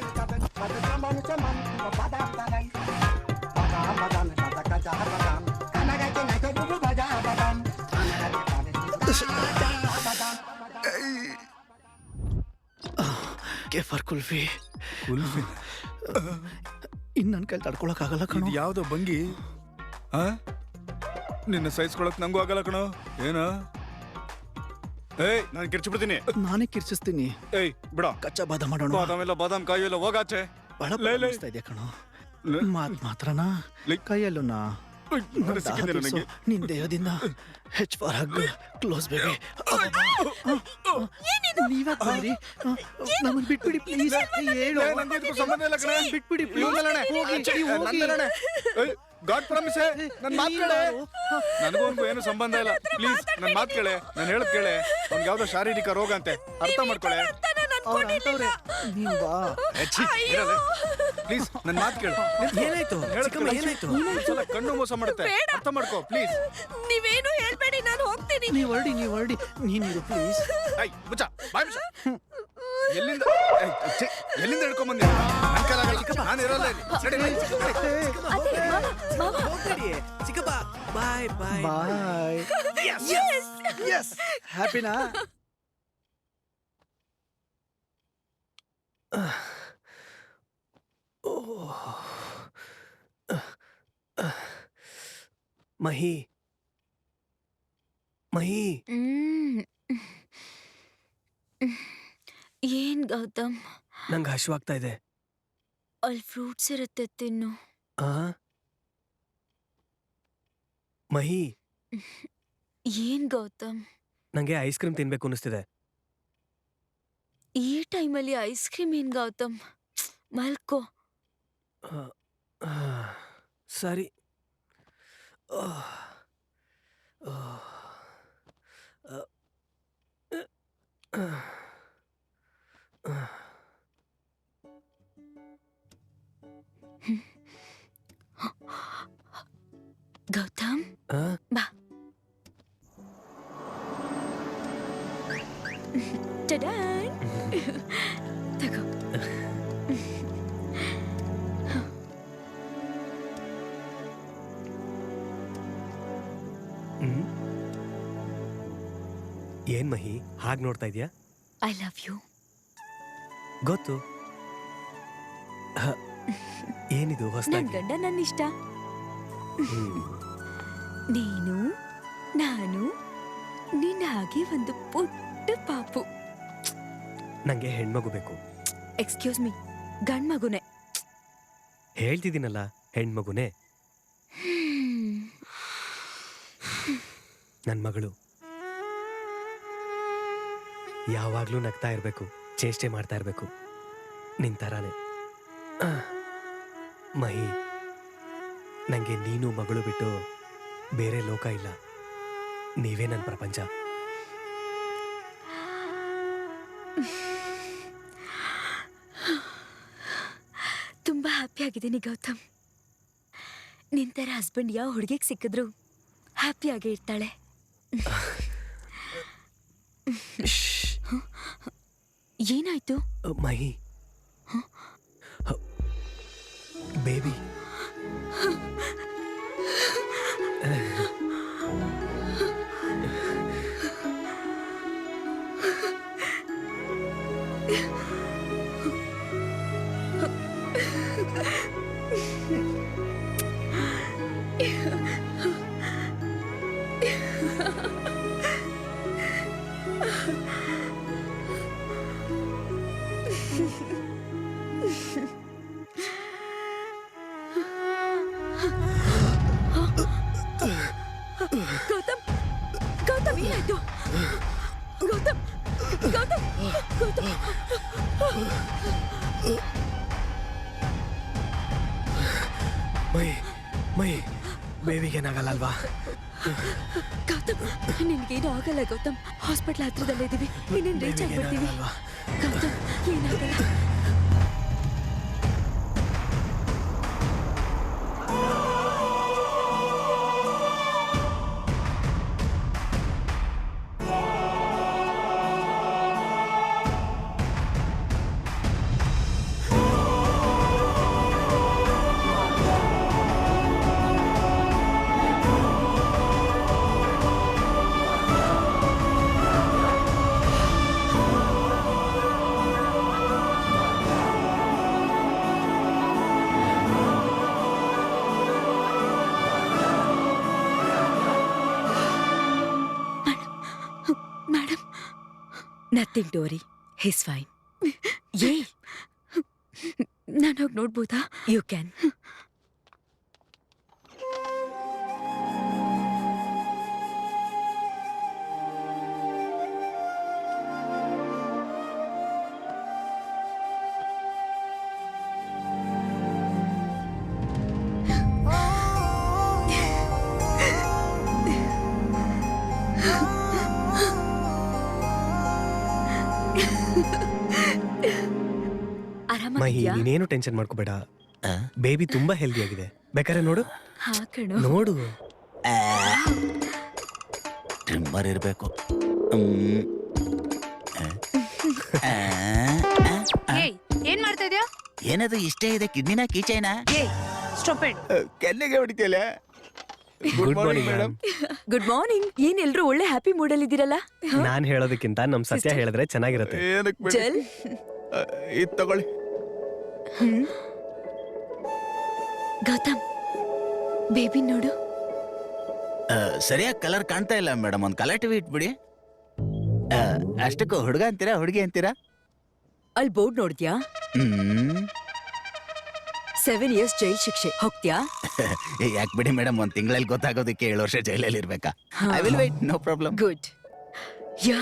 ಕೆಫರ್ ಕುಲ್ಫಿ. ಕುಲ್ಫಿ ಇನ್ನು ನನ್ನ ಕೈಲಿ ತಡ್ಕೊಳಕ್ಕಾಗಲ್ಲ ಕಣೋ. ಯಾವ್ದೋ ಬಂಗಿ ನಿನ್ನ ಸಹಿಸ್ಕೊಳಕ್ ನಂಗೂ ಆಗಲ್ಲ ಕಣೋ. ಏನ? ಏಯ್ ನಾನು ಕಿರ್ಚಿಬಿಡ್ತೀನಿ. ನಾನೇ ಕಿರ್ಚಿಸ್ತೀನಿ. ಏಯ್ ಬಿಡ, ಕಚ್ಚಾ ಬಾದಾಮ್ ಮಾಡೋಣ. ಬಾದಾಮ್ ಇಲ್ಲ, ಬಾದಾಮ್ ಕಾಯಿ ಇಲ್ಲ, ಹೋಗಾಚೆ. ಬಹಳ ಪ್ರಯತ್ನಿಸ್ತಾ ಇದೆಯಾ ಕಣೋ. ಮಾತ್ರನಾ ಕೈಯಲ್ಲೂನಾ? ನಿನ್ ದೇಹದಿಂದ H for hug, close baby. ನೀವ್ಯಾಕ್ ಬಂದ್ರಿ? ನಮ್ಮನ್ನ ಬಿಟ್ಬಿಡಿ ಪ್ಲೀಸ್. ಹೇಳು. ಸಂಬಂಧ ಇಲ್ಲ ಕಣೆ. ಬಿಟ್ಬಿಡಿ ಗಾಡ್ ಪ್ರಾಮಿಸ್, ನನ್ ಮಾತ್ ಕೇಳೆ. ನನಗೂ ಏನು ಸಂಬಂಧ ಇಲ್ಲ. ಪ್ಲೀಸ್ ನನ್ ಮಾತ್ ಕೇಳೆ, ನಾನು ಹೇಳದ್ ಕೇಳೆ. ಅವ್ನಿಗೆ ಯಾವ್ದೋ ಶಾರೀರಿಕ ರೋಗ ಅಂತೆ, ಅರ್ಥ ಮಾಡ್ಕೊಳೆ. ಪ್ಲೀಸ್ ನನ್ ಮಾತ್ ಕೇಳು. ಏನಾಯ್ತು? ಕಣ್ಣು ಮೋಸ ಮಾಡುತ್ತೆ, ಅರ್ಥ ಮಾಡ್ಕೋ ಪ್ಲೀಸ್. ನೀವೇನು ಹೇಳ್ಬೇಡಿ, ನಾನು ಹೋಗ್ತೀನಿ. ನೀವ್ ಹೊರಡಿ ನೀನಿರು ಪ್ಲೀಸ್. ಮುಚ್ಚ ಬಾಯ್ ಮುಚ್ಚ. ಎಲ್ಲಿಂದ ಹಿಡ್ಕೊಂಡ್ ಬಂದಿ? ನಾನು ಇರಲ್ಲ ಇಲ್ಲಿ. ಚಿಕ್ಕಪ್ಪ ಬಾಯ್ ಬಾಯ್ ಬಾಯ್. ಎಸ್ ಹ್ಯಾಪಿನಾ? ಮಹಿ ಮಹಿ. ಏನ್ ಗೌತಮ್? ನಂಗೆ ಹಶ್ವಾಗ್ತಾ ಇದೆ. ಅಲ್ಲಿ ಫ್ರೂಟ್ಸ್ ಇರುತ್ತೆ, ತಿನ್ನು. ಮಹಿ, ಏನ್ ಗೌತಮ್? ನಂಗೆ ಐಸ್ ಕ್ರೀಮ್ ತಿನ್ಬೇಕು ಅನಿಸ್ತಿದೆ. ಈ ಟೈಮಲ್ಲಿ ಐಸ್ ಕ್ರೀಮ್ ಏನ್ ಗೌತಮ್? ಮಲ್ಕೋ. ಸರಿ. ಗೌತಮ್ ಬಾ. ಟಡಾನ್. ತಗೋ. ಏನ್ ಮಹಿ ಹಾಗೆ ನೋಡ್ತಾ ಇದೀಯಾ? I love you. ಗೊತ್ತು. ಏನಿದು ನನ್ ಹೊಸದಾಗಿ? ಗಂಡ ನನ್ನ ಇಷ್ಟ. ನೀನು ನಾನು ನಿನ್ನ ಹಾಗೆ ಒಂದು ಪುಟ್ಟ ಪಾಪು. ನಂಗೆ ಹೆಣ್ಮಗು ಬೇಕು. ಎಕ್ಸ್ಕ್ಯೂಸ್ ಮೀ, ಗಂಡ್ ಮಗುನೆ. ಹೇಳ್ತಿದ್ದೀನಲ್ಲ, ಹೆಣ್ಮಗುನೇ. ನನ್ ಮಗಳು ಯಾವಾಗ್ಲೂ ನಗ್ತಾ ಇರ್ಬೇಕು, ಚೇಷ್ಟೆ ಮಾಡ್ತಾ ಇರ್ಬೇಕು, ನಿನ್ ತರಾನೆ. ಮಹಿ, ನಂಗೆ ನೀನು ಮಗಳು ಬಿಟ್ಟು ಬೇರೆ ಲೋಕ ಇಲ್ಲ. ನೀವೇ ನನ್ನ ಪ್ರಪಂಚ. ತುಂಬಾ ಹ್ಯಾಪಿ ಆಗಿದ್ದೀನಿ ಗೌತಮ್. ನಿನ್ ತರ ಹಸ್ಬೆಂಡ್ ಯಾವ ಹುಡುಗಿಗೆ ಸಿಕ್ಕಿದ್ರು ಹ್ಯಾಪಿಯಾಗೇ ಇರ್ತಾಳೆ. ಏನಾಯ್ತು? ಮಹಿ, ಬೇಬಿ. ಗೌತಮ್, ಗೌತಮ್ ಏನಾಯ್ತು? ಗೌತಮ್, ಗೌತಮ್, ಗೌತಮ್. ಮೈ ಮೈ ಬೇಬಿಗೇನಾಗಲ್ಲ ಅಲ್ವಾ? ಗೌತಮ್, ನಿನ್ಗೇನು ಆಗಲ್ಲ ಗೌತಮ್. ಹಾಸ್ಪಿಟ್ಲ್ ಹತ್ರದಲ್ಲೇ ಇದೀವಿ, ಇನ್ನೇನು ರೀಚ್ ಆಗ್ಬಿಡ್ತೀವಿ. ಗೌತಮ್ ಏನಾಗಲ್ಲ. Nothing to worry, he's fine. ಏ ನಾನು ಹೋಗಿ ನೋಡ್ಬೋದಾ? You can. ಮಹಿ, ನೀನೇನು ಟೆನ್ಷನ್ ಮಾಡ್ಕೋಬೇಡ. ಬೇಬಿ ತುಂಬಾ ಹೆಲ್ದಿ ಆಗಿದೆ. ಬೇಕಾದ್ರೆ ನೋಡು. ಹಾ ಕಣೋ. ನೋಡು. ಟ್ರಿಮ್ಮರ್ ಇರ್ಬೇಕು. ಏನ್ ಮಾಡ್ತಾ ಇದ್ಯಾ? ಏನದು ಇಷ್ಟೇ ಇದೆ? ಕಿಡ್ನಿನ ಕೀಚೈನ? Stop it. ಕೆನ್ನೆಗೆ ಹೊಡಿತೀಯಲ್ಲ. Good morning madam. Good morning. ಏನ್ ಎಲ್ರು ಒಳ್ಳೆ ಹ್ಯಾಪಿ ಮೂಡ್ ಅಲ್ಲಿ ಇದ್ದೀರಲ್ಲ? ನಾನ್ ಹೇಳೋದಕ್ಕಿಂತ ನಮ್ ಸತ್ಯ ಹೇಳಿದ್ರೆ ಚೆನ್ನಾಗಿರುತ್ತೆ. ಜಲ್ ಇದು ತಗೊಳ್ಳಿ. ಗೌತಮ್, ಬೇಬಿ ನೋಡು. ಸರಿಯಾಗಿ ಕಲರ್ ಕಾಣ್ತಾ ಇಲ್ಲ ಮೇಡಮ್. ಒಂದು ಕಲರ್ ಟಿವಿ ಇಟ್ಬಿಡಿ. ಅಷ್ಟಕ್ಕೂ ಹುಡುಗ ಅಂತೀರಾ ಹುಡುಗಿ ಅಂತೀರಾ? ಅಲ್ಲಿ ಬೋರ್ಡ್ ನೋಡ್ದ್ಯಾ? 7 years ಜೈಲ್ ಶಿಕ್ಷೆ. ಹೋಗ್ತ್ಯಾ? ಯಾಕೆ ಬಿಡಿ ಮೇಡಮ್, ಒಂದ್ ತಿಂಗಳಲ್ಲಿ ಗೊತ್ತಾಗೋದಕ್ಕೆ 7 ವರ್ಷ ಜೈಲಲ್ಲಿ ಇರ್ಬೇಕಾ? I will wait, no problem. Good. Yeah,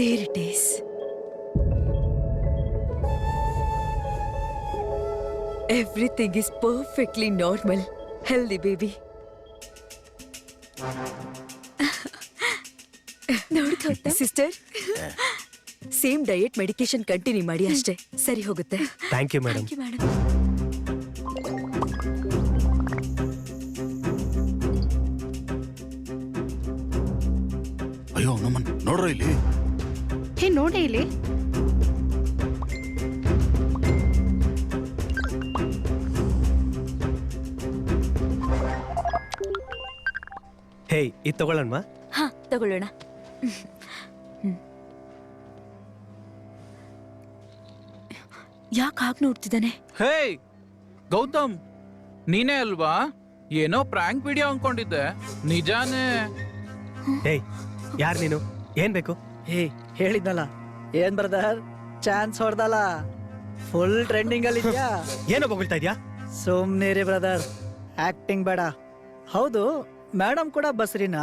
there it is. Everything is perfectly normal. Healthy baby. ನೋಡ್ತಾ sister, same diet medication continue ಮಾಡಿ ಅಷ್ಟೇ, ಸರಿ ಹೋಗುತ್ತೆ. Thank you madam. ಅಯ್ಯೋ ನಮ್ಮನ್ ನೋಡ್ರೋ ಇಲ್ಲಿ. ಹೇ ನೋಡಿ ಇಲ್ಲಿ. ಹೇ, ಇದು ತಗೊಳ್ಳೋಣ. ಹಾ ತಗೊಳ್ಳೋಣ. ಯಾಕೆ ಹಾಗೆ ನೋಡ್ತಿದ್ದಾನೆ? ಹೇ ಗೌತಮ್, ನೀನೇ ಅಲ್ವಾ? ಏನೋ ಪ್ರಾಂಕ್ ವಿಡಿಯೋ ಅನ್ಕೊಂಡಿದ್ದೆ, ನಿಜಾನೇ? ಹೇ, ಯಾರು ನೀನು? ಏನ್ ಬೇಕು? ಹೇಳಿದ್ನಲ್ಲ, ಏನ್ ಬ್ರದರ್ ಚಾನ್ಸ್ ಹೊಡ್ದಲ್ಲ, ಫುಲ್ ಟ್ರೆಂಡಿಂಗ್ ಅಲ್ಲಿ ಇದ್ಯಾ. ಏನೋ ಬೊಗಳ್ತಾ ಇದ್ಯಾ? ಸುಮ್ನಿರಿ ಬ್ರದರ್, ಆಕ್ಟಿಂಗ್ ಬೇಡ. ಹೌದು, ಮೇಡಮ್ ಕೂಡ ಬಸ್ರಿನಾ?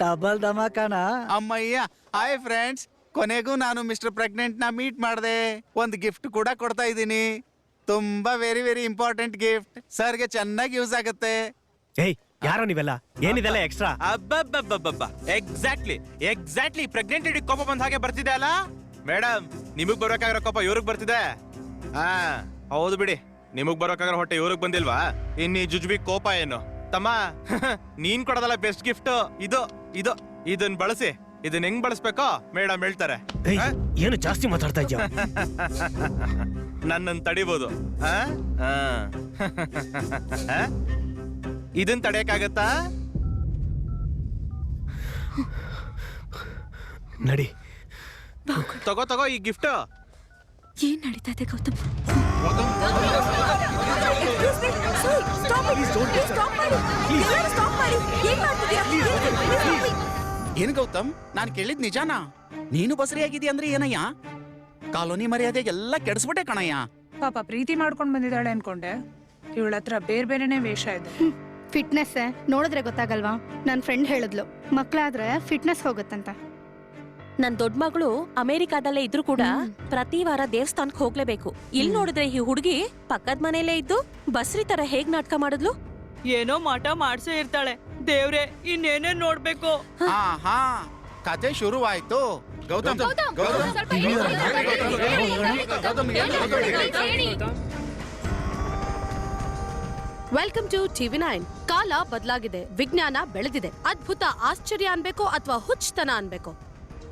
ಡಬಲ್ ಧಮಾಕಾನ? ಅಮ್ಮಯ್ಯ, ಹಾಯ್ ಫ್ರೆಂಡ್ಸ್. ಕೊನೆಗೂ ನಾನು ಮಿಸ್ಟರ್ ಪ್ರೆಗ್ನೆಂಟ್ ನ ಮೀಟ್ ಮಾಡಿದೆ. ಒಂದು ಗಿಫ್ಟ್ ಕೂಡ ಕೊಡ್ತಾ ಇದ್ದೀನಿ. ತುಂಬಾ ವೆರಿ ವೆರಿ ಇಂಪಾರ್ಟೆಂಟ್ ಗಿಫ್ಟ್. ಸರ್ಗೆ ಚೆನ್ನಾಗಿ ಯೂಸ್ ಆಗುತ್ತೆ. ಏಯ್, ಯಾರೋ ನೀವೆಲ್ಲ? ಏನಿದೆಲ್ಲ ಎಕ್ಸ್ಟ್ರಾ? ಅಬ್ಬಬ್ಬಬ್ಬಬ್ಬ, ಎಕ್ಸಾಕ್ಟ್ಲಿ ಪ್ರೆಗ್ನೆಂಟ್ ಇಡೀ ಕೋಪ ಬಂದ ಹಾಗೆ ಬರ್ತಿದೆ ಅಲ್ಲ ಮೇಡಮ್? ನಿಮಗ್ ಬರ್ಬೇಕಾಗಿರೋ ಕೋಪ ಇವ್ರಿಗೆ ಬರ್ತಿದೆ. ಹಾ ಹೌದು ಬಿಡಿ, ನಿಮಗ್ ಬರ್ಬೇಕಾಗಿರೋ ಹೊಟ್ಟೆ ಇವ್ರಿಗೆ ಬಂದಿಲ್ವಾ? ಇನ್ನೀ ಜುಜ್ಬಿ ಕೋಪ ಏನು ತಮ್ಮ? ನೀನ್ ಕೊಡೋದಲ್ಲ ಬೆಸ್ಟ್ ಗಿಫ್ಟ್ ಇದು. ಇದನ್ ಬಳಸಿ. ಇದನ್ನ ಹೆಂಗ್ ಬಳಸ್ಬೇಕೋ ಮೇಡಮ್ ಹೇಳ್ತಾರೆ. ಏನು ಜಾಸ್ತಿ ಮಾತಾಡ್ತಾ ಇದ್ಯಾ? ನನ್ನನ್ ತಡಿಬೋದು. ಇದನ್ ತಡೆಯಕ್ಕಾಗತ್ತಾ? ನಡಿ. ತಗೋ ಈ ಗಿಫ್ಟ್. ಏನ್ ನಡೀತಾ ಇದೆ ಗೌತಮ್? ಏನು ಗೌತಮ್, ನಾನ್ ಕೇಳಿದ್ ನಿಜಾನಾ? ನೀನು ಬಸರಿಯಾಗಿದ್ಯಾ ಅಂದ್ರೆ ಏನಯ್ಯ? ಕಾಲೋನಿ ಮರ್ಯಾದೆಗೆಲ್ಲ ಕೆಡಿಸ್ಬಿಟ್ಟೆ ಕಣಯ್ಯ. ಪಾಪ ಪ್ರೀತಿ ಮಾಡ್ಕೊಂಡ್ ಬಂದಿದ್ದಾಳೆ ಅನ್ಕೊಂಡೆ. ಇವಳ ಹತ್ರ ಬೇರೆನೆ ವೇಷ ಇದೆ. ಫಿಟ್ನೆಸ್ ನೋಡಿದ್ರೆ ಗೊತ್ತಾಗಲ್ವಾ? ನನ್ ಫ್ರೆಂಡ್ ಹೇಳಿದ್ಲು, ಮಕ್ಳಾದ್ರೆ ಫಿಟ್ನೆಸ್ ಹೋಗುತ್ತಂತ. ನನ್ ದೊಡ್ಡ ಮಗಳು ಅಮೆರಿಕಾದಲ್ಲೇ ಇದ್ರು ಕೂಡ ಪ್ರತಿ ವಾರ ದೇವಸ್ಥಾನಕ್ ಹೋಗ್ಲೇಬೇಕು. ಇಲ್ಲಿ ನೋಡಿದ್ರೆ ಈ ಹುಡುಗಿ ಪಕ್ಕದ ಮನೇಲೇ ಇದ್ದು ಬಸ್ರಿ ತರ ಹೇಗ್ ನಾಟಕ ಮಾಡಿದ್ಲು. ಏನೋ ಮಾಟ ಮಾಡ್ಸೇ ಇರ್ತಾಳೆ. ದೇವ್ರೆ, ಇನ್ನೇನೇನ್ ನೋಡ್ಬೇಕು? ಹಾ ಕತೆ ಶುರುವಾಯ್ತು. Gautam welcome to TV9. ಕಾಲ ಬದಲಾಗಿದೆ, ವಿಜ್ಞಾನ ಬೆಳೆದಿದೆ. ಅದ್ಭುತ, ಆಶ್ಚರ್ಯ ಅನ್ಬೇಕು ಅಥವಾ ಹುಚ್ಚತನ ಅನ್ಬೇಕು?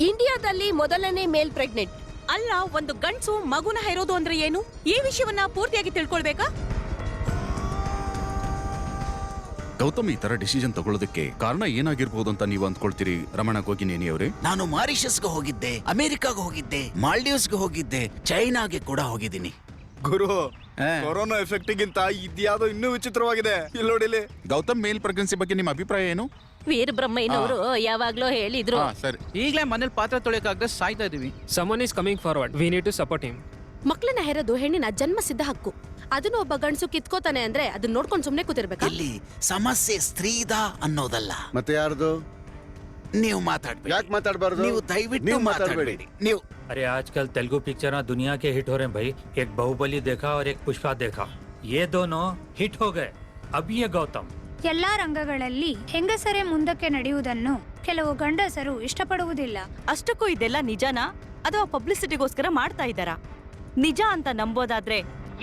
ಇಂಡಿಯಾದಲ್ಲಿ ಮೊದಲನೇ ಮೇಲ್ ಪ್ರೆಗ್ನೆಂಟ್ ಅಲ್ಲ, ಒಂದು ಗಂಡ್ಸು ಮಗುನ ಹೆರೋದು ಅಂದ್ರೆ ಏನು? ಈ ವಿಷಯವನ್ನ ಪೂರ್ತಿಯಾಗಿ ತಿಳ್ಕೊಳ್ಬೇಕಾ? ಗೌತಮ್, ಈ ತರ ಡಿಸಿಷನ್ ತಗೊಳ್ಳೋದಕ್ಕೆ ಕಾರಣ ಏನಾಗಿರ್ಬೋದು ಅಂತ ನೀವು ಅಂದ್ಕೊಳ್ತೀರಿ ರಮಣ ಗೋಗಿನೇನಿ ಅವರೇ? ನಾನು ಮಾರಿಷಸ್ಗೆ ಹೋಗಿದ್ದೆ, ಅಮೆರಿಕಾಗೆ ಹೋಗಿದ್ದೆ, ಮಾಲ್ಡೀವ್ಸ್ಗೆ ಹೋಗಿದ್ದೆ, ಚೈನಾಗೆ ಕೂಡ ಹೋಗಿದ್ದೀನಿ. ಗುರು, ಕೊರೋನಾ ಎಫೆಕ್ಟ್ ಗಿಂತ ಇದ್ಯಾವುದೋ ಇನ್ನೂ ವಿಚಿತ್ರವಾಗಿದೆ. ಇಲ್ಲಿ ನೋಡಿಲಿ. ಗೌತಮ್, ಮೇಲ್ ಪ್ರೆಗ್ನೆನ್ಸಿ ಬಗ್ಗೆ ನಿಮ್ಮ ಅಭಿಪ್ರಾಯ ಏನು? ವೀರಬ್ರಹ್ಮಯ್ಯನವರು ಯಾವಾಗ್ಲೂ ಹೇಳಿದ್ರು. ಸರಿ. ಈಗ್ಲೇ ಮನೇಲಿ ಪಾತ್ರೆ ತೊಳೆಯಕ್ಕಾಗದೆ ಸಾಯ್ತಾ ಇದೀವಿ. Someone is coming forward. We need to support him. ಮಕ್ಕಳನ್ನ ಹೆರೋದು ಹೆಣ್ಣಿನ ಜನ್ಮ ಸಿದ್ಧ ಹಕ್ಕು. ಅದನ್ನು ಒಬ್ಬ ಗಂಡಸು ಕಿತ್ಕೋತಾನೆ ಅಂದ್ರೆ ಅದನ್ನ ನೋಡ್ಕೊಂಡು ಸುಮ್ನೆ ಕೂತಿರ್ಬೇಕಾ? ಇಲ್ಲಿ ಸಮಸ್ಯೆ ಸ್ತ್ರೀದ ಅನ್ನೋದಲ್ಲ. ಮತ್ತೆ ಯಾರ್ದು? ನೀವು ಮಾತಾಡ್ಬೇಡಿ. ಯಾಕೆ ಮಾತಾಡಬಾರ್ದು? ನೀವು ದಯವಿಟ್ಟು ಮಾತಾಡಬೇಡಿ. ನೀವು अरे आजकल तेलुगु पिक्चर दुनिया के हिट हो रहे हैं भाई. एक बाहुबली देखा और एक पुष्पा देखा. ये दोनों हिट हो गए. अब ये गौतम. ಎಲ್ಲಾ ರಂಗಗಳಲ್ಲಿ ಹೆಂಗಸರೇ ಮುಂದಕ್ಕೆ ನಡೆಯುವುದನ್ನು ಕೆಲವು ಗಂಡಸರು ಇಷ್ಟಪಡುವುದಿಲ್ಲ. ಅಷ್ಟಕ್ಕೂ ಇದೆಲ್ಲ ನಿಜನಾ ಅಥವಾ ಪಬ್ಲಿಸಿಟಿಗೋಸ್ಕರ ಮಾಡ್ತಾ ಇದ್ದಾರಾ? ನಿಜ ಅಂತ ನಂಬೋದಾದ್ರೆ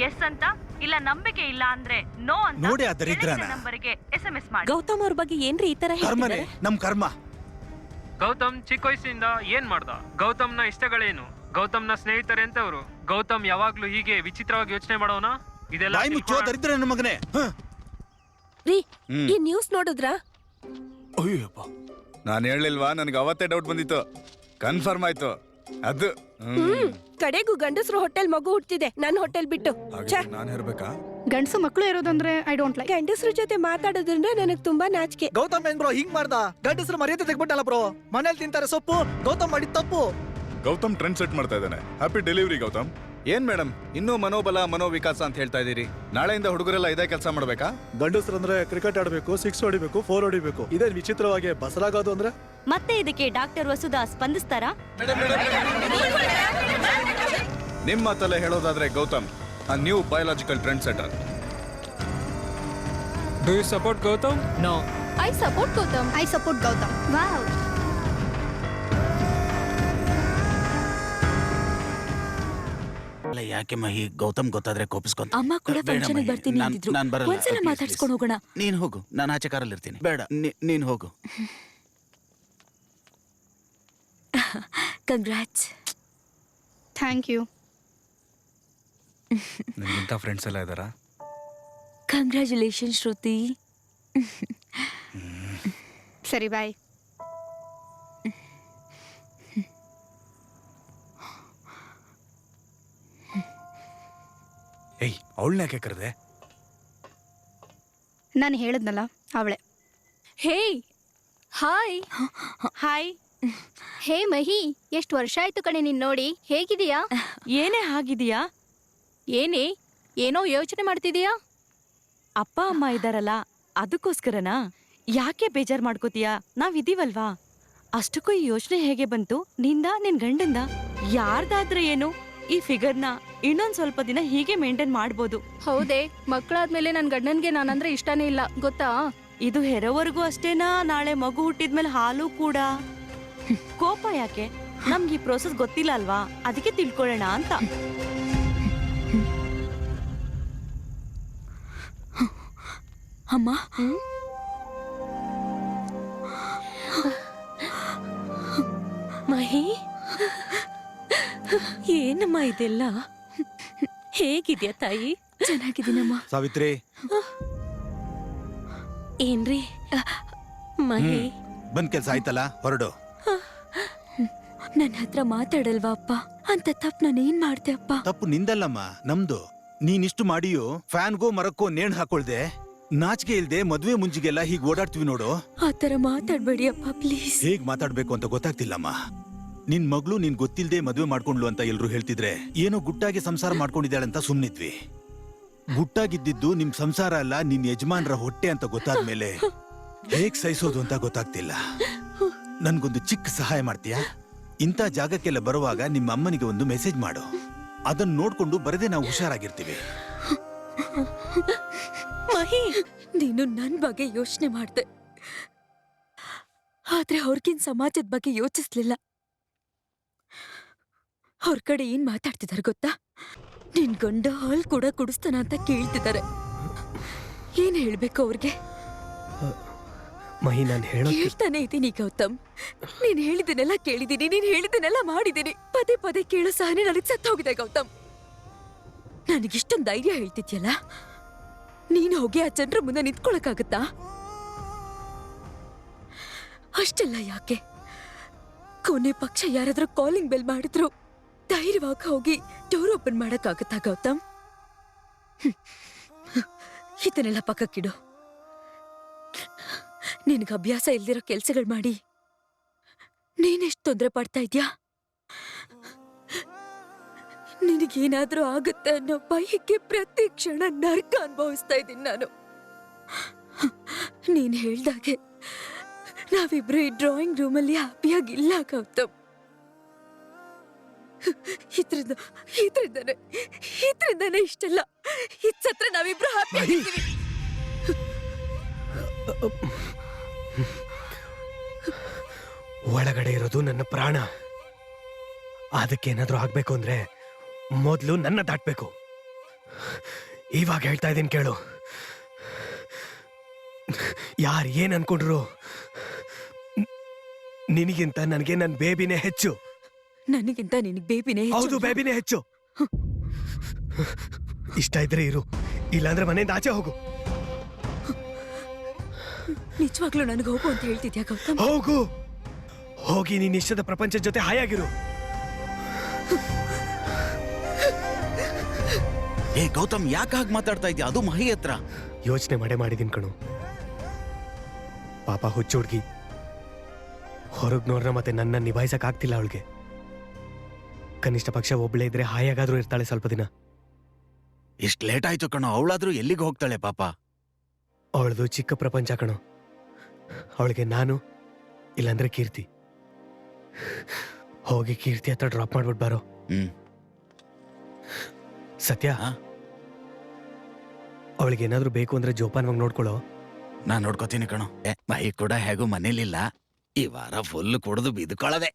ಎಸ್ ಅಂತ, ಇಲ್ಲ ನಂಬಿಕೆ ಇಲ್ಲ ಅಂದ್ರೆ ನೋ ಅಂತ ನೋಡಿ ಆ ದರಿದ್ರನ. ನಂಬರ್ಗೆ SMS ಮಾಡಿ. ಗೌತಮ್ ಅವ್ರ ಬಗ್ಗೆ ಏನ್ರಿ ಈ ತರ ಕರ್ಮನೆ ನಮ್ ಕರ್ಮ. ಗೌತಮ್ ಚಿಕ್ಕ ವಯಸ್ಸಿಂದ ಏನ್ ಮಾಡ್ದ? ಗೌತಮ್ನ ಇಷ್ಟಗಳೇನು? ಗೌತಮ್ನ ಸ್ನೇಹಿತರೆ ಅಂತವ್ರು. ಗೌತಮ್ ಯಾವಾಗ್ಲೂ ಹೀಗೆ ವಿಚಿತ್ರವಾಗಿ ಯೋಚನೆ ಮಾಡೋನ? ಇದೆಲ್ಲ ಬಾಯಿ ಮುಚ್ಚೋ ದರಿದ್ರ ನನ್ನ ಮಗನೇ. ರೀ, ಈ ನ್ಯೂಸ್ ನೋಡಿದ್ರಾ? ಅಯ್ಯಪ್ಪ, ನಾನು ಹೇಳಿಲ್ವಾ, ನನಗೆ ಅವತ್ತೇ ಡೌಟ್ ಬಂದಿತ್ತು. ಕನ್ಫರ್ಮ್ ಆಯ್ತು ಅದು. ಕಡೆಗೂ ಗಂಡಸರು ಹೊಟ್ಟೆಲ್ ಮಗು ಹುಟ್ಟಿದೆ, ನನ್ನ ಹೊಟ್ಟೆಲ್ ಬಿಟ್ಟು. ನಾನು ಇರ್ಬೇಕಾ? ಗಂಡಸು ಮಕ್ಕಳು ಇರೋದಂದ್ರೆ ಐ ಡೋಂಟ್ ಲೈಕ್. ಗಂಡಸರ ಜೊತೆ ಮಾತಾಡೋದಂದ್ರೆ ನನಗ್ ತುಂಬಾ ನಾಚಿಕೆ. ಗೌತಮ್ ಹೆಂಗ್ ಬ್ರೋ ಹಿಂಗ್ ಮಾಡ್ದ? ಗಂಡಸರು ಮರ್ಯಾದೆ ತೆಗ್ಬಿಟ್ಟಲ್ಲ ಬ್ರೋ. ಮನೇಲಿ ತಿಂತಾರೆ ಸೊಪ್ಪು, ಗೌತಮ್ ಮಾಡಿದ ತಪ್ಪು. ಗೌತಮ್ ಟ್ರೆಂಡ್ ಸೆಟ್ ಮಾಡ್ತಾ ಇದ್ದಾನೆ. Happy delivery Gautam. ಏನ್ ಮೇಡಮ್, ಇನ್ನೂ ಮನೋಬಲ ಮನೋವಿಕಾಸ ಅಂತ ಹೇಳ್ತಾ ಇದೀರಿ? ನಾಳೆಯಿಂದ ಹುಡುಗರೆಲ್ಲ ಇದೇ ಕೆಲಸ ಮಾಡ್ಬೇಕಾ? ಗಂಡಸರಂದ್ರೆ ಕ್ರಿಕೆಟ್ ಆಡಬೇಕು, 6 ಹೊಡಿಬೇಕು, 4 ಹೊಡಿಬೇಕು. ಇದೇ ವಿಚಿತ್ರವಾಗಿ ಬಸರಾಗೋದು ಅಂದ್ರೆ. ಮತ್ತೆ ಇದಕ್ಕೆ ಡಾಕ್ಟರ್ ವಸುಧಾ ಸ್ಪಂದಿಸ್ತಾರಾ? ನಿಮ್ಮ ಮಾತಲ್ಲೇ ಹೇಳೋದಾದ್ರೆ Gautam a new biological trend setter. Do you support Gautam? No. I support Gautam. I support Gautam. Wow. ಯಾಕೆ ಮಹಿ, ಗೌತಮ್ ಗೊತ್ತಾದ್ರೆ ಕೋಪಿಸ್ಕೊಂತ. ಅಮ್ಮ ಕೂಡ ಫಂಕ್ಷನ್ ಬರ್ತೀನಿ ಅಂತಿದ್ರು. ಒಂದ್ಸಲ ಮಾತಾಡ್ಸ್ಕೊಂಡು ಹೋಗೋಣ. ನೀನ್ ಹೋಗು, ನಾನು ಆಚೆ ಕಾರಲ್ಲಿ ಇರ್ತೀನಿ. ಬೇಡ, ನೀನ್ ಹೋಗು. ಕಂಗ್ರಾಟ್ಸ್. Thank you. ನಿಮ್ಗಿಂತ ಫ್ರೆಂಡ್ಸ್ ಎಲ್ಲ ಇದ್ದಾರಾ? ಕಂಗ್ರ್ಯಾಚುಲೇಷನ್ ಶ್ರುತಿ. ಸರಿ ಬಾಯ್. ಏಯ್, ಅವಳನ್ನ ಯಾಕೆ ಕರೆದೆ? ನಾನು ಹೇಳಿದ್ನಲ್ಲ ಅವಳೆ. ಹೇ ಹಾಯ್. ಹಾಯ್. ಹೇ ಮಹಿ, ಎಷ್ಟು ವರ್ಷ ಆಯ್ತು ಕಣೆ ನಿನ್ ನೋಡಿ. ಹೇಗಿದೀಯಾ? ಏನೇ ಆಗಿದೀಯಾ? ಏನೇ ಏನೋ ಯೋಚನೆ ಮಾಡ್ತಿದೀಯಾ? ಅಪ್ಪ ಅಮ್ಮ ಇದಾರಲ್ಲ, ಅದಕ್ಕೋಸ್ಕರನಾ? ಯಾಕೆ ಬೇಜಾರ್ ಮಾಡ್ಕೋತೀಯಾ? ನಾವಿದೀವಲ್ವಾ. ಅಷ್ಟಕ್ಕೂ ಈ ಯೋಚನೆ ಹೇಗೆ ಬಂತು? ನಿಂದ, ನಿನ್ ಗಂಡಂದ? ಯಾರ್ದಾದ್ರೆ ಏನು, ಈ ಫಿಗರ್ನ ಇನ್ನೊಂದ್ ಸ್ವಲ್ಪ ದಿನ ಹೀಗೆ ಮೇಂಟೈನ್ ಮಾಡ್ಬೋದು. ಹೌದೇ, ಮಕ್ಕಳಾದ್ಮೇಲೆ ನನ್ ಗಂಡನ್ಗೆ ನಾನಂದ್ರೆ ಇಷ್ಟನೇ ಇಲ್ಲ ಗೊತ್ತಾ? ಇದು ಹೆರೋವರೆಗೂ ಅಷ್ಟೇನಾ? ನಾಳೆ ಮಗು ಹುಟ್ಟಿದ್ಮೇಲೆ ಹಾಲು ಕೂಡ? ಕೋಪ ಯಾಕೆ? ನಮ್ಗೆ ಈ ಪ್ರೋಸೆಸ್ ಗೊತ್ತಿಲ್ಲ ಅಲ್ವಾ, ಅದಕ್ಕೆ ತಿಳ್ಕೊಳ್ಳೋಣ ಅಂತ. ಅಮ್ಮ, ಮಹಿ, ಏನಮ್ಮ ಇದೆಲ್ಲ? ಹೇಗಿದ್ಯಾ ತಾಯಿ? ಚೆನ್ನಾಗಿದ್ದೀನಮ್ಮ. ಸಾವಿತ್ರಿ, ಏನ್ರಿ ಮಹಿ? ಬಂದ್ ಕೆಲ್ಸ ಆಯ್ತಲ್ಲ, ಹೊರಡು. ನನ್ನ ಹತ್ರ ಮಾತಾಡಲ್ವಾ ಅಪ್ಪ? ಅಂತ ತಪ್ಪು ನಾನು ಏನ್ ಮಾಡ್ದೆ ಅಪ್ಪ? ತಪ್ಪು ನಿಂದಲ್ಲಮ್ಮ, ನಮ್ದು. ನೀನಿಷ್ಟು ಮಾಡಿಯೋ ಫ್ಯಾನ್ಗೋ ಮರಕ್ಕೋ ನೇಣ್ ಹಾಕೊಳ್ದೆ, ನಾಚಿಕೆ ಇಲ್ದೆ ಮದ್ವೆ ಮುಂಜಿಗೆಲ್ಲ ಹೀಗ್ ಓಡಾಡ್ತೀವಿ ನೋಡು. ಆತರ ಮಾತಾಡ್ಬೇಡಿ ಅಪ್ಪ ಪ್ಲೀಸ್. ಹೇಗ್ ಮಾತಾಡ್ಬೇಕು ಅಂತ ಗೊತ್ತಾಗ್ತಿಲ್ಲಮ್ಮ. ನಿನ್ ಮಗಳು ನೀನ್ ಗೊತ್ತಿಲ್ದೆ ಮದ್ವೆ ಮಾಡ್ಕೊಂಡ್ಲು ಅಂತ ಎಲ್ರು ಹೇಳ್ತಿದ್ರೆ, ಏನೋ ಗುಟ್ಟಾಗಿ ಸಂಸಾರ ಮಾಡ್ಕೊಂಡಿದ್ದಾಳಂತ ಸುಮ್ನಿದ್ವಿ. ಗುಟ್ಟಾಗಿದ್ದಿದ್ದು ನಿಮ್ ಸಂಸಾರ ಅಲ್ಲ, ನಿನ್ ಯಜಮಾನ್ರ ಹೊಟ್ಟೆ ಅಂತ ಗೊತ್ತಾದ್ಮೇಲೆ ಹೇಗ್ ಸಹಿಸೋದು ಅಂತ ಗೊತ್ತಾಗ್ತಿಲ್ಲ. ನನ್ಗೊಂದು ಚಿಕ್ಕ ಸಹಾಯ ಮಾಡ್ತೀಯಾ? ಇಂಥ ಜಾಗಕ್ಕೆಲ್ಲ ಬರುವಾಗ ನಿಮ್ಮ ಅಮ್ಮನಿಗೆ ಒಂದು ಮೆಸೇಜ್ ಮಾಡು. ಅದನ್ನ ನೋಡ್ಕೊಂಡು ಬರದೆ ನಾವು ಹುಷಾರಾಗಿರ್ತೀವಿ. ಮಹಿ, ನೀನು ನನ್ ಬಗ್ಗೆ ಯೋಚನೆ ಮಾಡ್ದೆ, ಆದ್ರೆ ಅವ್ರಿಗಿನ್ ಸಮಾಜದ ಬಗ್ಗೆ ಯೋಚಿಸ್ಲಿಲ್ಲ. ಅವ್ರ ಕಡೆ ಏನ್ ಮಾತಾಡ್ತಿದಾರೆ ಗೊತ್ತಾ? ನಿನ್ ಗಂಡ ಹಾಲ್ ಕೂಡ ಕುಡಿಸ್ತಾನ ಅಂತ ಕೇಳ್ತಿದ್ದಾರೆ. ಏನ್ ಹೇಳ್ಬೇಕು ಅವ್ರಿಗೆ? ಮಹಿ, ನಾನು ಹೇಳ್ತಾನೆ ಇದ್ದೀನಿ ಗೌತಮ್. ನೀನ್ ಹೇಳಿದನೆಲ್ಲ ಕೇಳಿದೀನಿ, ನೀನ್ ಹೇಳಿದನೆಲ್ಲ ಮಾಡಿದೀನಿ. ಪದೇ ಪದೇ ಕೇಳೋ ಸಹನೆ ನನಗ್ ಸತ್ತೋಗಿದೆ ಗೌತಮ್. ನನಗಿಷ್ಟೊಂದು ಧೈರ್ಯ ಹೇಳ್ತಿದ್ಯಲ್ಲ, ನೀನು ಹೋಗಿ ಆ ಜನರ ಮುಂದೆ ನಿಂತ್ಕೊಳಕ್ಕಾಗತ್ತಾ? ಅಷ್ಟೆಲ್ಲ ಯಾಕೆ? ಕೊನೆ ಪಕ್ಷ ಯಾರಾದ್ರೂ ಕಾಲಿಂಗ್ ಬೆಲ್ ಮಾಡಿದ್ರು ಧೈರ್ಯವಾಗಿ ಹೋಗಿ ಡೋರ್ ಓಪನ್ ಮಾಡಕ್ಕಾಗತ್ತಾ ಗೌತಮ್? ಇದನ್ನೆಲ್ಲ ಪಕ್ಕಕ್ಕಿಡು. ನಿನಗೆ ಅಭ್ಯಾಸ ಇಲ್ದಿರೋ ಕೆಲ್ಸಗಳು ಮಾಡಿ ನೀನೆಷ್ಟು ತೊಂದರೆ ಪಡ್ತಾ ಇದ್ಯಾ? ನಿನಗೇನಾದ್ರೂ ಆಗುತ್ತೆ ಅನ್ನೋ ಭಯಕ್ಕೆ ಪ್ರತಿ ಕ್ಷಣ ನರ್ಕ ಅನುಭವಿಸ್ತಾ ಇದ್ದೀನಿ ನಾನು. ನೀನ್ ಹೇಳ್ದಾಗೆ ನಾವಿಬ್ರು ಈ ಡ್ರಾಯಿಂಗ್ ರೂಮಲ್ಲಿ ಹ್ಯಾಪಿಯಾಗಿಲ್ಲ ಗೌತಮ್. ಇದ್ರಿಂದಾನೆ ಇಷ್ಟೆಲ್ಲ ಇತ್ಸತ್ರ ನಾವಿಬ್ರು ಹ್ಯಾಪಿ ಆಗಿದ್ದೀವಿ. ಒಳಗಡೆ ಇರೋದು ನನ್ನ ಪ್ರಾಣ. ಅದಕ್ಕೇನಾದ್ರೂ ಆಗ್ಬೇಕು ಅಂದ್ರೆ ಮೊದಲು ನನ್ನ ದಾಟ್ಬೇಕು. ಇವಾಗ ಹೇಳ್ತಾ ಇದ್ದೀನಿ ಕೇಳು. ಯಾರು ಏನ್ ಅನ್ಕೊಂಡ್ರು, ನಿನಗಿಂತ ನನಗೆ ನನ್ನ ಬೇಬಿನೇ ಹೆಚ್ಚು. ನನಗಿಂತ ನಿನಗೆ ಬೇಬಿನೇ ಹೌದು, ಬೇಬಿನೇ ಹೆಚ್ಚು. ಇಷ್ಟ ಇದ್ರೆ ಇರು, ಇಲ್ಲಾಂದ್ರೆ ಮನೆಯಿಂದ ಆಚೆ ಹೋಗು. ನಿಜವಾಗ್ಲೂ ನನಗೆ ಹೋಗು ಅಂತ ಹೇಳ್ತಿದ್ಯಾ ಗೌತಮ್? ಹೋಗು, ಹೋಗಿ ನೀನ್ ಇಷ್ಟದ ಪ್ರಪಂಚದ ಜೊತೆ ಹಾಯಾಗಿರು. ಏ ಗೌತಮ್, ಯಾಕೆ ಹಾಗೆ ಮಾತಾಡ್ತಾ ಇದ್ಯಾ? ಅದು ಮಹಿ ಹತ್ರ. ಯೋಚನೆ ಮಾಡಿದೀನಿ ಕಣು. ಪಾಪ ಹುಚ್ಚು ಹುಡ್ಗಿ, ಹೊರಗ್ ನೋಡ್ರ ಮತ್ತೆ ನನ್ನ ನಿಭಾಯಿಸಕ್ ಆಗ್ತಿಲ್ಲ ಅವಳಿಗೆ. ಕನಿಷ್ಠ ಪಕ್ಷ ಒಬ್ಳೆ ಇದ್ರೆ ಹಾಯಾಗಾದ್ರೂ ಇರ್ತಾಳೆ ಸ್ವಲ್ಪ ದಿನ. ಇಷ್ಟ್ ಲೇಟ್ ಆಯ್ತು ಕಣೋ, ಅವಳಾದ್ರೂ ಎಲ್ಲಿಗೆ ಹೋಗ್ತಾಳೆ ಪಾಪ. ಅವಳದು ಚಿಕ್ಕ ಪ್ರಪಂಚ ಕಣೋ. ಅವಳಿಗೆ ನಾನು, ಇಲ್ಲಾಂದ್ರೆ ಕೀರ್ತಿ. ಹೋಗಿ ಕೀರ್ತಿ ಹತ್ರ ಡ್ರಾಪ್ ಮಾಡ್ಬಿಟ್ಟು ಬಾರೋ. ಸತ್ಯ, ಅವಳಿಗೆ ಏನಾದ್ರೂ ಬೇಕು ಅಂದ್ರೆ ಜೋಪಾನವಾಗಿ ನೋಡ್ಕೊಳ್ಳೋ. ನಾನ್ ನೋಡ್ಕೋತೀನಿ ಕಣೋ. ಮಹಿ ಕೂಡ ಹೇಗೂ ಮನೇಲಿಲ್ಲ, ಈ ವಾರ ಫುಲ್ ಕುಡಿದು ಬಿದ್ಕೊಳ್ಳದೆ.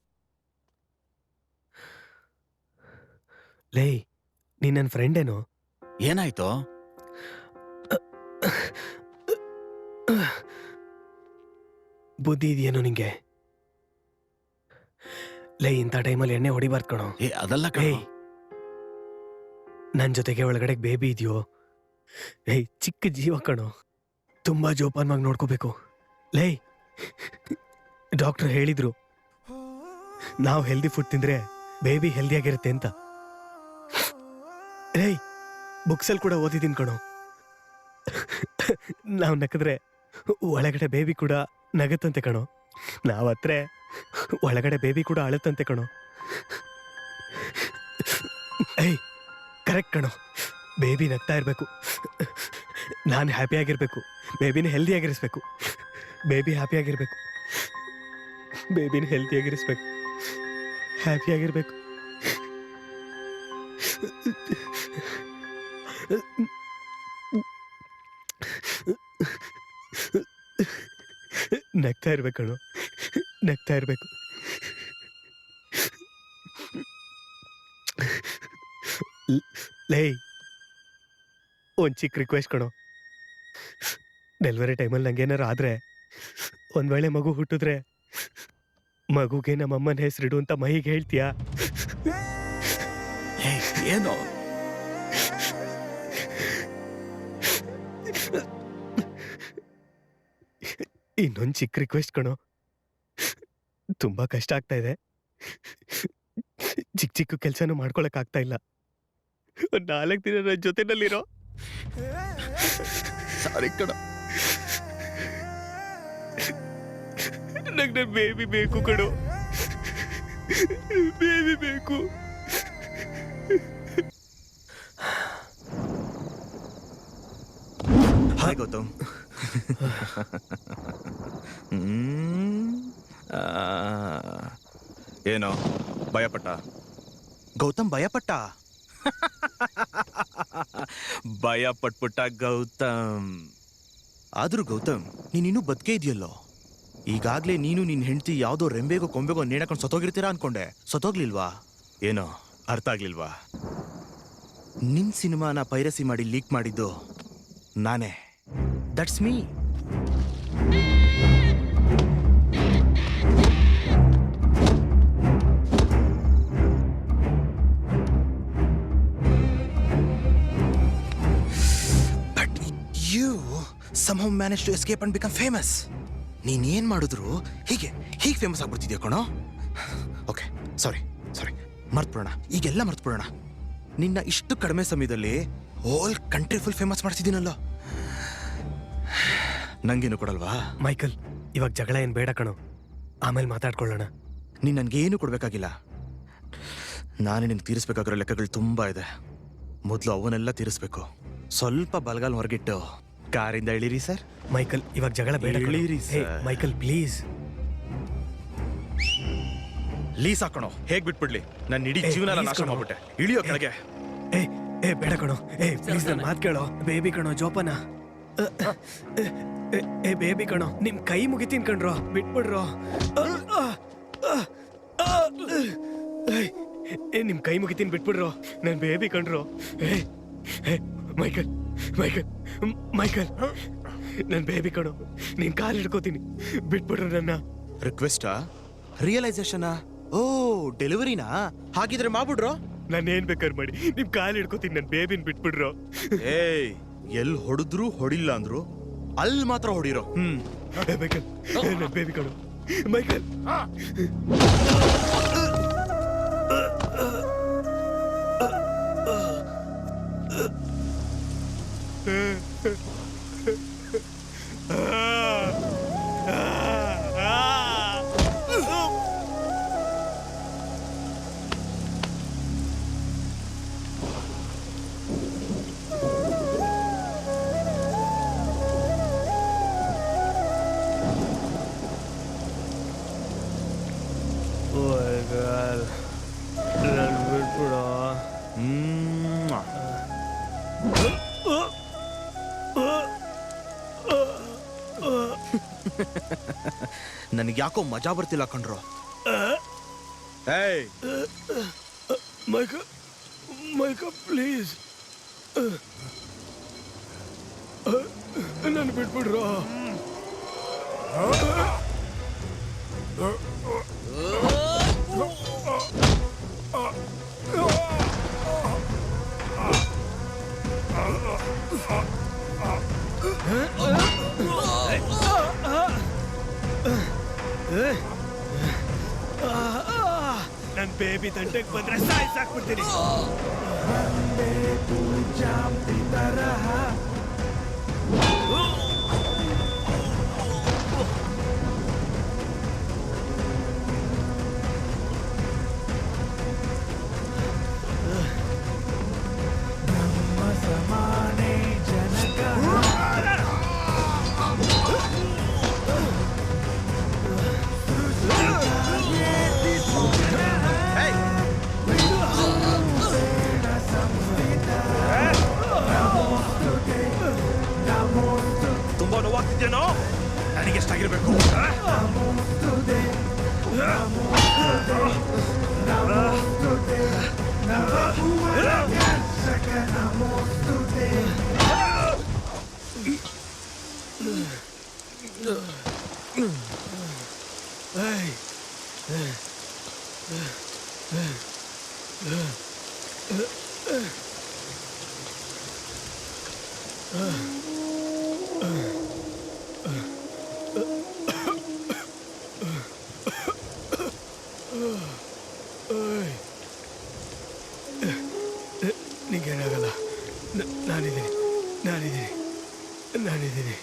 ಲೇ, ನೀನ್ ನನ್ನ ಫ್ರೆಂಡ್ ಏನೋ? ಏನಾಯ್ತು? ಬುದ್ಧಿ ಇದೆಯೇನೋ ನಿಂಗೆ? ಲೇ, ಇಂಥ ಟೈಮಲ್ಲಿ ಎಣ್ಣೆ ಹೊಡಿಬಾರ್ದು ಕಣೋ. ಅದಲ್ಲ ಕಣೋ. ನನ್ ಜೊತೆಗೆ ಒಳಗಡೆ ಬೇಬಿ ಇದೆಯೋ? ಚಿಕ್ಕ ಜೀವ ಕಣೋ, ತುಂಬಾ ಜೋಪಾನವಾಗಿ ನೋಡ್ಕೋಬೇಕು. ಲೇ, ಡಾಕ್ಟರ್ ಹೇಳಿದ್ರು ನಾವು ಹೆಲ್ದಿ ಫುಡ್ ತಿಂದ್ರೆ ಬೇಬಿ ಹೆಲ್ದಿಯಾಗಿರುತ್ತೆ ಅಂತ. ಬುಕ್ಸಲ್ಲಿ ಕೂಡ ಓದಿದ್ದೀನಿ ಕಣೋ. ನಾವು ನಕ್ಕಿದ್ರೆ ಒಳಗಡೆ ಬೇಬಿ ಕೂಡ ನಗತ್ತಂತೆ ಕಣೋ. ನಾವತ್ರೆ ಒಳಗಡೆ ಬೇಬಿ ಕೂಡ ಅಳುತ್ತಂತೆ ಕಣೋ. ಕರೆಕ್ಟ್ ಕಣೋ. ಬೇಬಿ ನಗ್ತಾ ಇರಬೇಕು, ನಾನು ಹ್ಯಾಪಿ ಆಗಿರ್ಬೇಕು, ಬೇಬಿನ ಹೆಲ್ದಿ ಆಗಿರಿಸ್ಬೇಕು. ಬೇಬಿ ಹ್ಯಾಪಿ ಆಗಿರ್ಬೇಕು, ಬೇಬಿನ ಹೆಲ್ದಿ ಆಗಿರಿಸ್ಬೇಕು, ಹ್ಯಾಪಿ ಆಗಿರ್ಬೇಕು. ನಗ್ತಾ ಇರ್ಬೇಕು ಕಣೋ, ನಗ್ತಾ ಇರ್ಬೇಕು. ಲೇ, ಒಂದ್ ಚಿಕ್ಕ ರಿಕ್ವೆಸ್ಟ್ ಕಣೋ. ಡೆಲಿವರಿ ಟೈಮಲ್ಲಿ ನಂಗೇನಾರು ಆದ್ರೆ, ಒಂದ್ ವೇಳೆ ಮಗು ಹುಟ್ಟಿದ್ರೆ ಮಗುಗೆ ನಮ್ಮಮ್ಮನ ಹೆಸರಿಡು ಅಂತ ಮಹಿಗೆ ಹೇಳ್ತೀಯಾ? ಏನೋ ಇನ್ನೊಂದ್ ಚಿಕ್ಕ ರಿಕ್ವೆಸ್ಟ್ ಕಣೋ. ತುಂಬಾ ಕಷ್ಟ ಆಗ್ತಾ ಇದೆ, ಚಿಕ್ಕ ಚಿಕ್ಕ ಕೆಲ್ಸನೂ ಮಾಡ್ಕೊಳಕ್ ಆಗ್ತಾ ಇಲ್ಲ. ಒಂದ್ 4 ದಿನ ನನ್ನ ಜೊತೆನಲ್ಲಿರೋ. ಸಾರಿ ಕಣ. ನಂಗೆ ಬೇಬಿ ಬೇಕು ಕಣೋ, ಬೇಬಿ ಬೇಕು. ಹಾಯ್ ಗೌತಮ್. ಏನೋ ಭಯಪಟ್ಟ? ಗೌತಮ್ ಭಯಪಟ್ಟ? ಭಯ ಪಟ್ಬಿಟ್ಟ ಗೌತಮ್. ಆದ್ರೂ ಗೌತಮ್, ನೀನಿನ್ನೂ ಬದುಕೇ ಇದೆಯಲ್ಲೋ. ಈಗಾಗ್ಲೇ ನೀನು ನಿನ್ ಹೆಂಡತಿ ಯಾವ್ದೋ ರೆಂಬೆಗೋ ಕೊಂಬೆಗೋ ನೇಣಕೊಂಡು ಸತ್ತೋಗಿರ್ತೀರಾ ಅನ್ಕೊಂಡೆ. ಸತ್ತೋಗ್ಲಿಲ್ವಾ? ಏನೋ ಅರ್ಥ ಆಗ್ಲಿಲ್ವಾ? ನಿನ್ ಸಿನಿಮಾನ ಪೈರಸಿ ಮಾಡಿ ಲೀಕ್ ಮಾಡಿದ್ದು ನಾನೇ. That's me. But you somehow managed to escape and become famous. ನೀನ್ ಏನ್ ಮಾಡಿದ್ರು ಹೀಗೆ ಫೇಮಸ್ ಆಗ್ಬಿಡ್ತಿದ್ಯಾ ಕಣೋ. ಓಕೆ, ಸಾರಿ ಮರ್ತ್ಬಿಡೋಣ, ಈಗೆಲ್ಲ ಮರ್ತ್ಬಿಡೋಣ. ನಿನ್ನ ಇಷ್ಟು ಕಡಿಮೆ ಸಮಯದಲ್ಲಿ ಹೋಲ್ ಕಂಟ್ರಿ ಫುಲ್ ಫೇಮಸ್ ಮಾಡ್ತಿದ್ದೀನಲ್ಲೋ. ನಂಗೇನು ಕೊಡಲ್ವಾ? ಮೈಕಲ್, ಇವಾಗ ಜಗಳ ಏನ್ ಬೇಡ ಕಣೋ, ಆಮೇಲೆ ಮಾತಾಡ್ಕೊಳ್ಳೋಣ. ನೀನ್ ನನ್ಗೇನು ಕೊಡ್ಬೇಕಾಗಿಲ್ಲ. ನಾನೇ ನಿನ್ಗೆ ತೀರಿಸ್ಬೇಕಾಗಿರೋ ಲೆಕ್ಕಗಳು ತುಂಬಾ ಇದೆ. ಮೊದಲು ಅವನ್ನೆಲ್ಲ ತೀರಿಸ್ಬೇಕು. ಸ್ವಲ್ಪ ಬಲಗಾಲ್ ಹೊರಗಿಟ್ಟು ಕಾರಿಂದ ಇಳಿರಿ ಸರ್. ಮೈಕಲ್, ಇವಾಗ ಜಗಳ ಬೇಡ ಕಣೋ. ಇಳೀರಿ ಹೇ, ಸರ್. Michael please. ಲೀಸ್ ಹಾಕೋಣ. ಹೇಗ್ ಬಿಟ್ಬಿಡ್ಲಿ? ನನ್ನ ಇಡೀ ಏ, ಜೀವನ please ನಾಶ ಕಣೋ. ಮಾಡ್ಬಿಟ್ಟೆ. ಇಳಿಯೋ ಕೆಳಗೆ. ಏ ಬೇಡ ಕಣೋ. ಪ್ಲೀಸ್ ನನ್ನ ಮಾತು ಕೇಳೋ. ಬೇಬಿ ಕಣೋ, ಜೋಪಾನ. ಏ ಬೇಬಿ ಕಣೋ, ನಿಮ್ ಕೈ ಮುಗಿತೀನಿ ಕಣ್ರೋ, ಬಿಟ್ಬಿಡ್ರೋ. ನಿಮ್ ಕೈ ಮುಗಿತೀನಿ, ಬಿಟ್ಬಿಡ್ರೋ. ನನ್ ಬೇಬಿ ಕಣ್ರೋ. ಮೈಕಲ್ ಮೈಕಲ್ ಮೈಕಲ್, ನನ್ ಬೇಬಿ ಕಣೋ, ನಿನ್ ಕಾಲ್ ಹಿಡ್ಕೋತೀನಿ, ಬಿಟ್ಬಿಡ್ರು ನನ್ನ. ರಿಕ್ವೆಸ್ಟಾ? ರಿಯಲೈಸೇಷನಾ? ಓ ಡೆಲಿವರಿನಾ? ಹಾಗಿದ್ರೆ ಮಾಡ್ಬಿಡ್ರೋ. ನಾನು ಏನ್ ಬೇಕಾದ್ರೆ ಮಾಡಿ ನಿಮ್ ಕಾಲ್ ಹಿಡ್ಕೋತೀನಿ, ನನ್ ಬೇಬಿನ್ ಬಿಟ್ಬಿಡ್ರೋ. ಏಯ್, ಎಲ್ ಹೊಡೆದ್ರು ಹೊಡಿಲ್ಲ ಅಂದ್ರು ಅಲ್ಲಿ ಮಾತ್ರ ಹೊಡಿರೋ. ಮೈಕಲ್, ನನ್ ಬೇಬಿ ಕಣೋ, ಮೈಕಲ್. ಬಿಟ್ಬಿಡೋ. ನನಗೆ ಯಾಕೋ ಮಜಾ ಬರ್ತಿಲ್ಲ ಕಣ್ರೋ. ಏಯ್, ಮೈಕಲ್ ಮೈಕಲ್ ಪ್ಲೀಸ್, ನನ್ನ ಬಿಟ್ಬಿಡ್ರೋ. ನನ್ ಬೇಬಿ ತಂಟೆಗೆ ಬಂದ್ರೆ ಸಾಯ್ಸಾಕ್ಬಿಡ್ತೀನಿ. ತುಂಬಾ ನೋವಾಗ್ತಿದ್ದೇನೋ? ನನಗೆ ಎಷ್ಟಾಗಿರ್ಬೇಕು? ನಿಂಗೇನಾಗಲ್ಲ, ನಾನಿದ್ದೀನಿ ನಾನಿದ್ದೀನಿ ನಾನಿದ್ದೀನಿ.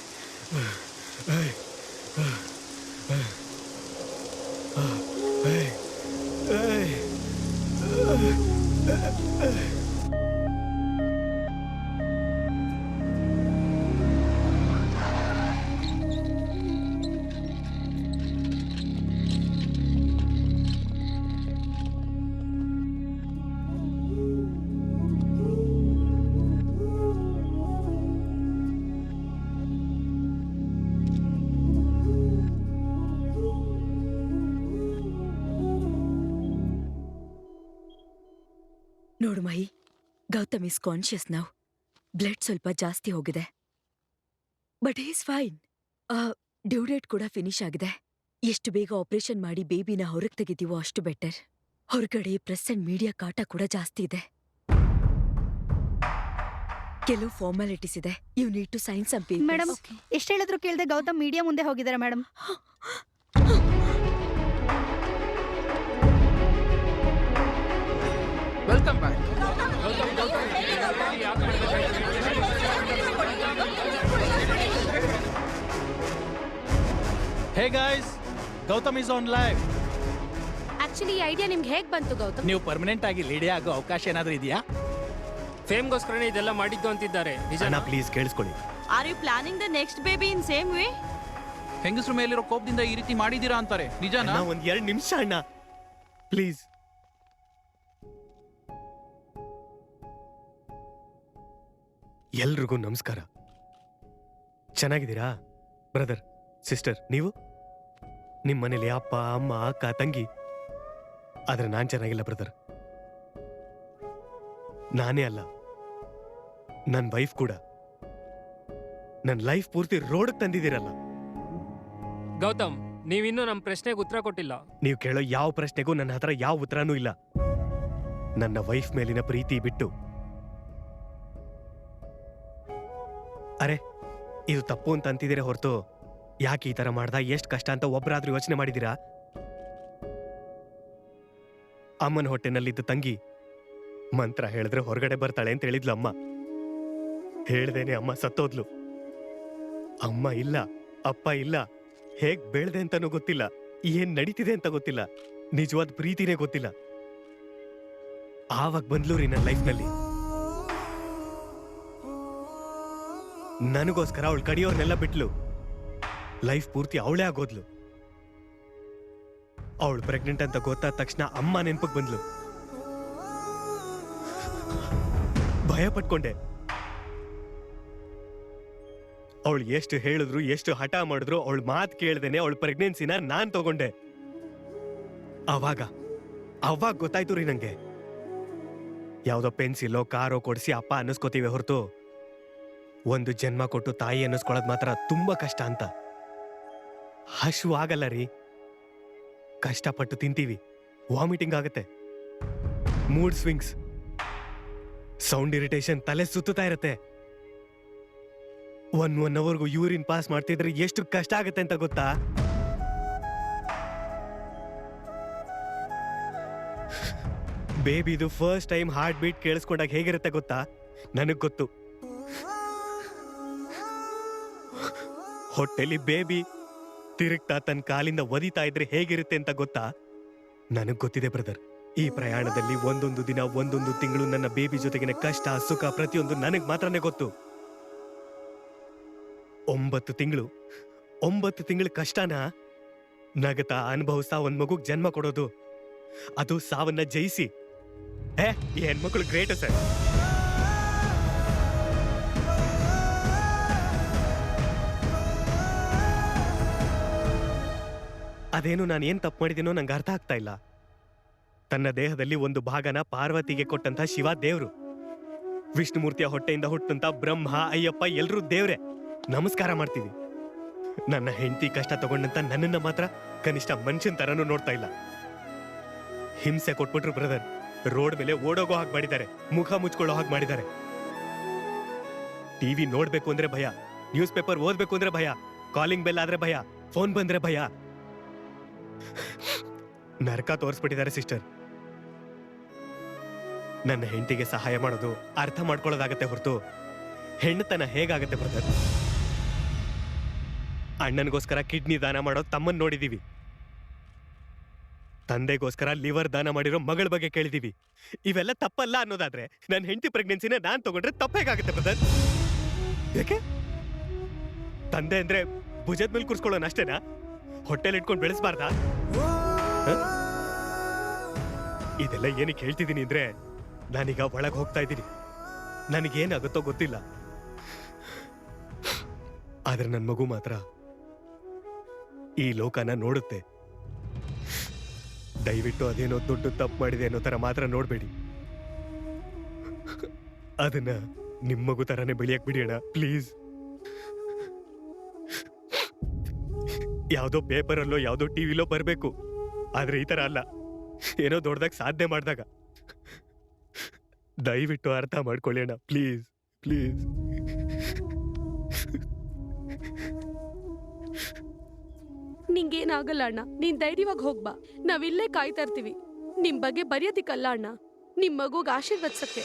ನೋಡು ಮಹಿ, ಗೌತಮ್ ಇಸ್ ಕಾನ್ಶಿಯಸ್ ನಾವು. ಬ್ಲಡ್ ಸ್ವಲ್ಪ ಜಾಸ್ತಿ ಹೋಗಿದೆ, but is fine. Due date ಕೂಡ ಫಿನಿಶ್ ಆಗಿದೆ. ಎಷ್ಟು ಬೇಗ ಆಪರೇಷನ್ ಮಾಡಿ ಬೇಬಿನ ಹೊರಗೆ ತೆಗಿತೀವೋ ಅಷ್ಟು ಬೆಟರ್. ಹೊರಗಡೆ ಪ್ರೆಸ್ ಅಂಡ್ ಮೀಡಿಯಾ ಕಾಟ ಕೂಡ ಜಾಸ್ತಿ ಇದೆ. ಕೆಲವು ಫಾರ್ಮಾಲಿಟೀಸ್ ಇದೆ. You need to sign some papers. Madam, ಎಷ್ಟು ಹೇಳಿದ್ರು ಕೇಳದೆ ಗೌತಮ್ ಮೀಡಿಯಾ ಮುಂದೆ ಹೋಗಿದ್ದಾರೆ madam. Welcome back. Hey hey guys, Gautam is on live. Actually ಈ ಐಡಿಯಾ ನಿಮ್ಗೆ ಹೇಗ್ ಬಂತು ಗೌತಮ್? ನೀವು ಪರ್ಮನೆಂಟ್ ಆಗಿ ಲೇಡಿ ಆಗೋ ಅವಕಾಶ ಏನಾದ್ರೂ ಇದೆಯಾ? ಫೇಮ್ಗೋಸ್ಕರನೇ ಇದೆಲ್ಲ ಮಾಡಿದ್ದು ಅಂತಿದ್ದಾರೆ. ಅಣ್ಣ ಪ್ಲೀಸ್ ಕೇಳಿಸ್ಕೊಳ್ಳಿ. Are you planning the next baby in same way? ಹೆಂಗಸ್ರ ಮೇಲಿರೋ ಕೋಪದಿಂದ ಈ ರೀತಿ ಮಾಡಿದೀರಾ ಅಂತಾರೆ, ನಿಜಾನಾ? ಅಣ್ಣ, ಒಂದ್ 2 ನಿಮಿಷ ಅಣ್ಣ ಪ್ಲೀಸ್. ಎಲ್ರಿಗೂ ನಮಸ್ಕಾರ. ಚೆನ್ನಾಗಿದ್ದೀರಾ ಬ್ರದರ್, ಸಿಸ್ಟರ್? ನೀವು ನಿಮ್ಮ ಮನೇಲಿ ಅಪ್ಪ ಅಮ್ಮ ಅಕ್ಕ ತಂಗಿ? ಆದ್ರೆ ನಾನ್ ಚೆನ್ನಾಗಿಲ್ಲ ಬ್ರದರ್. ನಾನೇ ಅಲ್ಲ, ನನ್ನ ವೈಫ್ ಕೂಡ. ನನ್ನ ಲೈಫ್ ಪೂರ್ತಿ ರೋಡ್ಗೆ ತಂದಿದ್ದೀರಲ್ಲ. ಗೌತಮ್, ನೀವಿನ್ನೂ ನಮ್ಮ ಪ್ರಶ್ನೆಗೆ ಉತ್ತರ ಕೊಟ್ಟಿಲ್ಲ. ನೀವು ಕೇಳೋ ಯಾವ ಪ್ರಶ್ನೆಗೂ ನನ್ನ ಹತ್ರ ಯಾವ ಉತ್ತರನೂ ಇಲ್ಲ. ನನ್ನ ವೈಫ್ ಮೇಲಿನ ಪ್ರೀತಿ ಬಿಟ್ಟು. ಅರೆ, ಇದು ತಪ್ಪು ಅಂತ ಅಂತಿದ್ದೀರಾ ಹೊರತು ಯಾಕೆ ಈ ತರ ಮಾಡ್ದ, ಎಷ್ಟು ಕಷ್ಟ ಅಂತ ಒಬ್ಬರಾದ್ರೂ ಯೋಚನೆ ಮಾಡಿದ್ದೀರಾ? ಅಮ್ಮನ ಹೊಟ್ಟೆನಲ್ಲಿದ್ದ ತಂಗಿ ಮಂತ್ರ ಹೇಳಿದ್ರೆ ಹೊರಗಡೆ ಬರ್ತಾಳೆ ಅಂತ ಹೇಳಿದ್ಲು ಅಮ್ಮ. ಹೇಳ್ದೇನೆ ಅಮ್ಮ ಸತ್ತೋದ್ಲು. ಅಮ್ಮ ಇಲ್ಲ, ಅಪ್ಪ ಇಲ್ಲ, ಹೇಗ್ ಬೆಳ್ದೆ ಅಂತಾನೂ ಗೊತ್ತಿಲ್ಲ, ಏನ್ ನಡೀತಿದೆ ಅಂತ ಗೊತ್ತಿಲ್ಲ, ನಿಜವಾದ ಪ್ರೀತಿನೇ ಗೊತ್ತಿಲ್ಲ. ಆವಾಗ ಬಂದ್ಲು ರೀ ನನ್ನ ಲೈಫ್ನಲ್ಲಿ. ನನಗೋಸ್ಕರ ಅವಳು ಕಡಿಯೋರ್ನೆಲ್ಲ ಬಿಟ್ಲು. ಲೈಫ್ ಪೂರ್ತಿ ಅವಳೇ ಆಗೋದ್ಲು. ಅವಳು ಪ್ರೆಗ್ನೆಂಟ್ ಅಂತ ಗೊತ್ತಾದ ತಕ್ಷಣ ಅಮ್ಮ ನೆನ್ಪಕ್ ಬಂದ್ಲು. ಭಯ ಪಟ್ಕೊಂಡೆ. ಅವಳು ಎಷ್ಟು ಹೇಳಿದ್ರು, ಎಷ್ಟು ಹಠ ಮಾಡಿದ್ರು, ಅವಳು ಮಾತು ಕೇಳ್ದೇನೆ ಅವಳ ಪ್ರೆಗ್ನೆನ್ಸಿನ ನಾನ್ ತಗೊಂಡೆ. ಅವಾಗ ಗೊತ್ತಾಯ್ತು ರೀ ನಂಗೆ, ಯಾವ್ದೋ ಪೆನ್ಸಿಲೋ ಕಾರೋ ಕೊಡಿಸಿ ಅಪ್ಪ ಅನ್ನಿಸ್ಕೋತೀವಿ ಹೊರತು ಒಂದು ಜನ್ಮ ಕೊಟ್ಟು ತಾಯಿ ಅನ್ನಿಸ್ಕೊಳ್ಳೋದು ಮಾತ್ರ ತುಂಬಾ ಕಷ್ಟ ಅಂತ. ಹಶು ಆಗಲ್ಲ ರೀ, ಕಷ್ಟಪಟ್ಟು ತಿಂತೀವಿ, ವಾಮಿಟಿಂಗ್ ಆಗುತ್ತೆ, ಮೂಡ್ ಸ್ವಿಂಗ್ಸ್, ಸೌಂಡ್ ಇರಿಟೇಷನ್, ತಲೆ ಸುತ್ತಾ ಇರತ್ತೆ. 1 ಅವರ್ಗೂ ಯೂರಿನ್ ಪಾಸ್ ಮಾಡ್ತಿದ್ರೆ ಎಷ್ಟು ಕಷ್ಟ ಆಗುತ್ತೆ ಅಂತ ಗೊತ್ತಾ? ಬೇಬಿದು ಫಸ್ಟ್ ಟೈಮ್ ಹಾರ್ಟ್ ಬೀಟ್ ಕೇಳಿಸ್ಕೊಂಡಾಗ ಹೇಗಿರುತ್ತೆ ಗೊತ್ತಾ? ನನಗ್ ಗೊತ್ತು. ಹೊಟ್ಟೆಲಿ ಬೇಬಿ ತಿರುಗ್ತಾ ತನ್ನ ಕಾಲಿಂದ ಒದಿತಾ ಇದ್ರೆ ಹೇಗಿರುತ್ತೆ ಅಂತ ಗೊತ್ತಾ? ನನಗ್ ಗೊತ್ತಿದೆ ಬ್ರದರ್. ಈ ಪ್ರಯಾಣದಲ್ಲಿ ಒಂದೊಂದು ದಿನ, ಒಂದೊಂದು ತಿಂಗಳು ನನ್ನ ಬೇಬಿ ಜೊತೆಗಿನ ಕಷ್ಟ ಸುಖ ಪ್ರತಿಯೊಂದು ನನಗ್ ಮಾತ್ರನೇ ಗೊತ್ತು. 9 ತಿಂಗಳು ಕಷ್ಟನ ನಗತಾ ಅನುಭವಿಸ್ತಾ ಒಂದ್ ಮಗುಗ್ ಜನ್ಮ ಕೊಡೋದು, ಅದು ಸಾವನ್ನ ಜಯಿಸಿ. ಈ ಹೆಣ್ಮಕ್ಳು ಗ್ರೇಟ್ ಸರ್. ಅದೇನು ನಾನು ಏನ್ ತಪ್ಪು ಮಾಡಿದ್ದೀನೋ ನಂಗೆ ಅರ್ಥ ಆಗ್ತಾ ಇಲ್ಲ. ತನ್ನ ದೇಹದಲ್ಲಿ ಒಂದು ಭಾಗನ ಪಾರ್ವತಿಗೆ ಕೊಟ್ಟಂತ ಶಿವ ದೇವ್ರು, ವಿಷ್ಣುಮೂರ್ತಿಯ ಹೊಟ್ಟೆಯಿಂದ ಹುಟ್ಟಂತ ಬ್ರಹ್ಮ, ಅಯ್ಯಪ್ಪ ಎಲ್ರೂ ದೇವ್ರೆ, ನಮಸ್ಕಾರ ಮಾಡ್ತೀವಿ. ನನ್ನ ಹೆಂಡತಿ ಕಷ್ಟ ತಗೊಂಡಂತ ನನ್ನನ್ನ ಮಾತ್ರ ಕನಿಷ್ಠ ಮನುಷ್ಯನ್ ತರನೂ ನೋಡ್ತಾ ಇಲ್ಲ. ಹಿಂಸೆ ಕೊಟ್ಬಿಟ್ರು ಬ್ರದರ್. ರೋಡ್ ಮೇಲೆ ಓಡೋಗೋ ಹಾಗೆ ಮಾಡಿದ್ದಾರೆ, ಮುಖ ಮುಚ್ಕೊಳ್ಳೋ ಹಾಗೆ ಮಾಡಿದ್ದಾರೆ. ಟಿವಿ ನೋಡ್ಬೇಕು ಅಂದ್ರೆ ಭಯ, ನ್ಯೂಸ್ ಪೇಪರ್ ಓದ್ಬೇಕು ಅಂದ್ರೆ ಭಯ, ಕಾಲಿಂಗ್ ಬೆಲ್ ಆದ್ರೆ ಭಯ, ಫೋನ್ ಬಂದ್ರೆ ಭಯ. ನರಕ ತೋರಿಸ್ಬಿಟ್ಟಿದ್ದಾರೆ ಸಿಸ್ಟರ್. ನನ್ನ ಹೆಂಡತಿಗೆ ಸಹಾಯ ಮಾಡೋದು ಅರ್ಥ ಮಾಡ್ಕೊಳ್ಳೋದಾಗತ್ತೆ ಹೊರತು ಹೆಣ್ಣತನ ಹೇಗಾಗತ್ತೆ ಬ್ರದರ್? ಅಣ್ಣನಿಗೋಸ್ಕರ ಕಿಡ್ನಿ ದಾನ ಮಾಡೋ ತಮ್ಮನ್ ನೋಡಿದೀವಿ, ತಂದೆಗೋಸ್ಕರ ಲಿವರ್ ದಾನ ಮಾಡಿರೋ ಮಗಳ ಬಗ್ಗೆ ಕೇಳಿದೀವಿ. ಇವೆಲ್ಲ ತಪ್ಪಲ್ಲ ಅನ್ನೋದಾದ್ರೆ ನನ್ನ ಹೆಂಡತಿ ಪ್ರೆಗ್ನೆನ್ಸಿನ ನಾನ್ ತಗೊಂಡ್ರೆ ತಪ್ಪೇಗಾಗತ್ತೆ ಬ್ರದರ್? ಯಾಕೆ? ತಂದೆ ಅಂದ್ರೆ ಭುಜದ ಮೇಲೆ ಕೂರ್ಸ್ಕೊಳ್ಳೋಣ ಅಷ್ಟೇನಾ? ಹೊಟ್ಟೆಲ್ ಇಟ್ಕೊಂಡು ಬೆಳೆಸಬಾರ್ದಾ? ಇದೆಲ್ಲ ಏನಕ್ಕೆ ಹೇಳ್ತಿದ್ದೀನಿ ಅಂದ್ರೆ, ನಾನೀಗ ಒಳಗೆ ಹೋಗ್ತಾ ಇದ್ದೀನಿ, ನನಗೇನಾಗುತ್ತೋ ಗೊತ್ತಿಲ್ಲ. ಆದ್ರೆ ನನ್ನ ಮಗು ಮಾತ್ರ ಈ ಲೋಕನ ನೋಡುತ್ತೆ. ದಯವಿಟ್ಟು ಅದೇನೋ ದೊಡ್ಡ ತಪ್ಪು ಮಾಡಿದೆ ಅನ್ನೋ ತರ ಮಾತ್ರ ನೋಡ್ಬೇಡಿ. ಅದನ್ನ ನಿಮ್ಮ ಮಗು ತರಾನೇ ಬೆಳೆಯಕ್ ಬಿಡಿ ಅಣ್ಣ, ಪ್ಲೀಸ್. ಯಾವ್ದೋ ಪೇಪರಲ್ಲೋ ಯಾವ್ದೋ ಟಿವಿಲೋ ಬರ್ಬೇಕು, ಆದ್ರೆ ಈ ತರ ಅಲ್ಲ, ಏನೋ ದೊಡ್ಡದಾಗ ಸಾಧನೆ ಮಾಡಿದಾಗ. ದಯವಿಟ್ಟು ಅರ್ಥ ಮಾಡ್ಕೊಳ್ಳಿ ಅಣ್ಣ, ಪ್ಲೀಸ್ ಪ್ಲೀಸ್. ನಿಂಗೇನಾಗಲ್ಲ ಅಣ್ಣ, ನೀನ್ ಧೈರ್ಯವಾಗಿ ಹೋಗ್ಬಾ, ನಾವಿಲ್ಲೇ ಕಾಯ್ತಾ ಇರ್ತೀವಿ. ನಿಮ್ ಬಗ್ಗೆ ಬರೆಯೋದಿಕ್ಕಲ್ಲ ಅಣ್ಣ, ನಿಮ್ ಮಗುಗ್ ಆಶೀರ್ವದಿಸಕ್ಕೆ.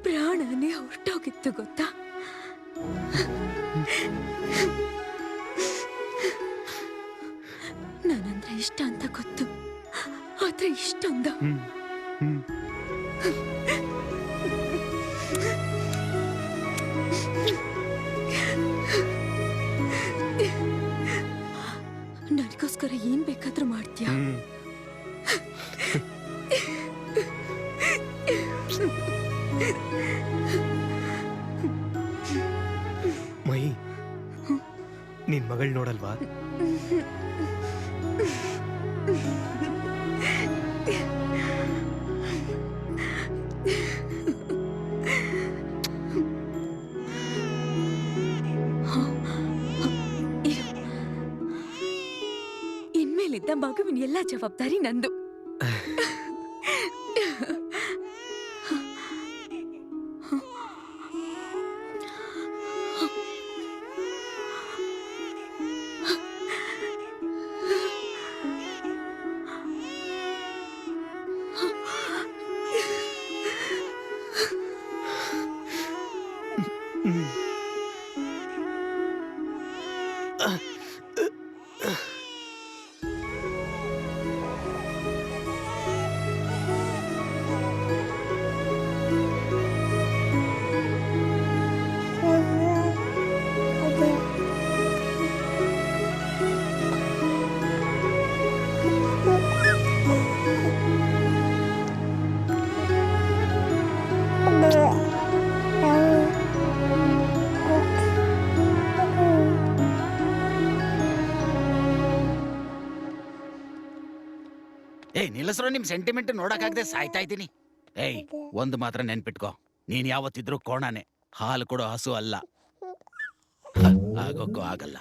ಪ್ರಾಣನೇ ಹೊರಟೋಗಿತ್ತು ಗೊತ್ತಾ? ನಾನಂದ್ರೆ ಇಷ್ಟ ಅಂತ ಗೊತ್ತು, ಆದ್ರೆ ಇಷ್ಟೊಂದ ನನಗೋಸ್ಕರ ಏನ್ ಬೇಕಾದ್ರೂ ಮಾಡ್ತೀಯ. ಮಹಿ, ನಿನ್ ಮಗಳ್ ನೋಡಲ್ವಾ? ಇನ್ಮೇಲಿದ್ದ ಮಗುವಿನ ಎಲ್ಲ ಜವಾಬ್ದಾರಿ ನಂದು. ಏಯ್ ನಿಲ್ಲಿಸ್ರೋ, ನಿಮ್ ಸೆಂಟಿಮೆಂಟ್ ನೋಡಕ್ಕಾಗದೆ ಸಾಯ್ತಾ ಇದ್ದೀನಿ. ಏಯ್ ಒಂದು ಮಾತ್ರ ನೆನ್ಪಿಟ್ಕೋ, ನೀನ್ ಯಾವತ್ತಿದ್ರು ಕೋಣನೆ, ಹಾಲು ಕೊಡೋ ಹಸು ಅಲ್ಲ. ಆಗೋಕ್ಕೂ ಆಗಲ್ಲ.